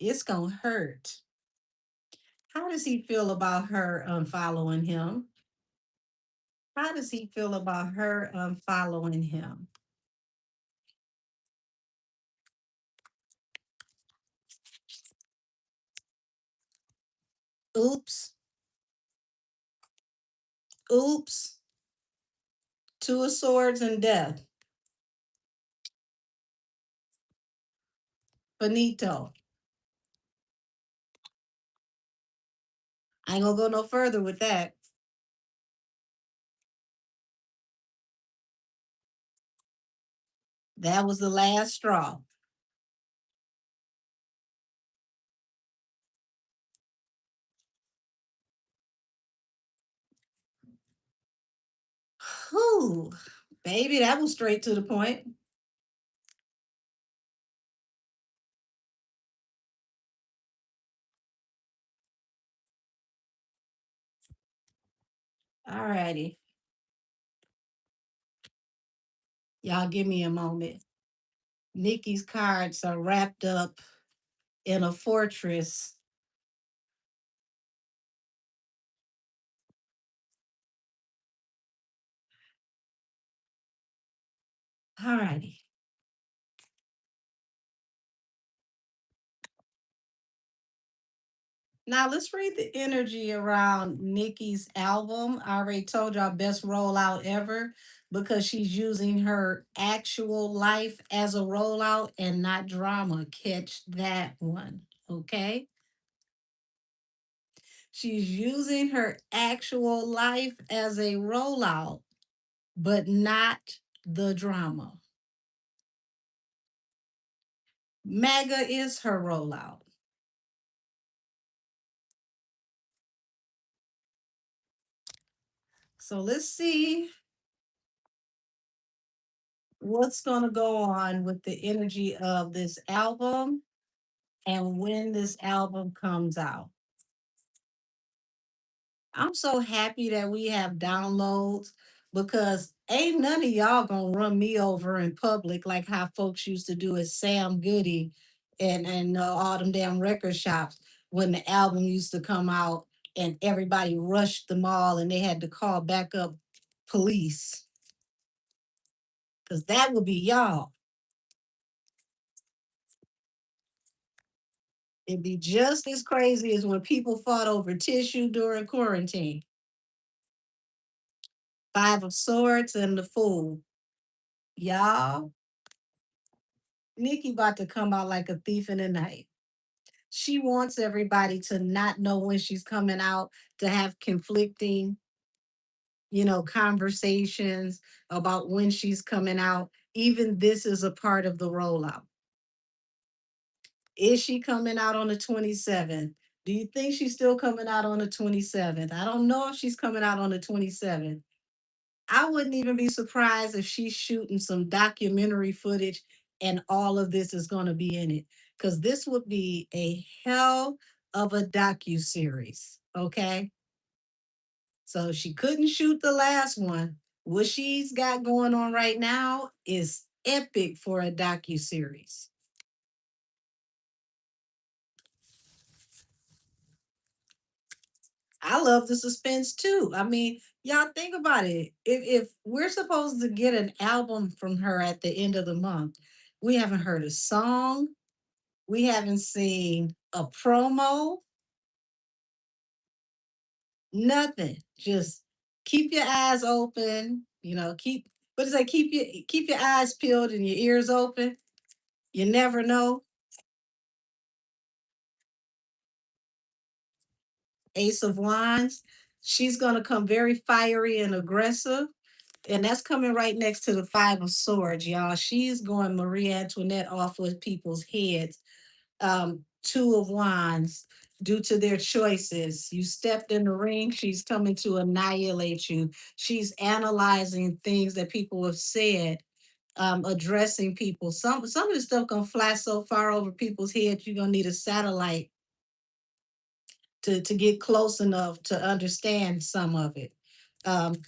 S1: it's gonna hurt. How does he feel about her unfollowing him? How does he feel about her unfollowing him? Oops, oops. Two of Swords and Death. Finito. I ain't gonna go no further with that. That was the last straw. Whew, baby, that was straight to the point. All righty. Y'all give me a moment. Nikki's cards are wrapped up in a fortress. All righty. Now let's read the energy around Nikki's album. I already told y'all best rollout ever because she's using her actual life as a rollout and not drama. Catch that one. Okay. She's using her actual life as a rollout, but not the drama. MAGA is her rollout. So let's see what's going to go on with the energy of this album and when this album comes out. I'm so happy that we have downloads because ain't none of y'all gonna run me over in public like how folks used to do at Sam Goody and all them damn record shops when the album used to come out and everybody rushed the mall and they had to call backup police because that would be y'all. It'd be just as crazy as when people fought over tissue during quarantine. Five of Swords and the Fool. Y'all, Nikki about to come out like a thief in the night. She wants everybody to not know when she's coming out, to have conflicting, conversations about when she's coming out. Even this is a part of the rollout. Is she coming out on the 27th? Do you think she's still coming out on the 27th? I don't know if she's coming out on the 27th. I wouldn't even be surprised if she's shooting some documentary footage and all of this is going to be in it because this would be a hell of a docu series. Okay, so she couldn't shoot the last one. What she's got going on right now is epic for a docu series. I love the suspense too. I mean, y'all think about it. If we're supposed to get an album from her at the end of the month, we haven't heard a song. We haven't seen a promo, nothing. Just keep your eyes open, keep what is that? Keep your eyes peeled and your ears open. You never know. Ace of Wands. She's gonna come very fiery and aggressive. And that's coming right next to the Five of Swords, y'all. She's going Marie Antoinette off with people's heads. Two of Wands, due to their choices. You stepped in the ring, she's coming to annihilate you. She's analyzing things that people have said, addressing people. Some of the stuff gonna fly so far over people's heads, you're gonna need a satellite to get close enough to understand some of it.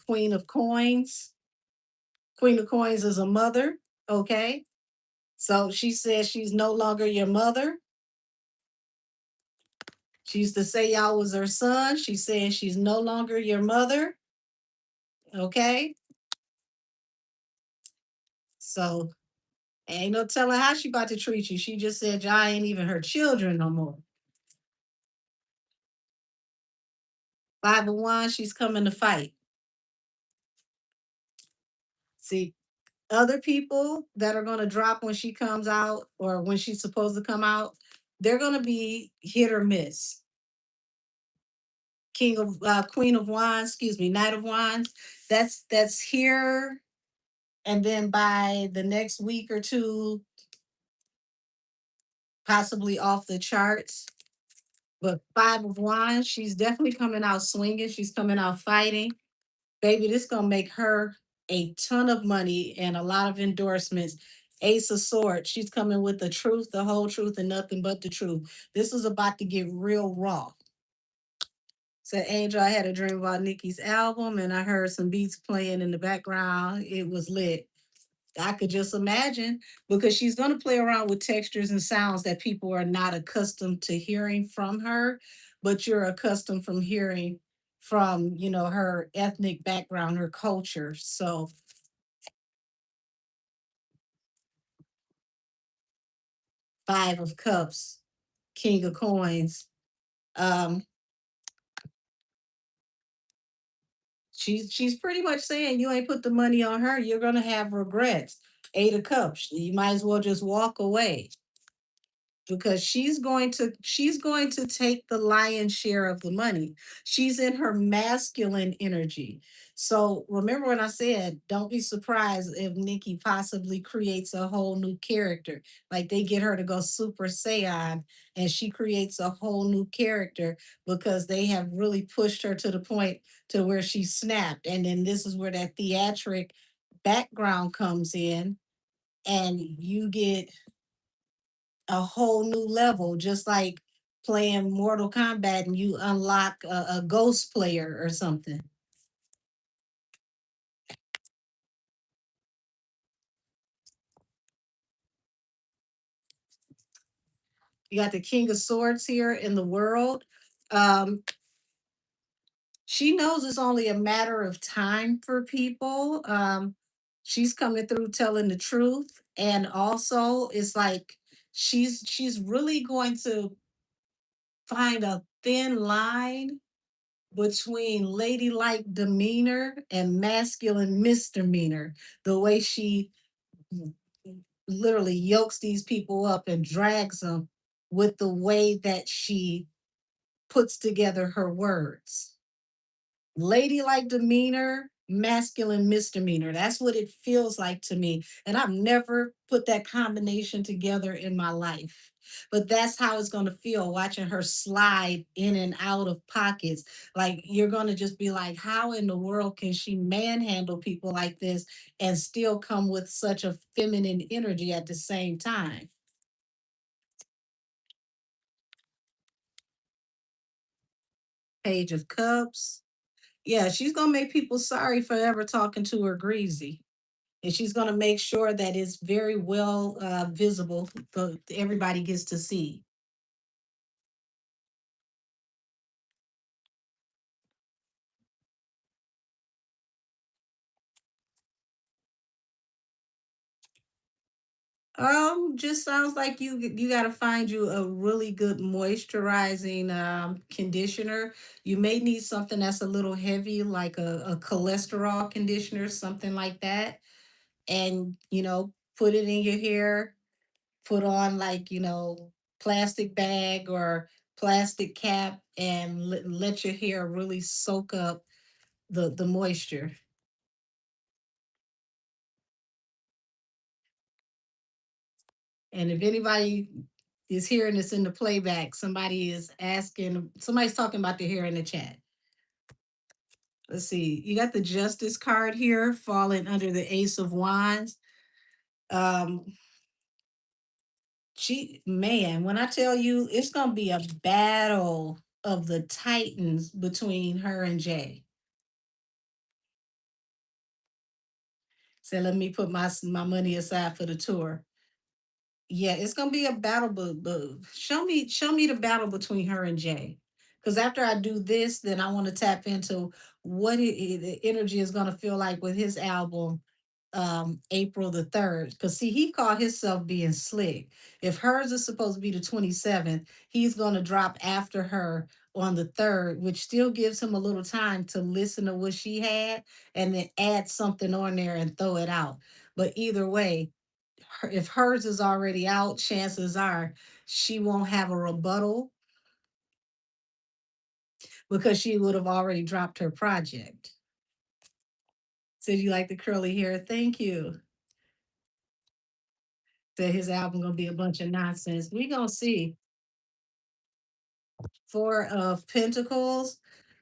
S1: Queen of Coins. Queen of Coins is a mother, okay? So she says she's no longer your mother. She used to say y'all was her son. She says she's no longer your mother. Okay. So ain't no telling how she about to treat you. She just said y'all ain't even her children no more. Five of Wands, she's coming to fight. See, other people that are going to drop when she comes out or when she's supposed to come out, they're going to be hit or miss. Queen of Wands, excuse me, Knight of Wands. That's here, and then by the next week or two, possibly off the charts. But Five of Wands, she's definitely coming out swinging. She's coming out fighting. Baby, this gonna make her a ton of money and a lot of endorsements. Ace of Swords, she's coming with the truth, the whole truth, and nothing but the truth. This is about to get real raw. Said Angel, I had a dream about Nikki's album and I heard some beats playing in the background. It was lit. I could just imagine because she's going to play around with textures and sounds that people are not accustomed to hearing from her, but you're accustomed from hearing from, her ethnic background, her culture. So, Five of Cups, King of Coins. Um, she's pretty much saying you ain't put the money on her, you're gonna have regrets. 8 of Cups. You might as well just walk away because she's going to take the lion's share of the money. She's in her masculine energy. So remember when I said don't be surprised if Nikki possibly creates a whole new character. Like they get her to go super Saiyan and she creates a whole new character because they have really pushed her to the point to where she snapped. And then this is where that theatric background comes in and you get a whole new level, just like playing Mortal Kombat and you unlock a ghost player or something. You got the King of Swords here in the world. Um, she knows it's only a matter of time for people. She's coming through telling the truth. And also it's like she's really going to find a thin line between ladylike demeanor and masculine misdemeanor. The way she literally yokes these people up and drags them with the way that she puts together her words. Ladylike demeanor, masculine misdemeanor. That's what it feels like to me. And I've never put that combination together in my life. But that's how it's going to feel watching her slide in and out of pockets. Like you're going to just be like, how in the world can she manhandle people like this and still come with such a feminine energy at the same time? Page of Cups. Yeah, she's going to make people sorry for ever talking to her greasy. And she's going to make sure that it's very well visible so everybody gets to see. Just sounds like you got to find you a really good moisturizing conditioner. You may need something that's a little heavy, like a cholesterol conditioner, something like that. And put it in your hair. Put on like plastic bag or plastic cap, and let your hair really soak up the moisture. And if anybody is hearing this in the playback, somebody's talking about the hair in the chat. Let's see. You got the Justice card here falling under the Ace of Wands. Um, man, when I tell you it's gonna be a battle of the Titans between her and Jay. So let me put my money aside for the tour. Yeah, it's gonna be a battle, but show me the battle between her and Jay. Because after I do this, then I want to tap into what the energy is gonna feel like with his album, April the 3rd. Because see, he called himself being slick. If hers is supposed to be the 27th, he's gonna drop after her on the 3rd, which still gives him a little time to listen to what she had and then add something on there and throw it out. But either way, if hers is already out, chances are she won't have a rebuttal because she would have already dropped her project. Said you like the curly hair. Thank you. Said his album gonna be a bunch of nonsense. We gonna see. 4 of Pentacles,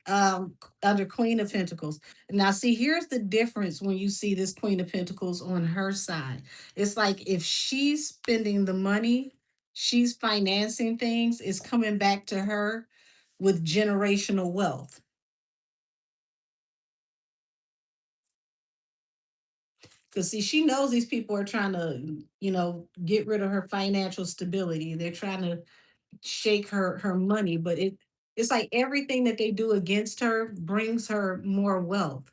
S1: under Queen of Pentacles. Now, see, here's the difference when you see this Queen of Pentacles on her side. It's like if she's spending the money, she's financing things, it's coming back to her with generational wealth. Because see, she knows these people are trying to, get rid of her financial stability. They're trying to shake her money, but it's like everything that they do against her brings her more wealth.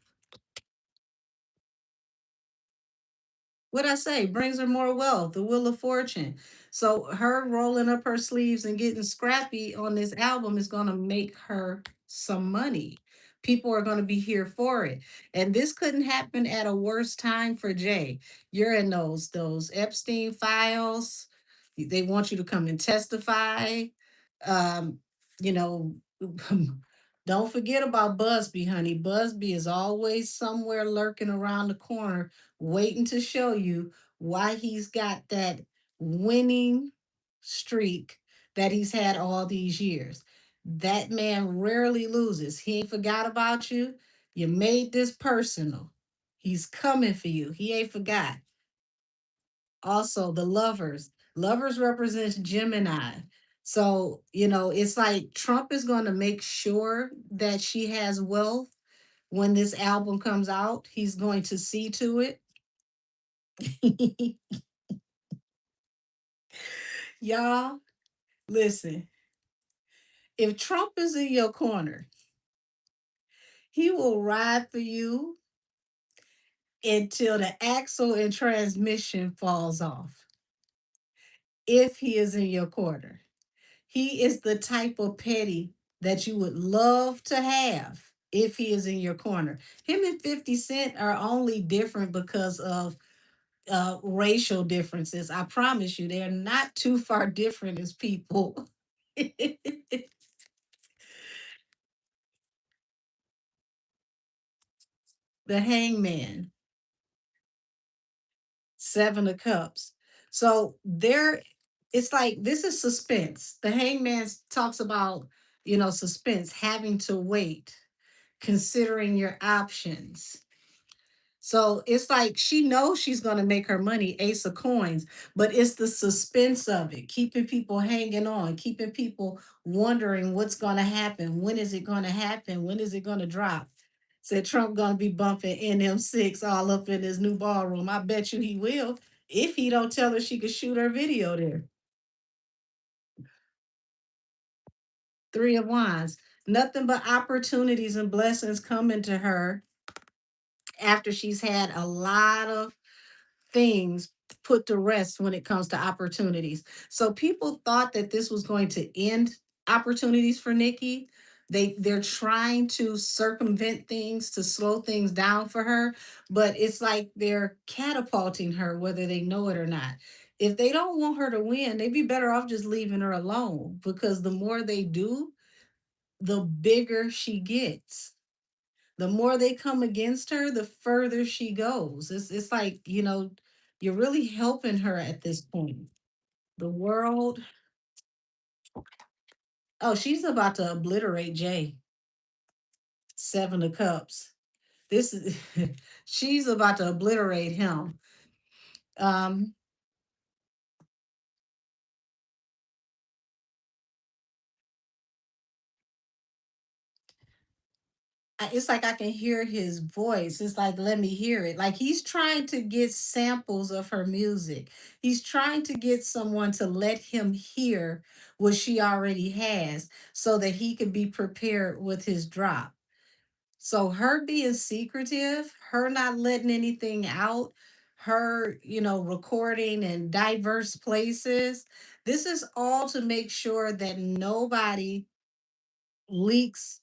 S1: What I say, brings her more wealth, the wheel of fortune. So her rolling up her sleeves and getting scrappy on this album is going to make her some money. People are going to be here for it. And this couldn't happen at a worse time for Jay. You're in those Epstein files. They want you to come and testify. Um, you know, don't forget about Busby, honey. Busby is always somewhere lurking around the corner waiting to show you why he's got that winning streak that he's had all these years. That man rarely loses. He ain't forgot about you. You made this personal. He's coming for you. He ain't forgot. Also, the lovers. Lovers represents Gemini. So, it's like Trump is going to make sure that she has wealth when this album comes out. He's going to see to it. Y'all, listen, if Trump is in your corner, he will ride for you until the axle and transmission falls off. If he is in your corner, he is the type of petty that you would love to have if he is in your corner. Him and 50 Cent are only different because of racial differences. I promise you, they're not too far different as people. The Hangman, Seven of Cups. So it's like this is suspense. The Hangman talks about, suspense, having to wait, considering your options. So it's like she knows she's going to make her money, Ace of Coins, but it's the suspense of it, keeping people hanging on, keeping people wondering what's going to happen. When is it going to happen? When is it going to drop? Said Trump going to be bumping NM6 all up in his new ballroom. I bet you he will if he don't tell her she could shoot her video there. Three of Wands. Nothing but opportunities and blessings coming to her after she's had a lot of things put to rest when it comes to opportunities. So people thought that this was going to end opportunities for Nikki. They're trying to circumvent things to slow things down for her, but it's like they're catapulting her whether they know it or not. If they don't want her to win, they'd be better off just leaving her alone because the more they do, the bigger she gets. The more they come against her, the further she goes. It's like, you're really helping her at this point. The world, oh, she's about to obliterate Jay. Seven of Cups. This is she's about to obliterate him. Um, it's like I can hear his voice. It's like, let me hear it. Like he's trying to get samples of her music. He's trying to get someone to let him hear what she already has so that he could be prepared with his drop. So her being secretive, her not letting anything out, her, recording in diverse places. This is all to make sure that nobody leaks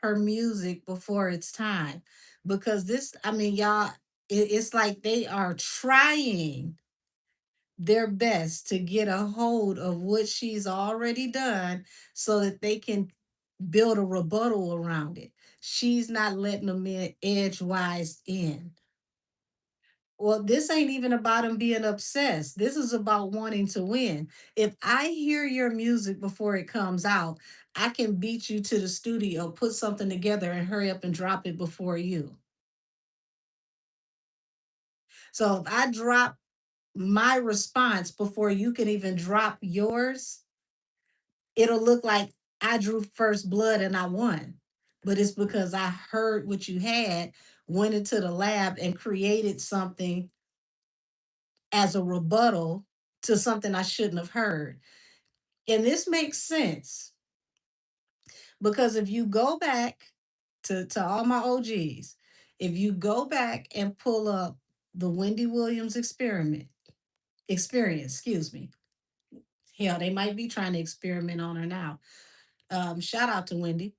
S1: her music before it's time because this, I mean, y'all, it's like they are trying their best to get a hold of what she's already done so that they can build a rebuttal around it. She's not letting them in edgewise in. Well, this ain't even about him being obsessed. This is about wanting to win. If I hear your music before it comes out, I can beat you to the studio, put something together, and hurry up and drop it before you. So if I drop my response before you can even drop yours, it'll look like I drew first blood and I won. But it's because I heard what you had, went into the lab and created something as a rebuttal to something I shouldn't have heard. And this makes sense because if you go back to all my OGs, if you go back and pull up The Wendy Williams experience, excuse me. Hell, they might be trying to experiment on her now. Shout out to Wendy.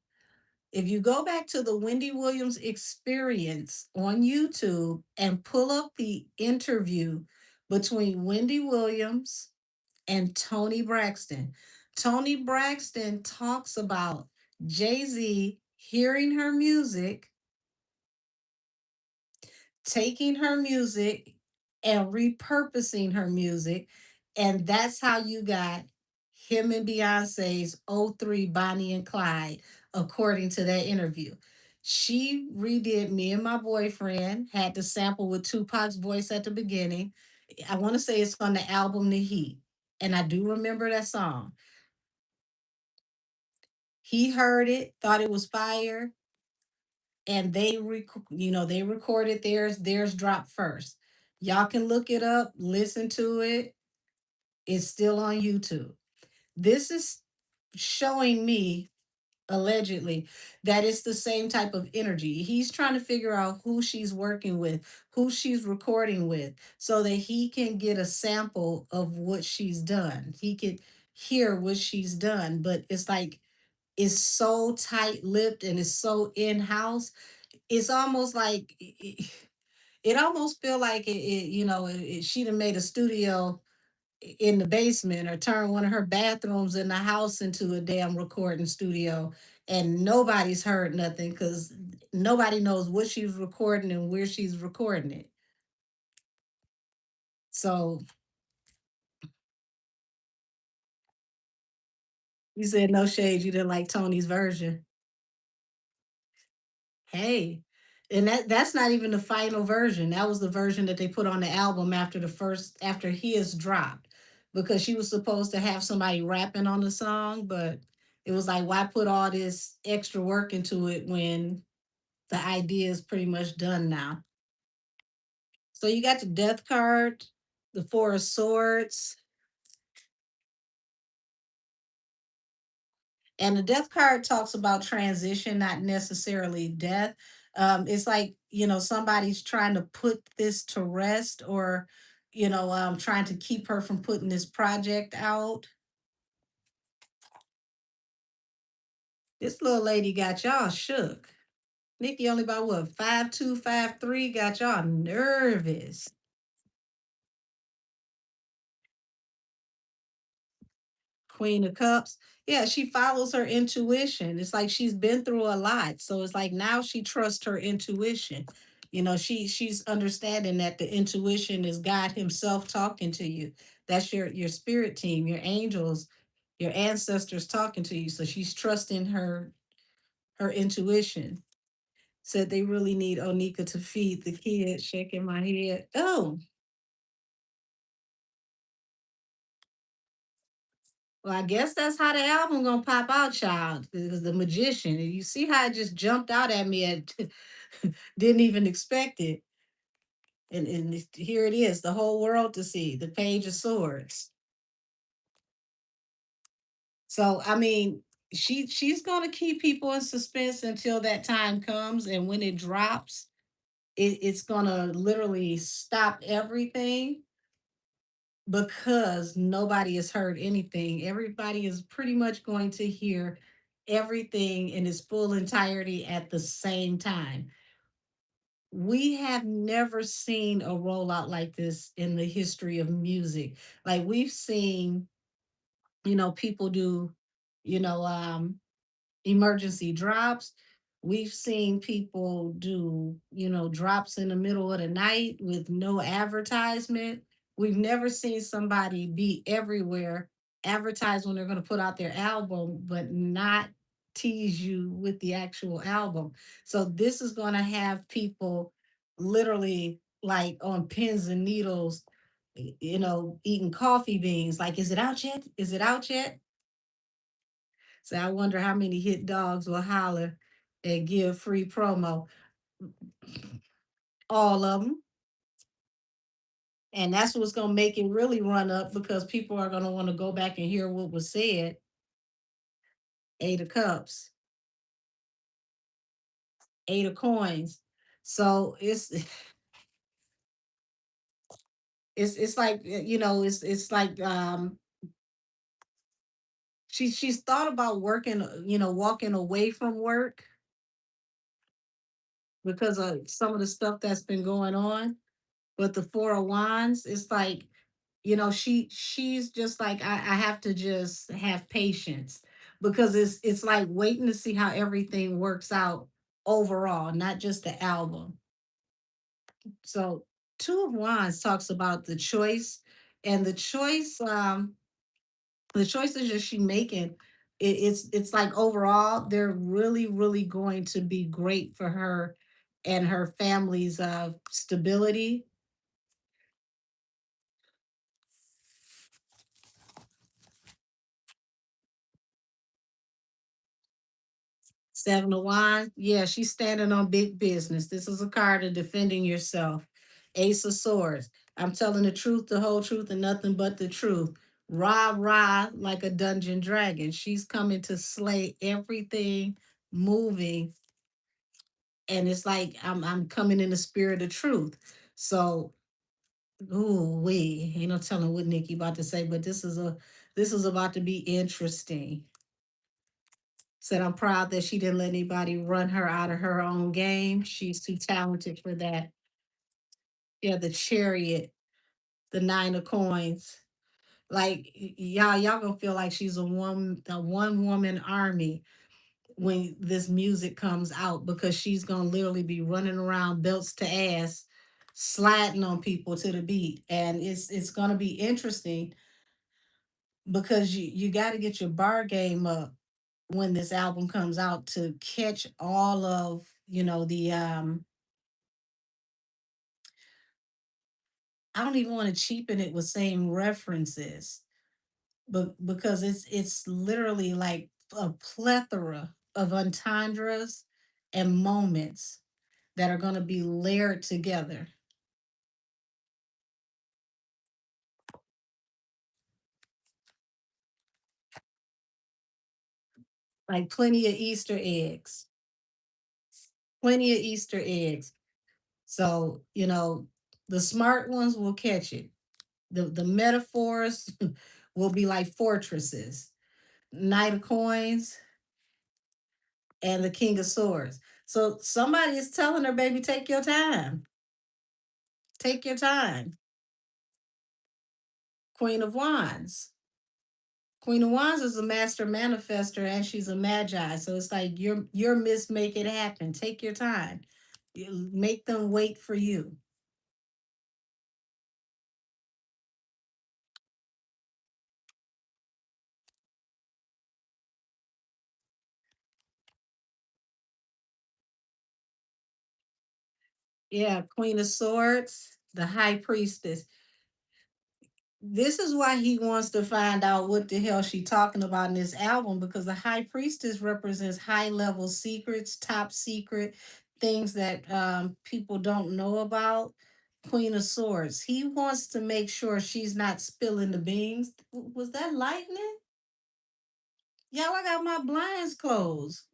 S1: If you go back to the Wendy Williams experience on YouTube and pull up the interview between Wendy Williams and Tony Braxton, Tony Braxton talks about Jay-Z hearing her music, taking her music and repurposing her music. And that's how you got him and Beyonce's '03 Bonnie and Clyde, according to that interview. She redid Me and My Boyfriend, had the sample with Tupac's voice at the beginning. I want to say it's on the album The Heat. And I do remember that song. He heard it, thought it was fire, and they recorded theirs dropped first. Y'all can look it up, listen to it. It's still on YouTube. This is showing me, allegedly, that it's the same type of energy. He's trying to figure out who she's working with, who she's recording with, so that he can get a sample of what she's done. He could hear what she's done, but it's like it's so tight-lipped and it's so in-house. It's almost like it almost feel like she'd have made a studio in the basement or turned one of her bathrooms in the house into a damn recording studio, and nobody's heard nothing because nobody knows what she's recording and where she's recording it. So you said no shade, you didn't like Tony's version. Hey, and that's not even the final version. That was the version that they put on the album after his dropped, because she was supposed to have somebody rapping on the song, but it was like, why put all this extra work into it when the idea is pretty much done now? So you got the death card, the four of swords, and the death card talks about transition, not necessarily death. It's like, somebody's trying to put this to rest, or trying to keep her from putting this project out. This little lady got y'all shook. Nikki only about what, 5'2", 5'3", got y'all nervous. Queen of Cups. Yeah, she follows her intuition. It's like she's been through a lot. So it's like now she trusts her intuition. She's understanding that the intuition is God himself talking to you. That's your spirit team, your angels, your ancestors talking to you. So she's trusting her intuition. Said they really need Onika to feed the kid, shaking my head. Oh, well, I guess that's how the album gonna pop out, child. Because the magician, and you see how it just jumped out at me and didn't even expect it. And here it is, the whole world to see, the Page of Swords. So I mean, she's gonna keep people in suspense until that time comes, and when it drops, it's gonna literally stop everything, because nobody has heard anything. Everybody is pretty much going to hear everything in its full entirety at the same time. We have never seen a rollout like this in the history of music. Like, we've seen, people do, you know, um, emergency drops. We've seen people do, drops in the middle of the night with no advertisement. We've never seen somebody be everywhere, advertise when they're going to put out their album, but not tease you with the actual album. So this is going to have people literally like on pins and needles, eating coffee beans. Like, is it out yet? Is it out yet? So I wonder how many hit dogs will holler and give free promo. All of them. And that's what's going to make it really run up, because people are going to want to go back and hear what was said. Eight of Cups, Eight of Coins. So it's It's like it's like she's thought about working, walking away from work because of some of the stuff that's been going on. But the Four of Wands, it's like, she's just like, I have to just have patience because it's like waiting to see how everything works out overall, not just the album. So Two of Wands talks about the choice, and the choices that she's making, it's like overall they're really really going to be great for her and her family's stability. Seven of Wands, yeah, she's standing on big business. This is a card of defending yourself. Ace of Swords, I'm telling the truth, the whole truth, and nothing but the truth. Rah rah, like a dungeon dragon. She's coming to slay everything moving, and it's like I'm coming in the spirit of truth. So, ooh, we ain't no telling what Nikki about to say, but this is about to be interesting. Said I'm proud that she didn't let anybody run her out of her own game. She's too talented for that. Yeah, the chariot, the nine of coins. Like y'all gonna feel like she's a one woman army when this music comes out, because she's gonna literally be running around belts to ass, sliding on people to the beat. And it's gonna be interesting because you got to get your bar game up when this album comes out to catch all of the I don't even want to cheapen it with saying references, but because it's literally like a plethora of entendres and moments that are going to be layered together, like plenty of Easter eggs. So the smart ones will catch it. The metaphors will be like fortresses. Knight of Coins and the King of Swords. So somebody is telling her, baby, take your time. Take your time. Queen of Wands. Queen of Wands is a master manifester and she's a magi. So it's like your miss, make it happen. Take your time. Make them wait for you. Yeah, Queen of Swords, the High Priestess. This is why he wants to find out what the hell she talking about in this album, because the high priestess represents high level secrets, top secret things that people don't know about. Queen of Swords, he wants to make sure she's not spilling the beans. Was that lightning? Y'all, I got my blinds closed.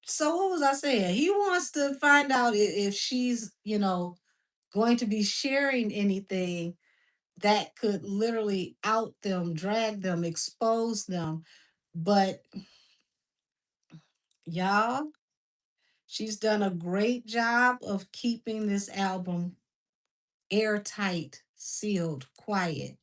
S1: So what was I saying? He wants to find out if she's going to be sharing anything that could literally out them, drag them, expose them. But y'all, she's done a great job of keeping this album airtight, sealed, quiet.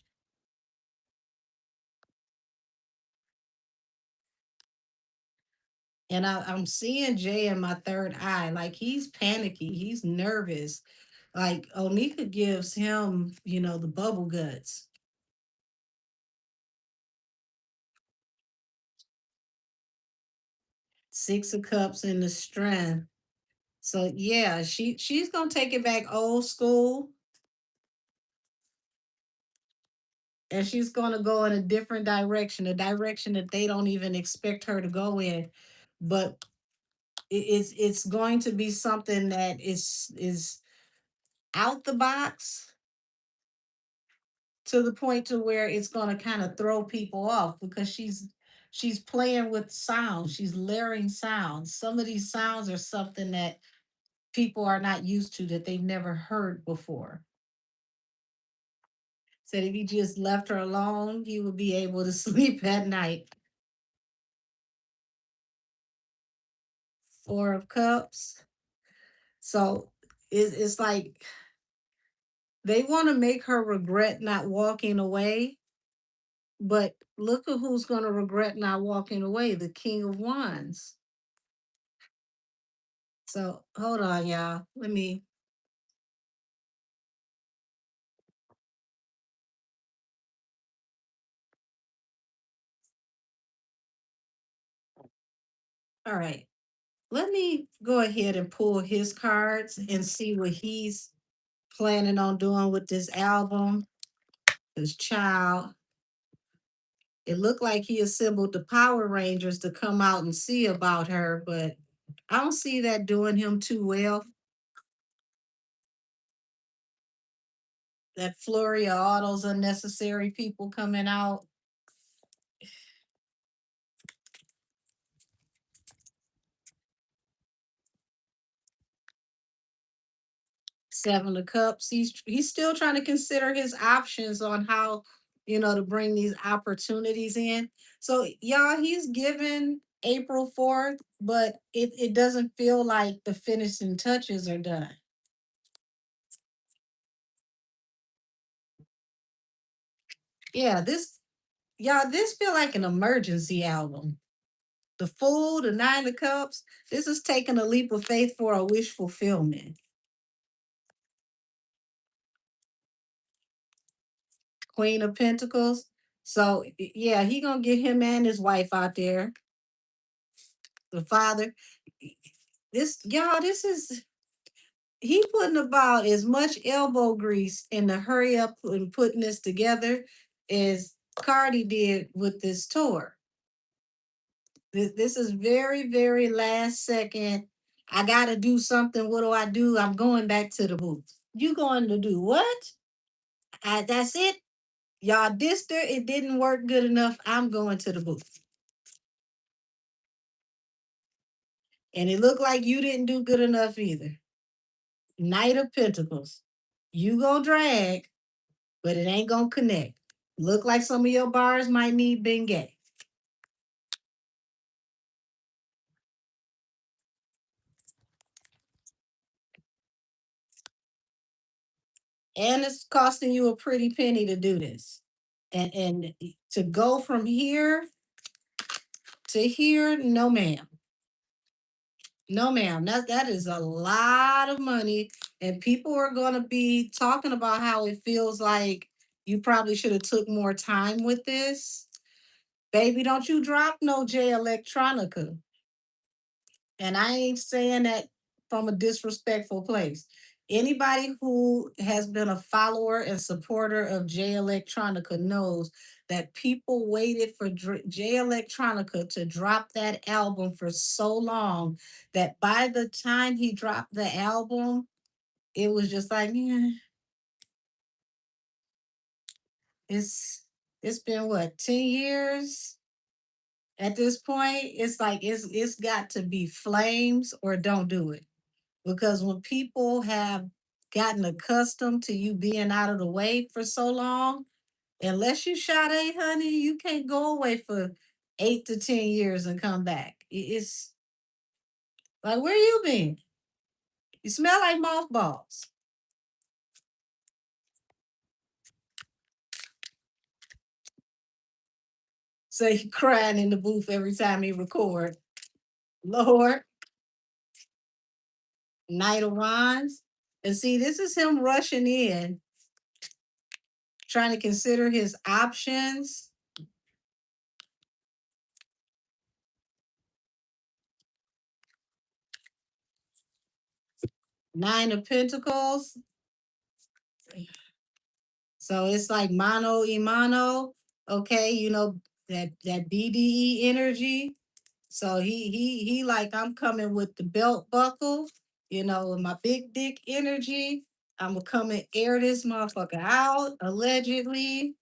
S1: And I'm seeing Jay in my third eye. Like he's panicky, he's nervous. Like Onika gives him, the bubble guts. Six of Cups in the strength. So yeah, she's gonna take it back old school, and she's going to go in a different direction, a direction that they don't even expect her to go in. But it's going to be something that is out the box to the point to where it's going to kind of throw people off, because she's playing with sound. She's layering sounds. Some of these sounds are something that people are not used to, that they've never heard before. Said if he just left her alone, he would be able to sleep at night. Four of Cups. So it's like they want to make her regret not walking away, but look at who's going to regret not walking away, the King of Wands. So hold on, y'all. Let me. All right. Let me go ahead and pull his cards and see what he's planning on doing with this album. His child. It looked like he assembled the Power Rangers to come out and see about her, but I don't see that doing him too well. That flurry of all those unnecessary people coming out. Seven of Cups. He's still trying to consider his options on how, to bring these opportunities in. So y'all, he's given April 4th, but it doesn't feel like the finishing touches are done. Yeah, this feel like an emergency album. The Fool, the Nine of Cups. This is taking a leap of faith for a wish fulfillment. Queen of Pentacles. So yeah, he gonna get him and his wife out there. The father. This is he putting about as much elbow grease in the hurry up and putting this together as Cardi did with this tour. This is very, very last second. I gotta do something. What do I do? I'm going back to the booth. You going to do what? That's it. Y'all dissed her. It didn't work good enough. I'm going to the booth. And it looked like you didn't do good enough either. Knight of Pentacles. You gonna drag, but it ain't gonna connect. Look like some of your bars might need Bengay. And it's costing you a pretty penny to do this. And to go from here to here, no ma'am. No ma'am. That is a lot of money. And people are gonna be talking about how it feels like you probably should have took more time with this. Baby, don't you drop no J Electronica. And I ain't saying that from a disrespectful place. Anybody who has been a follower and supporter of J Electronica knows that people waited for J Electronica to drop that album for so long that by the time he dropped the album, it was just like, yeah, it's it's been what, 10 years at this point? It's like it's got to be flames or don't do it. Because when people have gotten accustomed to you being out of the way for so long, unless you shot a honey, you can't go away for 8 to 10 years and come back. It's like, where you been? You smell like mothballs. So he crying in the booth every time he record. Lord, Knight of Wands. And see, this is him rushing in, trying to consider his options. Nine of Pentacles. So it's like mano y mano, okay, that BDE energy. So he like, I'm coming with the belt buckle, with my big dick energy. I'm gonna come and air this motherfucker out, allegedly.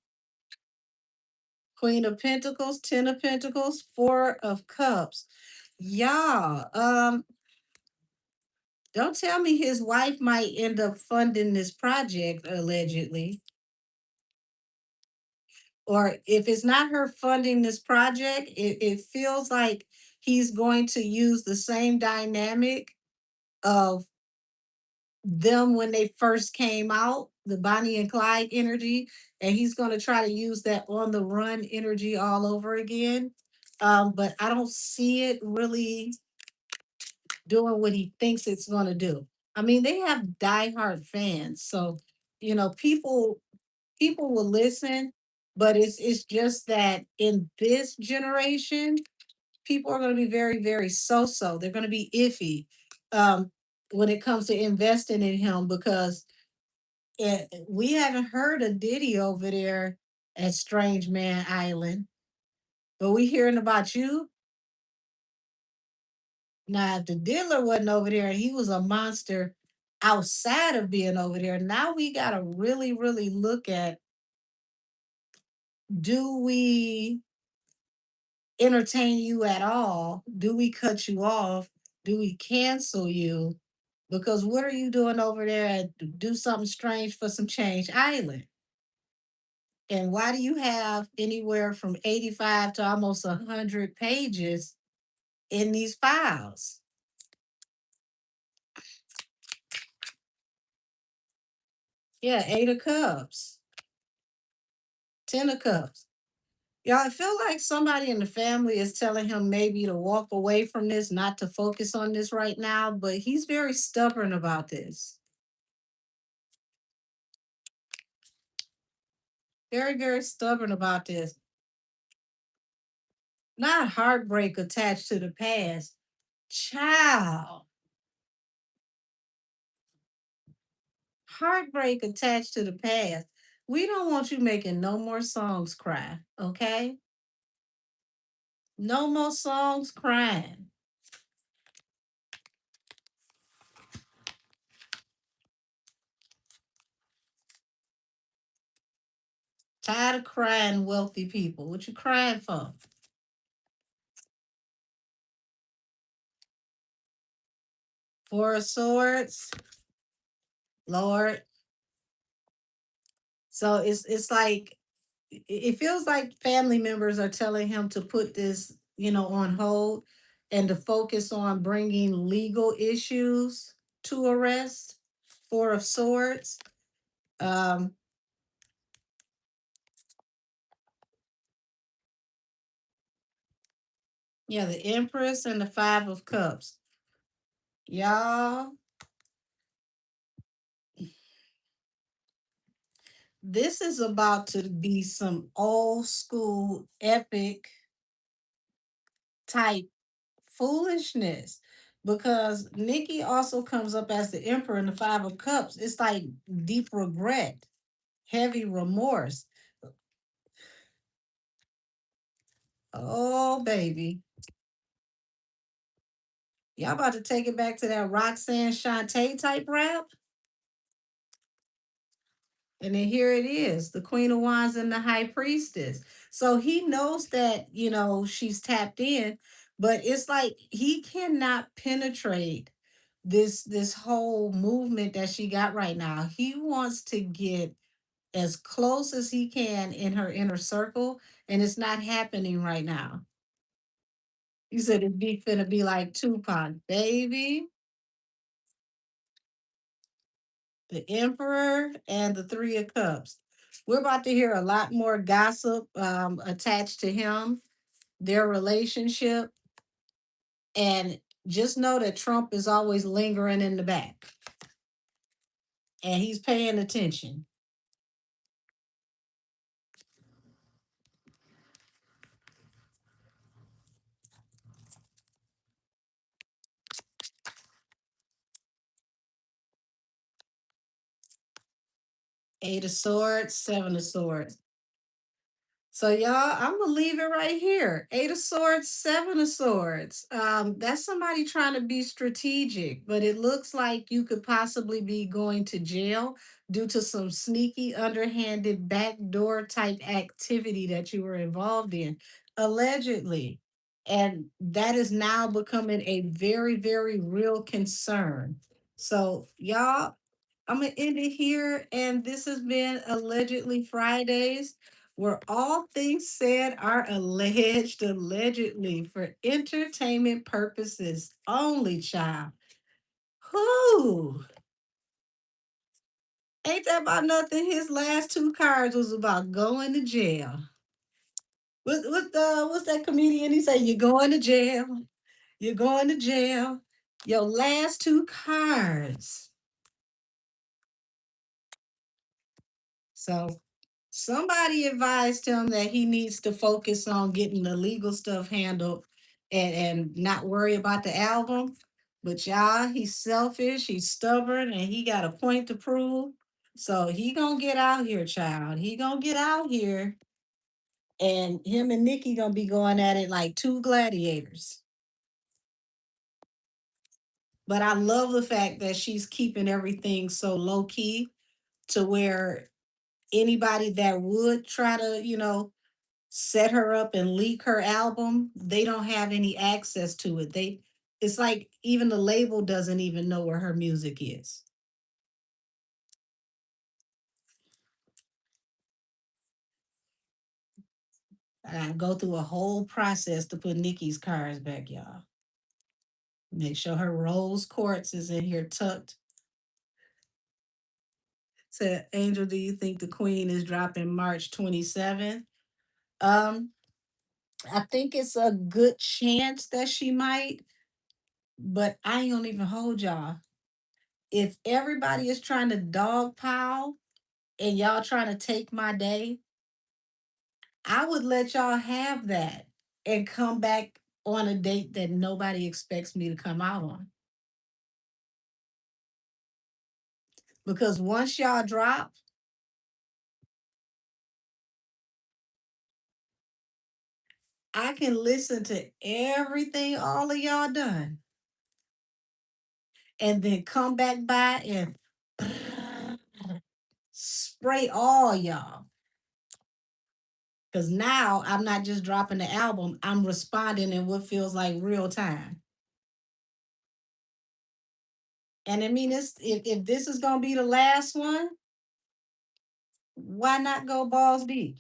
S1: Queen of Pentacles, Ten of Pentacles, Four of Cups. Y'all, don't tell me his wife might end up funding this project allegedly. Or if it's not her funding this project, it feels like he's going to use the same dynamic of them when they first came out, the Bonnie and Clyde energy, and he's going to try to use that on the run energy all over again. But I don't see it really doing what he thinks it's going to do. I mean, they have diehard fans, so people will listen, but it's just that in this generation, people are going to be very, very so-so. They're going to be iffy um, when it comes to investing in him because we haven't heard of Diddy over there at Strange Man Island, but we hearing about you. Now, if the dealer wasn't over there and he was a monster outside of being over there, now we got to really, really look at, do we entertain you at all? Do we cut you off? Do we cancel you? Because what are you doing over there at Do Something Strange for Some Change Island? And why do you have anywhere from 85 to almost 100 pages in these files? Yeah, Eight of Cups, Ten of Cups. Y'all, I feel like somebody in the family is telling him maybe to walk away from this, not to focus on this right now, but he's very stubborn about this. Very, very stubborn about this. Not heartbreak attached to the past. Child. Heartbreak attached to the past. We don't want you making no more songs cry, okay? No more songs crying. Tired of crying, wealthy people. What you crying for? Four of Swords, Lord. So it's like it feels like family members are telling him to put this, on hold and to focus on bringing legal issues to a rest. Four of Swords. Um, yeah, the Empress and the Five of Cups. Y'all, this is about to be some old school epic type foolishness because Nikki also comes up as the Emperor in the Five of Cups. It's like deep regret, heavy remorse. Oh, baby. Y'all about to take it back to that Roxanne Shante type rap? And then here it is, the Queen of Wands and the High Priestess. So he knows that, she's tapped in, but it's like he cannot penetrate this whole movement that she got right now. He wants to get as close as he can in her inner circle, and it's not happening right now. You said it'd be finna be like Tupac, baby, the Emperor, and the Three of Cups. We're about to hear a lot more gossip attached to him, their relationship, and just know that Trump is always lingering in the back, and he's paying attention. Eight of Swords, Seven of Swords. So y'all, I'm gonna leave it right here. Eight of Swords, Seven of Swords. That's somebody trying to be strategic, but it looks like you could possibly be going to jail due to some sneaky, underhanded, backdoor type activity that you were involved in, allegedly. And that is now becoming a very, very real concern. So, y'all, I'm gonna end it here. And this has been Allegedly Fridays, where all things said are alleged, allegedly for entertainment purposes only, child. Who? Ain't that about nothing? His last two cards was about going to jail. What's that comedian? He said, "You're going to jail. You're going to jail." Your last two cards. So somebody advised him that he needs to focus on getting the legal stuff handled and not worry about the album. But y'all, he's selfish, he's stubborn, and he got a point to prove. So he gonna get out here, child. He gonna get out here, and him and Nikki gonna be going at it like two gladiators. But I love the fact that she's keeping everything so low key to where anybody that would try to, set her up and leak her album, they don't have any access to it. It's like even the label doesn't even know where her music is. I go through a whole process to put Nikki's cards back, y'all. Make sure her rose quartz is in here tucked. Said, Angel, do you think the Queen is dropping March 27th? Um, I think it's a good chance that she might, but I ain't gonna even hold y'all. If everybody is trying to dogpile and y'all trying to take my day, I would let y'all have that and come back on a date that nobody expects me to come out on. Because once y'all drop, I can listen to everything all of y'all done and then come back by and spray all y'all. Because now I'm not just dropping the album, I'm responding in what feels like real time. And I mean, if this is going to be the last one, why not go balls deep?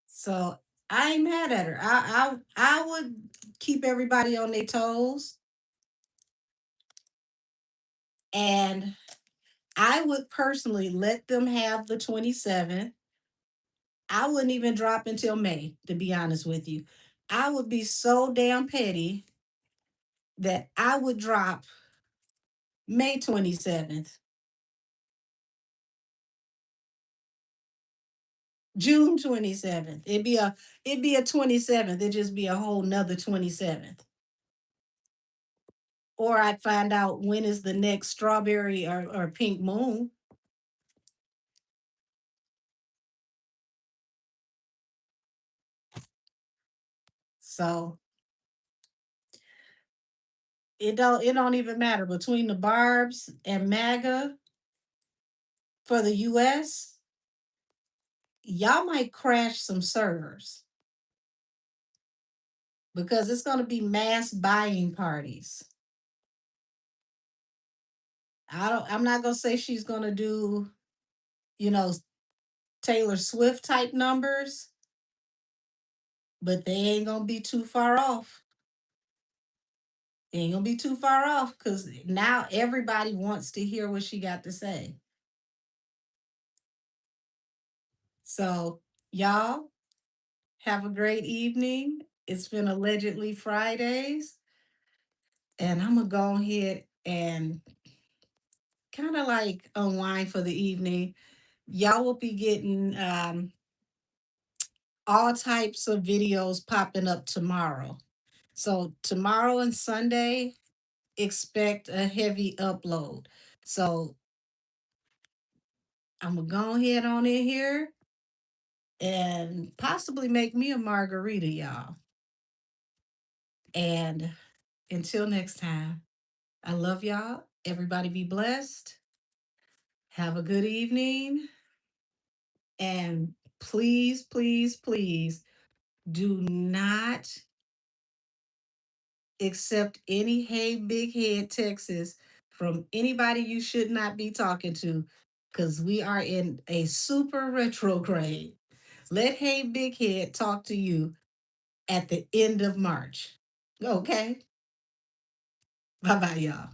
S1: So I ain't mad at her. I would keep everybody on their toes, and I would personally let them have the 27th. I wouldn't even drop until May, to be honest with you. I would be so damn petty that I would drop May 27th, June 27th. It'd be a 27th. It'd just be a whole nother 27th. Or I'd find out when is the next strawberry or pink moon. So it don't even matter between the Barb's and MAGA for the US. Y'all might crash some servers because it's going to be mass buying parties. I'm not going to say she's going to do, you know, Taylor Swift type numbers, but they ain't going to be too far off. They ain't going to be too far off because now everybody wants to hear what she got to say. So, y'all have a great evening. It's been Allegedly Fridays. And I'm gonna go ahead and kind of like unwind for the evening. Y'all will be getting all types of videos popping up tomorrow. So tomorrow and Sunday, expect a heavy upload. So I'm gonna go ahead on in here and possibly make me a margarita, y'all. And until next time, I love y'all. Everybody be blessed. Have a good evening. And please, please, please do not accept any hey big head texts from anybody you should not be talking to, because we are in a super retrograde. Let hey big head talk to you at the end of March. Okay. Bye bye, y'all.